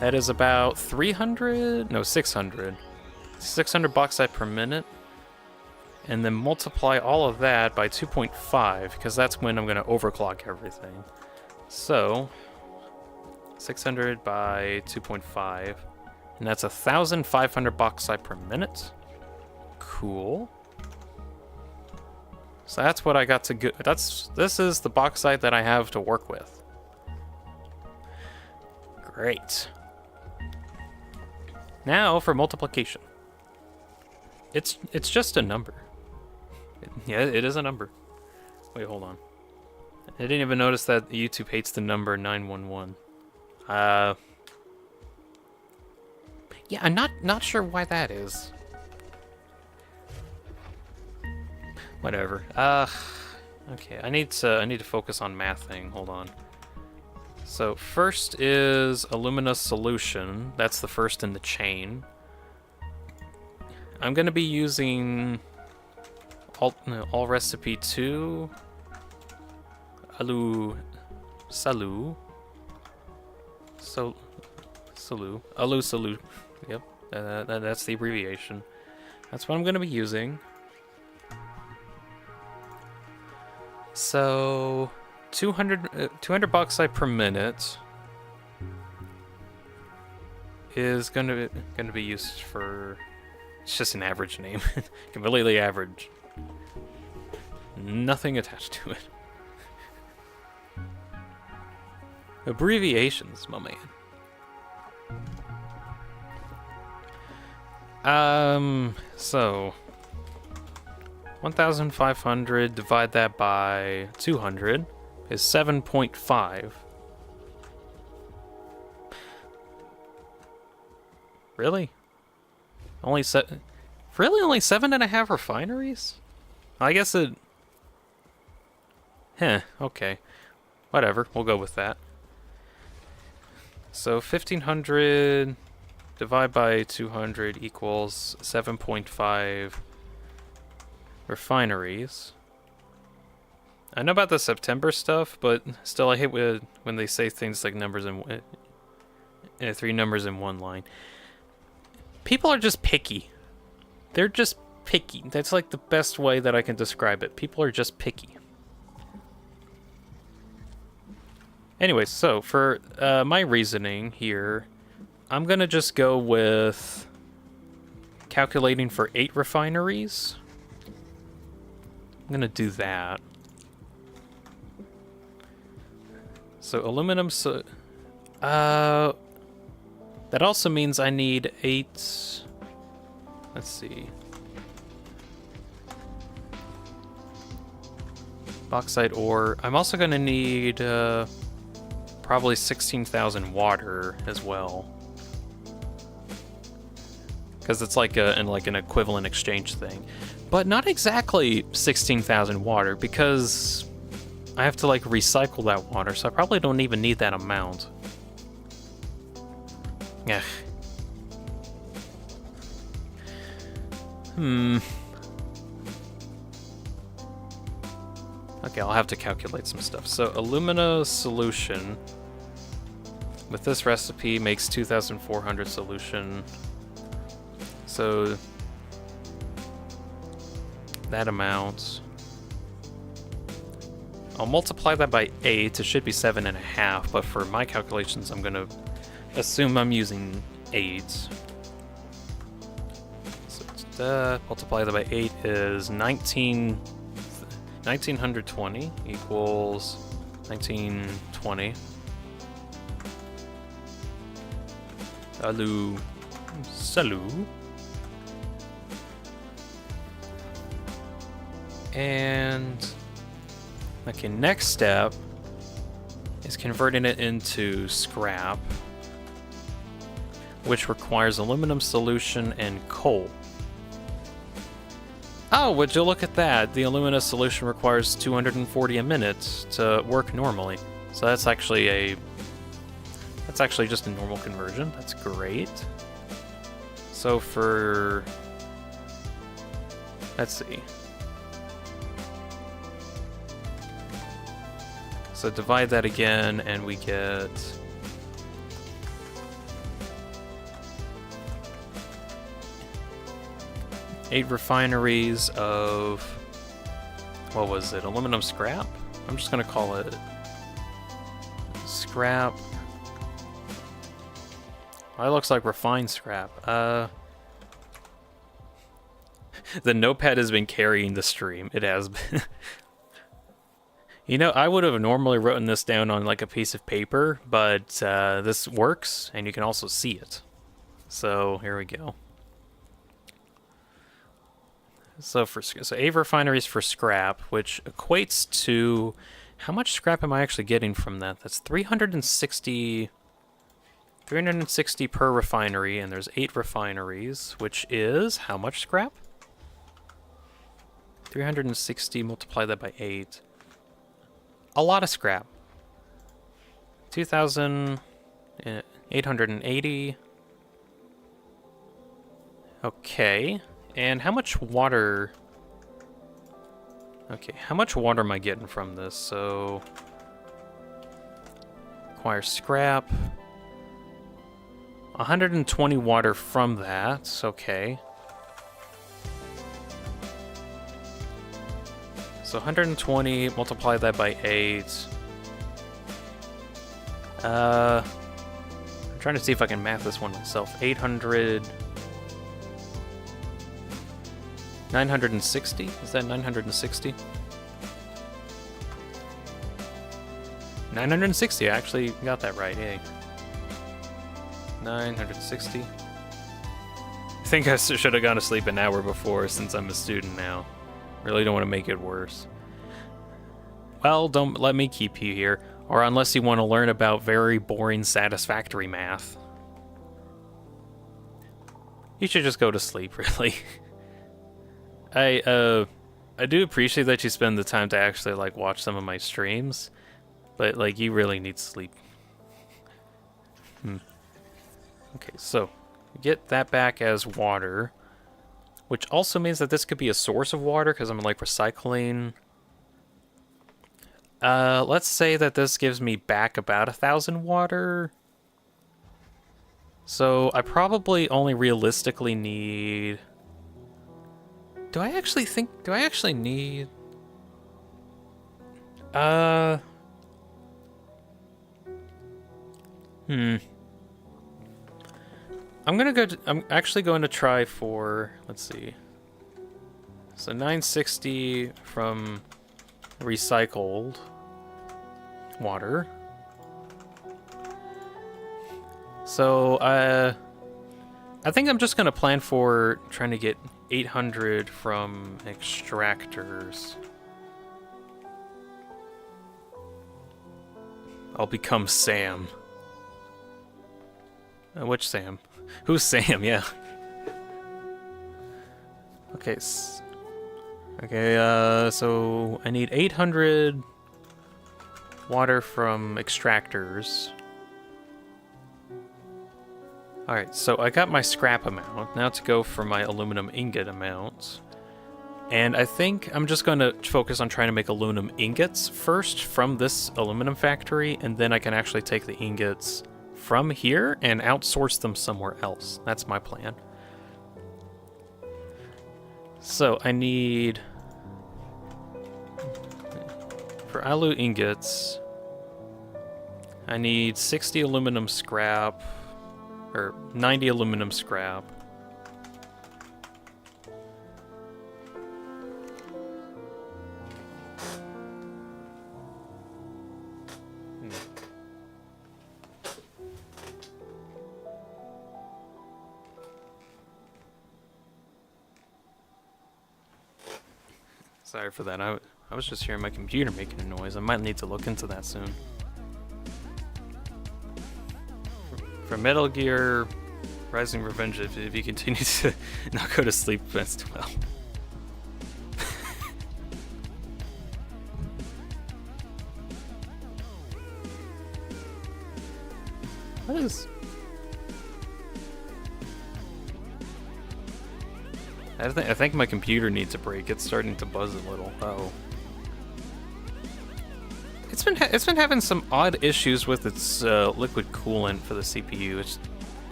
Speaker 1: That is about 300? No, 600. 600 bauxite per minute. And then multiply all of that by 2.5, because that's when I'm going to overclock everything. So 600 by 2.5, and that's 1,500 bauxite per minute. Cool. So that's what I got to go. This is the bauxite that I have to work with. Great. Now for multiplication. It's just a number. Yeah, it is a number. Wait, hold on. I didn't even notice that YouTube hates the number 911. Yeah, I'm not sure why that is. Whatever. Okay, I need to focus on mathing. Hold on. So first is alumina solution. That's the first in the chain. I'm gonna be using all recipe 2. Alu salu. Yep, that's the abbreviation. That's what I'm gonna be using. So 200 bauxite per minute is gonna be used for. It's just an average name. Completely average. Nothing attached to it. Abbreviations, my man. So 1,500, divide that by 200 is 7.5. Really? Only 7.5 refineries? I guess it. Okay. Whatever, we'll go with that. So 1,500 divided by 200 equals 7.5 refineries. I know about the September stuff, but still I hate when they say things like numbers in 3 numbers in one line. People are just picky. They're just picky. That's like the best way that I can describe it. People are just picky. Anyway, so for my reasoning here, I'm gonna just go with calculating for 8 refineries. I'm gonna do that. So aluminum, that also means I need 8, let's see. Bauxite ore. I'm also gonna need probably 16,000 water as well. Because it's like an equivalent exchange thing. But not exactly 16,000 water, because I have to like recycle that water, so I probably don't even need that amount. Yeah. Okay, I'll have to calculate some stuff. So alumina solution with this recipe makes 2,400 solution. So that amount. I'll multiply that by 8. It should be 7.5, but for my calculations, I'm gonna assume I'm using 8. So multiply that by 8 is 1920 equals 1920. Salut. And okay, next step is converting it into scrap, which requires aluminum solution and coal. Oh, would you look at that? The alumina solution requires 240 a minute to work normally. So that's actually just a normal conversion. That's great. So for, let's see. So divide that again, and we get eight refineries of, what was it, aluminum scrap? I'm just gonna call it scrap. Well, it looks like refined scrap. The notepad has been carrying the stream. It has been. You know, I would have normally written this down on like a piece of paper, but this works, and you can also see it. So here we go. So 8 refineries for scrap, which equates to, how much scrap am I actually getting from that? That's 360 per refinery, and there's 8 refineries, which is how much scrap? 360, multiply that by 8. A lot of scrap. 2,880. Okay. And how much water? Okay, how much water am I getting from this? So, acquire scrap. 120 water from that. Okay. So 120, multiply that by 8. I'm trying to see if I can math this one myself. 800... 960? Is that 960? 960, I actually got that right, yay. 960. I think I should have gone to sleep an hour before since I'm a student now. Really don't want to make it worse. Well, don't let me keep you here, or unless you want to learn about very boring, satisfactory math. You should just go to sleep, really. I do appreciate that you spend the time to actually like watch some of my streams, but like you really need sleep. Okay, so get that back as water, which also means that this could be a source of water because I'm like recycling. Let's say that this gives me back about 1,000 water. So I probably only realistically need. Do I actually need... I'm actually going to try for, let's see. So 960 from recycled water. So I think I'm just gonna plan for trying to get 800 from extractors. I'll become Sam. Which Sam? Who's Sam? Yeah. Okay. Okay. So I need 800 water from extractors. Alright, so I got my scrap amount. Now to go for my aluminum ingot amount. And I think I'm just going to focus on trying to make aluminum ingots first from this aluminum factory, and then I can actually take the ingots from here and outsource them somewhere else. That's my plan. So I need... For alu ingots, I need 60 aluminum scrap, or 90 aluminum scrap. Sorry for that. I was just hearing my computer making a noise. I might need to look into that soon. For Metal Gear Rising Revenge, if you continue to not go to sleep, rest well. What is... I think my computer needs a break. It's starting to buzz a little. Uh-oh. It's been having some odd issues with its liquid coolant for the CPU.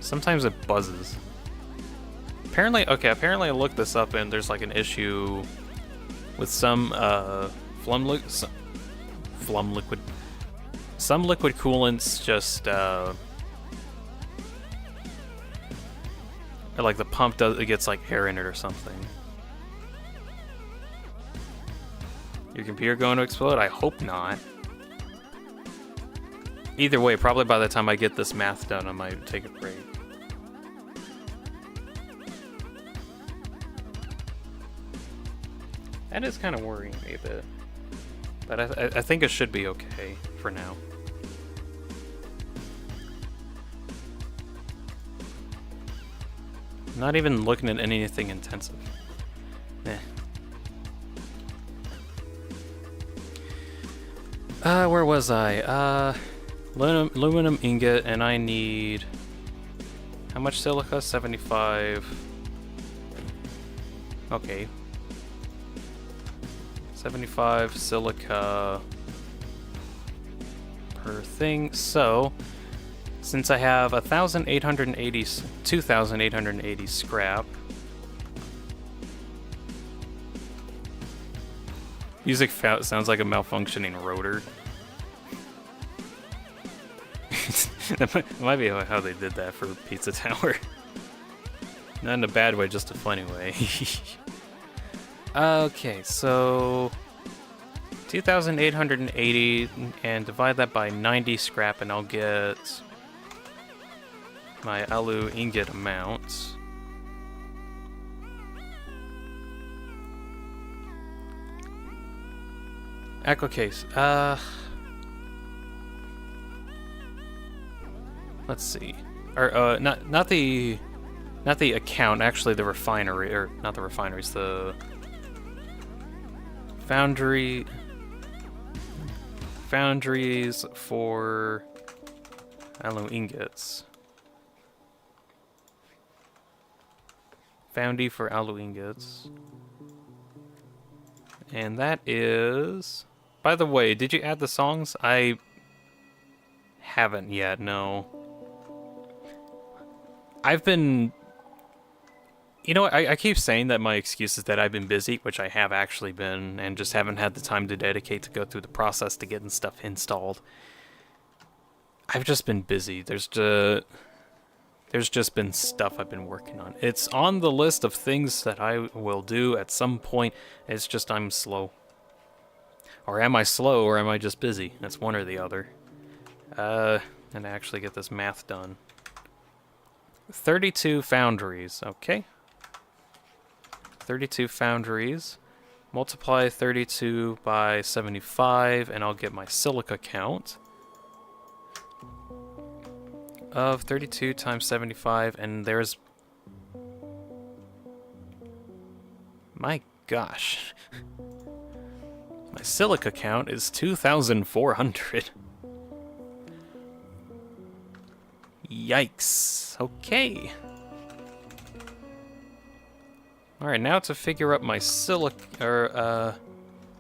Speaker 1: Sometimes it buzzes. Apparently I looked this up and there's like an issue with some liquid coolants just like the pump it gets like air in it or something. Your computer going to explode? I hope not. Either way, probably by the time I get this math done, I might take a break. That is kind of worrying me a bit. But I think it should be okay for now. Not even looking at anything intensive. Where was I? Aluminum ingot, and I need... How much silica? 75. Okay. 75 silica per thing. So, since I have 2,880 scrap. Music sounds like a malfunctioning rotor. That might be how they did that for Pizza Tower. Not in a bad way, just a funny way. Okay, so 2,880 and divide that by 90 scrap and I'll get my alu ingot amount. Echo case. Let's see. Or not the account, actually the refinery, or not the refineries, the foundries for alu ingots. Foundry for alu ingots. And that is... By the way, did you add the songs? I haven't yet, no. I've been... You know, I keep saying that my excuse is that I've been busy, which I have actually been, and just haven't had the time to dedicate to go through the process to getting stuff installed. I've just been busy. There's just been stuff I've been working on. It's on the list of things that I will do at some point. It's just I'm slow. Or am I slow, or am I just busy? That's one or the other. And actually get this math done. 32 foundries, okay. 32 foundries. Multiply 32 by 75, and I'll get my silica count of 32 times 75, and there's... My gosh. My silica count is 2,400. Yikes. Okay. Alright, now to figure out my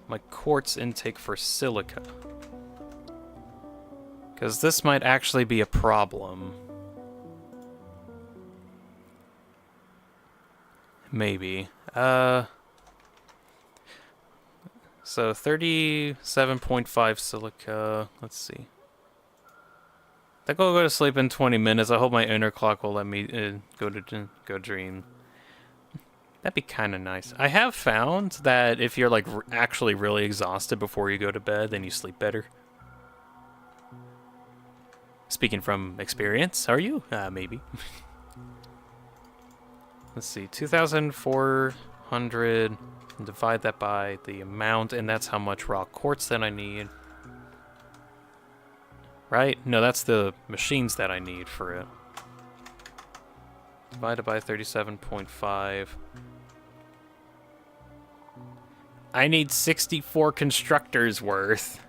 Speaker 1: my quartz intake for silica. Because this might actually be a problem. Maybe. So 37.5 silica. Let's see. I think I'll go to sleep in 20 minutes. I hope my inner clock will let me go dream. That'd be kind of nice. I have found that if you're like actually really exhausted before you go to bed, then you sleep better. Speaking from experience, are you? Maybe. Let's see, 2,400, divide that by the amount, and that's how much raw quartz that I need. Right? No, that's the machines that I need for it. Divided by 37.5. I need 64 constructors worth.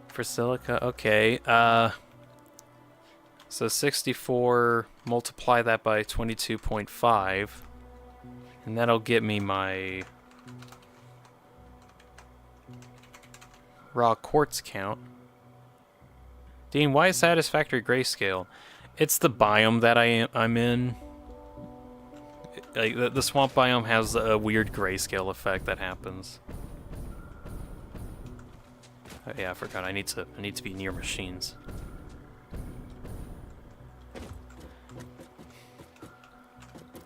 Speaker 1: For silica, okay. So 64, multiply that by 22.5, and that'll get me my raw quartz count. Dean, why is satisfactory grayscale? It's the biome that I'm in. Like the swamp biome has a weird grayscale effect that happens. Oh, yeah, I forgot. I need to be near machines.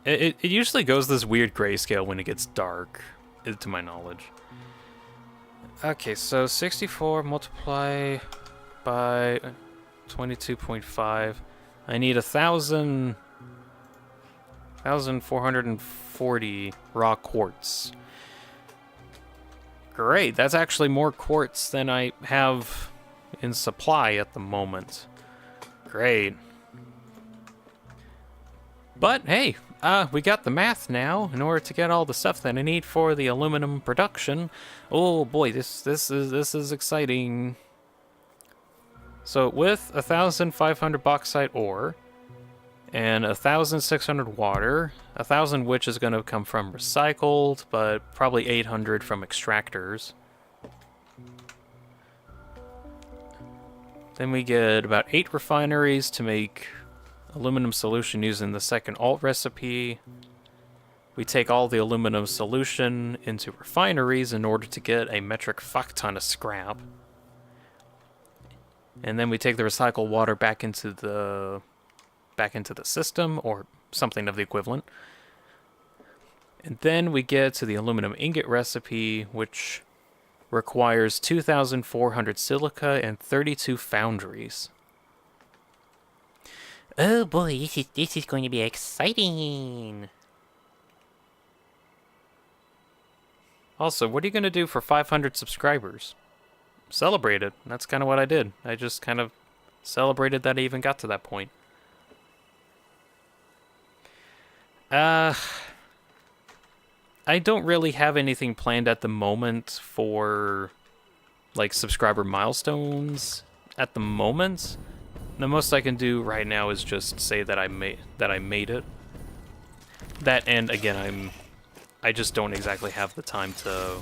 Speaker 1: It usually goes this weird grayscale when it gets dark, to my knowledge. Okay, so 64 multiply by 22.5. I need 1,440 raw quartz. Great, that's actually more quartz than I have in supply at the moment. Great. But hey, we got the math now in order to get all the stuff that I need for the aluminum production. Oh boy, this is exciting. So with 1,500 bauxite ore and 1,600 water, 1,000 which is going to come from recycled, but probably 800 from extractors. Then we get about 8 refineries to make aluminum solution using the second alt recipe. We take all the aluminum solution into refineries in order to get a metric fuck ton of scrap. And then we take the recycled water back into the system, or something of the equivalent. And then we get to the aluminum ingot recipe, which requires 2,400 silica and 32 foundries.
Speaker 2: Oh boy, this is going to be exciting.
Speaker 1: Also, what are you going to do for 500 subscribers? Celebrate it. That's kind of what I did. I just kind of celebrated that I even got to that point. I don't really have anything planned at the moment for, like, subscriber milestones at the moment. The most I can do right now is just say that I made it. That, and again, I just don't exactly have the time to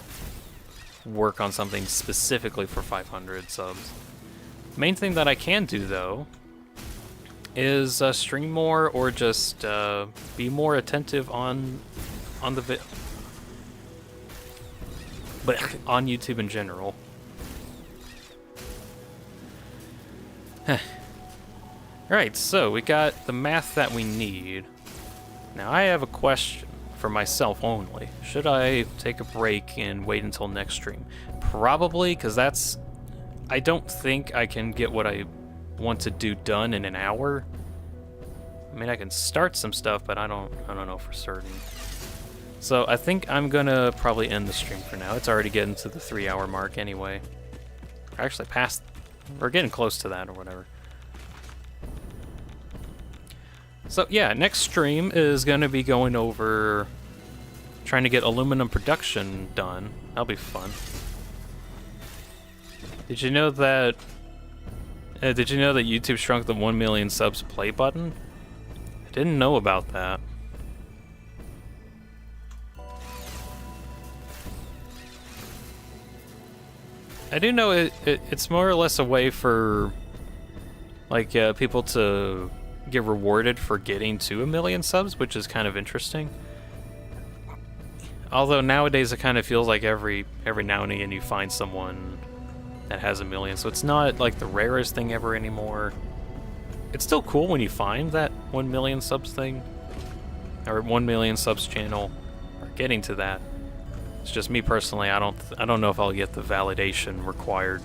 Speaker 1: work on something specifically for 500 subs. Main thing that I can do though is stream more, or just be more attentive on the but on YouTube in general. Alright, so we got the math that we need. Now I have a question for myself only. Should I take a break and wait until next stream? Probably, because I don't think I can get what I want to do done in an hour. I mean, I can start some stuff, but I don't know for certain. So I think I'm gonna probably end the stream for now. It's already getting to the 3-hour mark anyway. Actually past, we're getting close to that or whatever. So yeah, next stream is gonna be going over trying to get aluminum production done. That'll be fun. Did you know that YouTube shrunk the 1 million subs play button? I didn't know about that. I do know it's more or less a way for like people to get rewarded for getting to 1 million subs, which is kind of interesting. Although nowadays it kind of feels like every now and again you find someone that has 1 million, so it's not like the rarest thing ever anymore. It's still cool when you find that 1 million subs thing, or 1 million subs channel, or getting to that. It's just me personally, I don't know if I'll get the validation required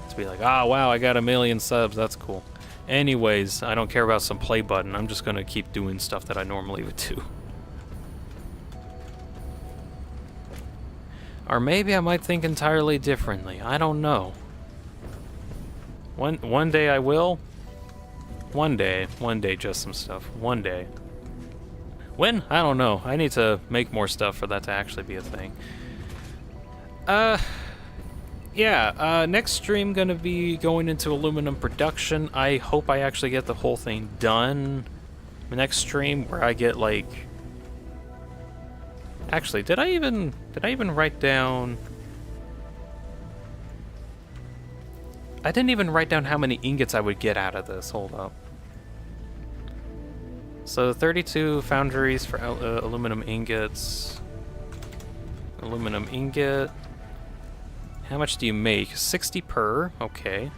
Speaker 1: to be like, ah, wow, I got 1 million subs, that's cool. Anyways, I don't care about some play button, I'm just gonna keep doing stuff that I normally would do. Or maybe I might think entirely differently, I don't know. One day I will. One day, just some stuff, one day. When? I don't know. I need to make more stuff for that to actually be a thing. Yeah, next stream gonna be going into aluminum production. I hope I actually get the whole thing done. The next stream where I get like... Actually, did I even write down... I didn't even write down how many ingots I would get out of this. Hold up. So 32 foundries for aluminum ingots. Aluminum ingot. How much do you make? 60 per. Okay.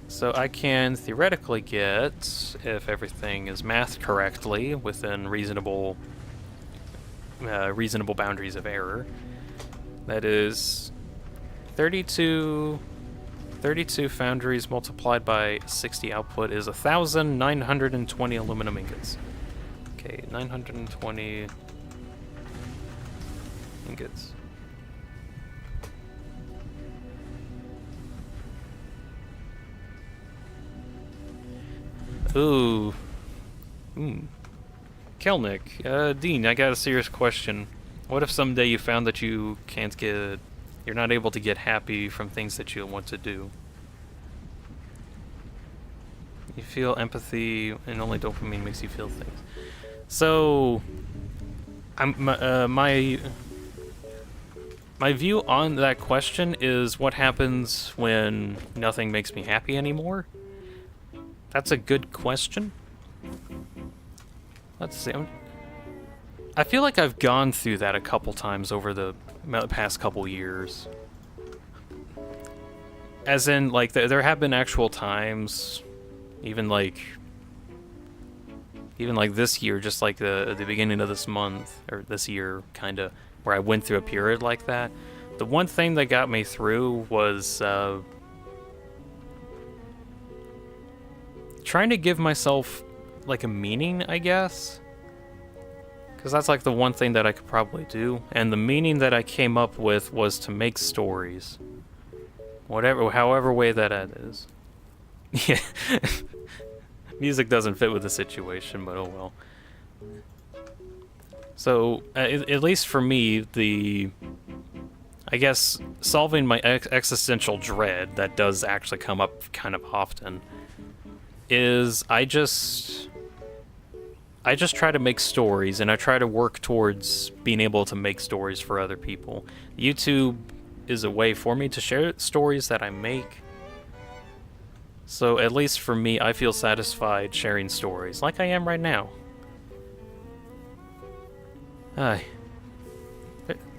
Speaker 1: So I can theoretically get, if everything is mathed correctly, within reasonable boundaries of error, that is 32 foundries multiplied by 60 output is 1,920 aluminum ingots. Okay, 920 ingots. Ooh. Kelnick, Dean, I got a serious question. What if someday you found that you're not able to get happy from things that you want to do? You feel empathy, and only dopamine makes you feel things. So, my view on that question is what happens when nothing makes me happy anymore? That's a good question. Let's see. I feel like I've gone through that a couple times over the past couple years. As in, like, there have been actual times, even like this year, just like the beginning of this month, or this year, kind of, where I went through a period like that. The one thing that got me through was trying to give myself, like, a meaning, I guess. Because that's, like, the one thing that I could probably do. And the meaning that I came up with was to make stories. However way that is. Yeah. Music doesn't fit with the situation, but oh well. So, at least for me, I guess, solving my existential dread that does actually come up kind of often is I just try to make stories, and I try to work towards being able to make stories for other people. YouTube is a way for me to share stories that I make. So at least for me, I feel satisfied sharing stories, like I am right now.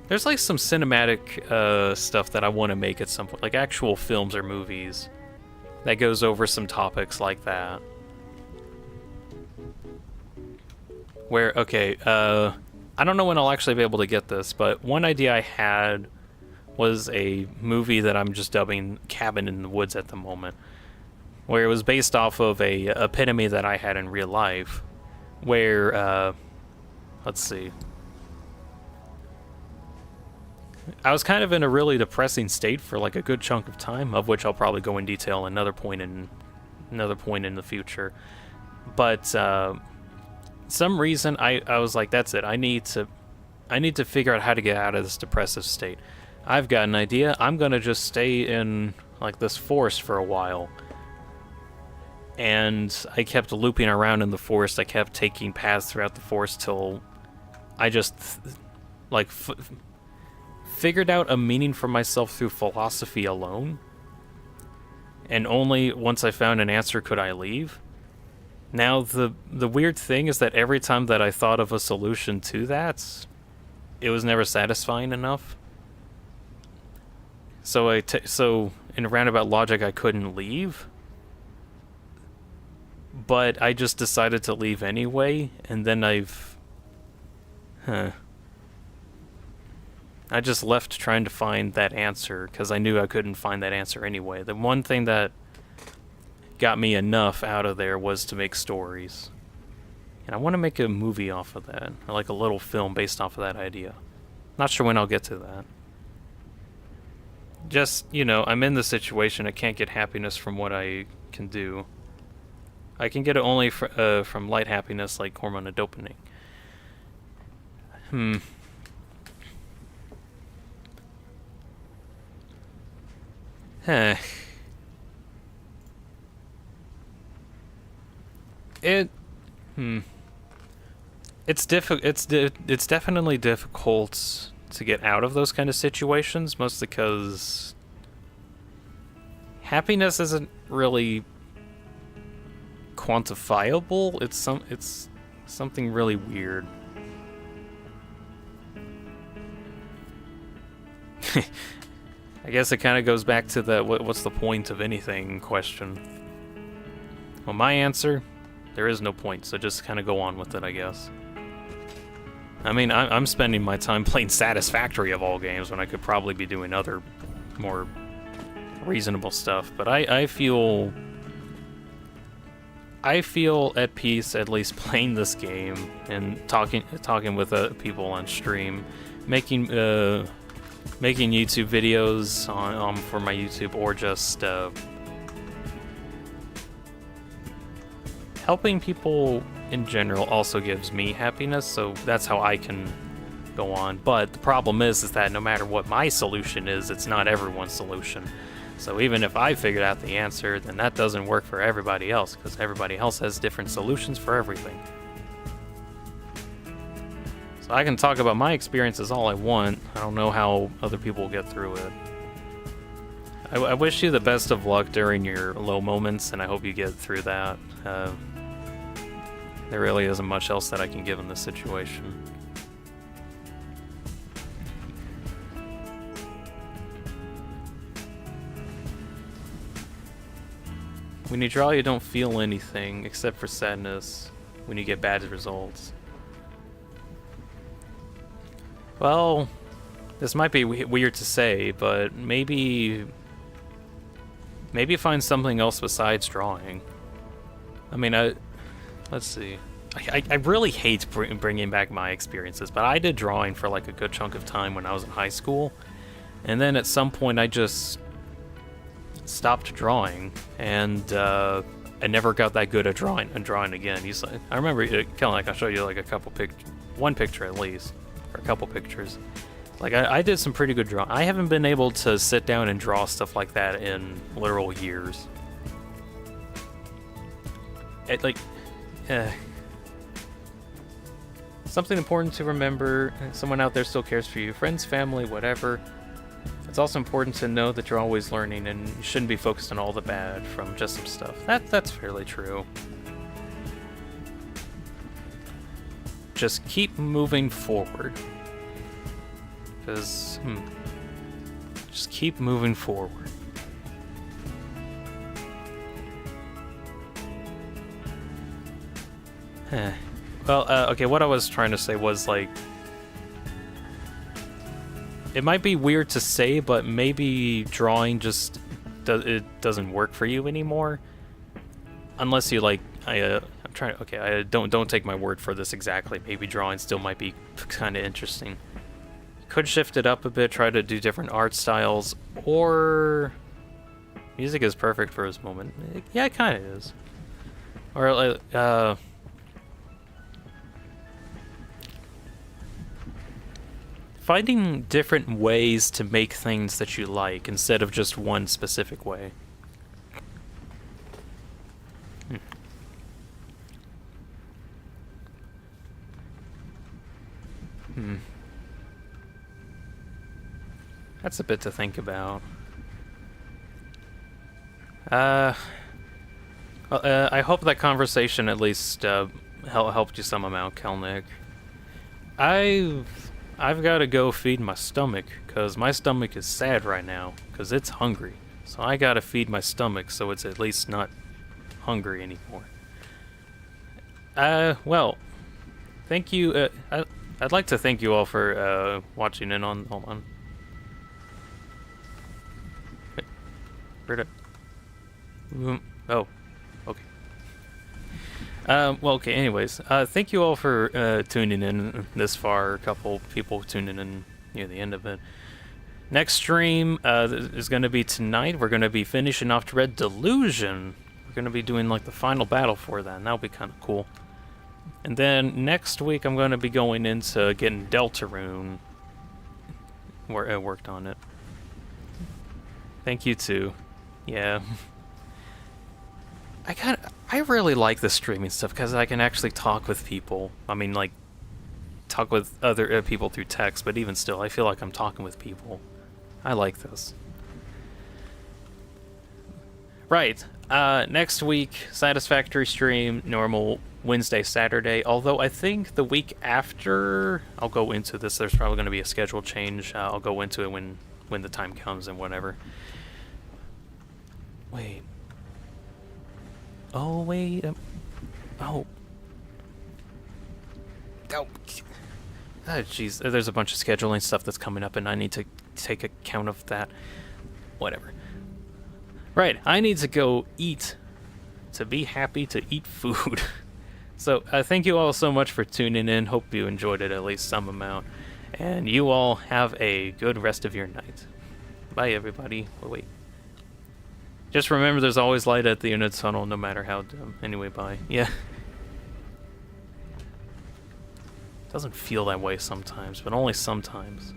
Speaker 1: There's like some cinematic stuff that I want to make at some point, like actual films or movies that goes over some topics like that. Where, okay, I don't know when I'll actually be able to get this, but one idea I had was a movie that I'm just dubbing Cabin in the Woods at the moment, where it was based off of a epitome that I had in real life, where, let's see. I was kind of in a really depressing state for like a good chunk of time, of which I'll probably go in detail another point in the future. But some reason I was like, that's it. I need to figure out how to get out of this depressive state. I've got an idea. I'm gonna just stay in like this forest for a while. And I kept looping around in the forest. I kept taking paths throughout the forest till I just figured out a meaning for myself through philosophy alone. And only once I found an answer could I leave. Now, the weird thing is that every time that I thought of a solution to that, it was never satisfying enough. So so in a roundabout logic, I couldn't leave. But I just decided to leave anyway, and then I just left trying to find that answer, because I knew I couldn't find that answer anyway. The one thing that got me enough out of there was to make stories. And I want to make a movie off of that, or like a little film based off of that idea. Not sure when I'll get to that. Just, you know, I'm in the situation, I can't get happiness from what I can do. I can get it only from light happiness, like hormone of dopamine. It's definitely difficult to get out of those kind of situations, mostly because happiness isn't really quantifiable. It's something really weird. I guess it kind of goes back to the what's the point of anything question. Well, my answer, there is no point, so just kind of go on with it, I guess. I mean, I'm spending my time playing Satisfactory of all games when I could probably be doing other, more reasonable stuff. But I feel at peace, at least playing this game and talking with people on stream, making YouTube videos on for my YouTube, or just helping people in general also gives me happiness, so that's how I can go on. But the problem is that no matter what my solution is, it's not everyone's solution. So even if I figured out the answer, then that doesn't work for everybody else, because everybody else has different solutions for everything. So I can talk about my experiences all I want. I don't know how other people will get through it. I wish you the best of luck during your low moments, and I hope you get through that. There really isn't much else that I can give in this situation. When you draw, you don't feel anything except for sadness when you get bad results. Well, this might be weird to say, but maybe find something else besides drawing. I mean, let's see. I really hate bringing back my experiences, but I did drawing for like a good chunk of time when I was in high school, and then at some point I just stopped drawing, and I never got that good at drawing again. I remember, kind of like I'll show you like one picture at least, or a couple pictures. Like I did some pretty good drawing. I haven't been able to sit down and draw stuff like that in literal years. Something important to remember, someone out there still cares for you. Friends, family, whatever. It's also important to know that you're always learning and you shouldn't be focused on all the bad from just some stuff. That's fairly true. Just keep moving forward. Because, just keep moving forward. Well, okay, what I was trying to say was, like, it might be weird to say, but maybe drawing just doesn't work for you anymore. Unless you, like, I'm trying to, okay, don't take my word for this exactly. Maybe drawing still might be kind of interesting. Could shift it up a bit, try to do different art styles, or music is perfect for this moment. Yeah, it kind of is. Or, finding different ways to make things that you like instead of just one specific way. That's a bit to think about. Well, I hope that conversation at least helped you some amount, Kelnick. I've got to go feed my stomach, because my stomach is sad right now, because it's hungry. So I got to feed my stomach so it's at least not hungry anymore. Well, thank you. I'd like to thank you all for watching in on... Hold on. Wait, where'd it... Oh, okay. Well, okay, anyways, thank you all for tuning in this far. A couple people tuning in near the end of it. Next stream is going to be tonight. We're going to be finishing off Dread Delusion. We're going to be doing, like, the final battle for that, and that'll be kind of cool. And then next week I'm going to be going into getting Deltarune. Where I worked on it. Thank you, too. Yeah. I really like the streaming stuff because I can actually talk with people. I mean, like, talk with other people through text, but even still, I feel like I'm talking with people. I like this. Right. Next week, Satisfactory stream, normal Wednesday, Saturday. Although I think the week after, I'll go into this. There's probably going to be a schedule change. I'll go into it when the time comes and whatever. Wait. Oh, wait. Oh. Oh. Jeez. There's a bunch of scheduling stuff that's coming up, and I need to take account of that. Whatever. Right. I need to go eat. To be happy to eat food. So, thank you all so much for tuning in. Hope you enjoyed it at least some amount. And you all have a good rest of your night. Bye, everybody. Oh, wait. Just remember, there's always light at the end of the tunnel, no matter how dumb. Anyway, bye. Yeah. Doesn't feel that way sometimes, but only sometimes.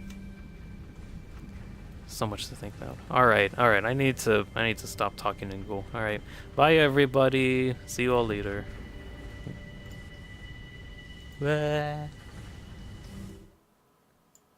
Speaker 1: So much to think about. Alright. I need to stop talking and go. Alright. Bye, everybody. See you all later. Bye.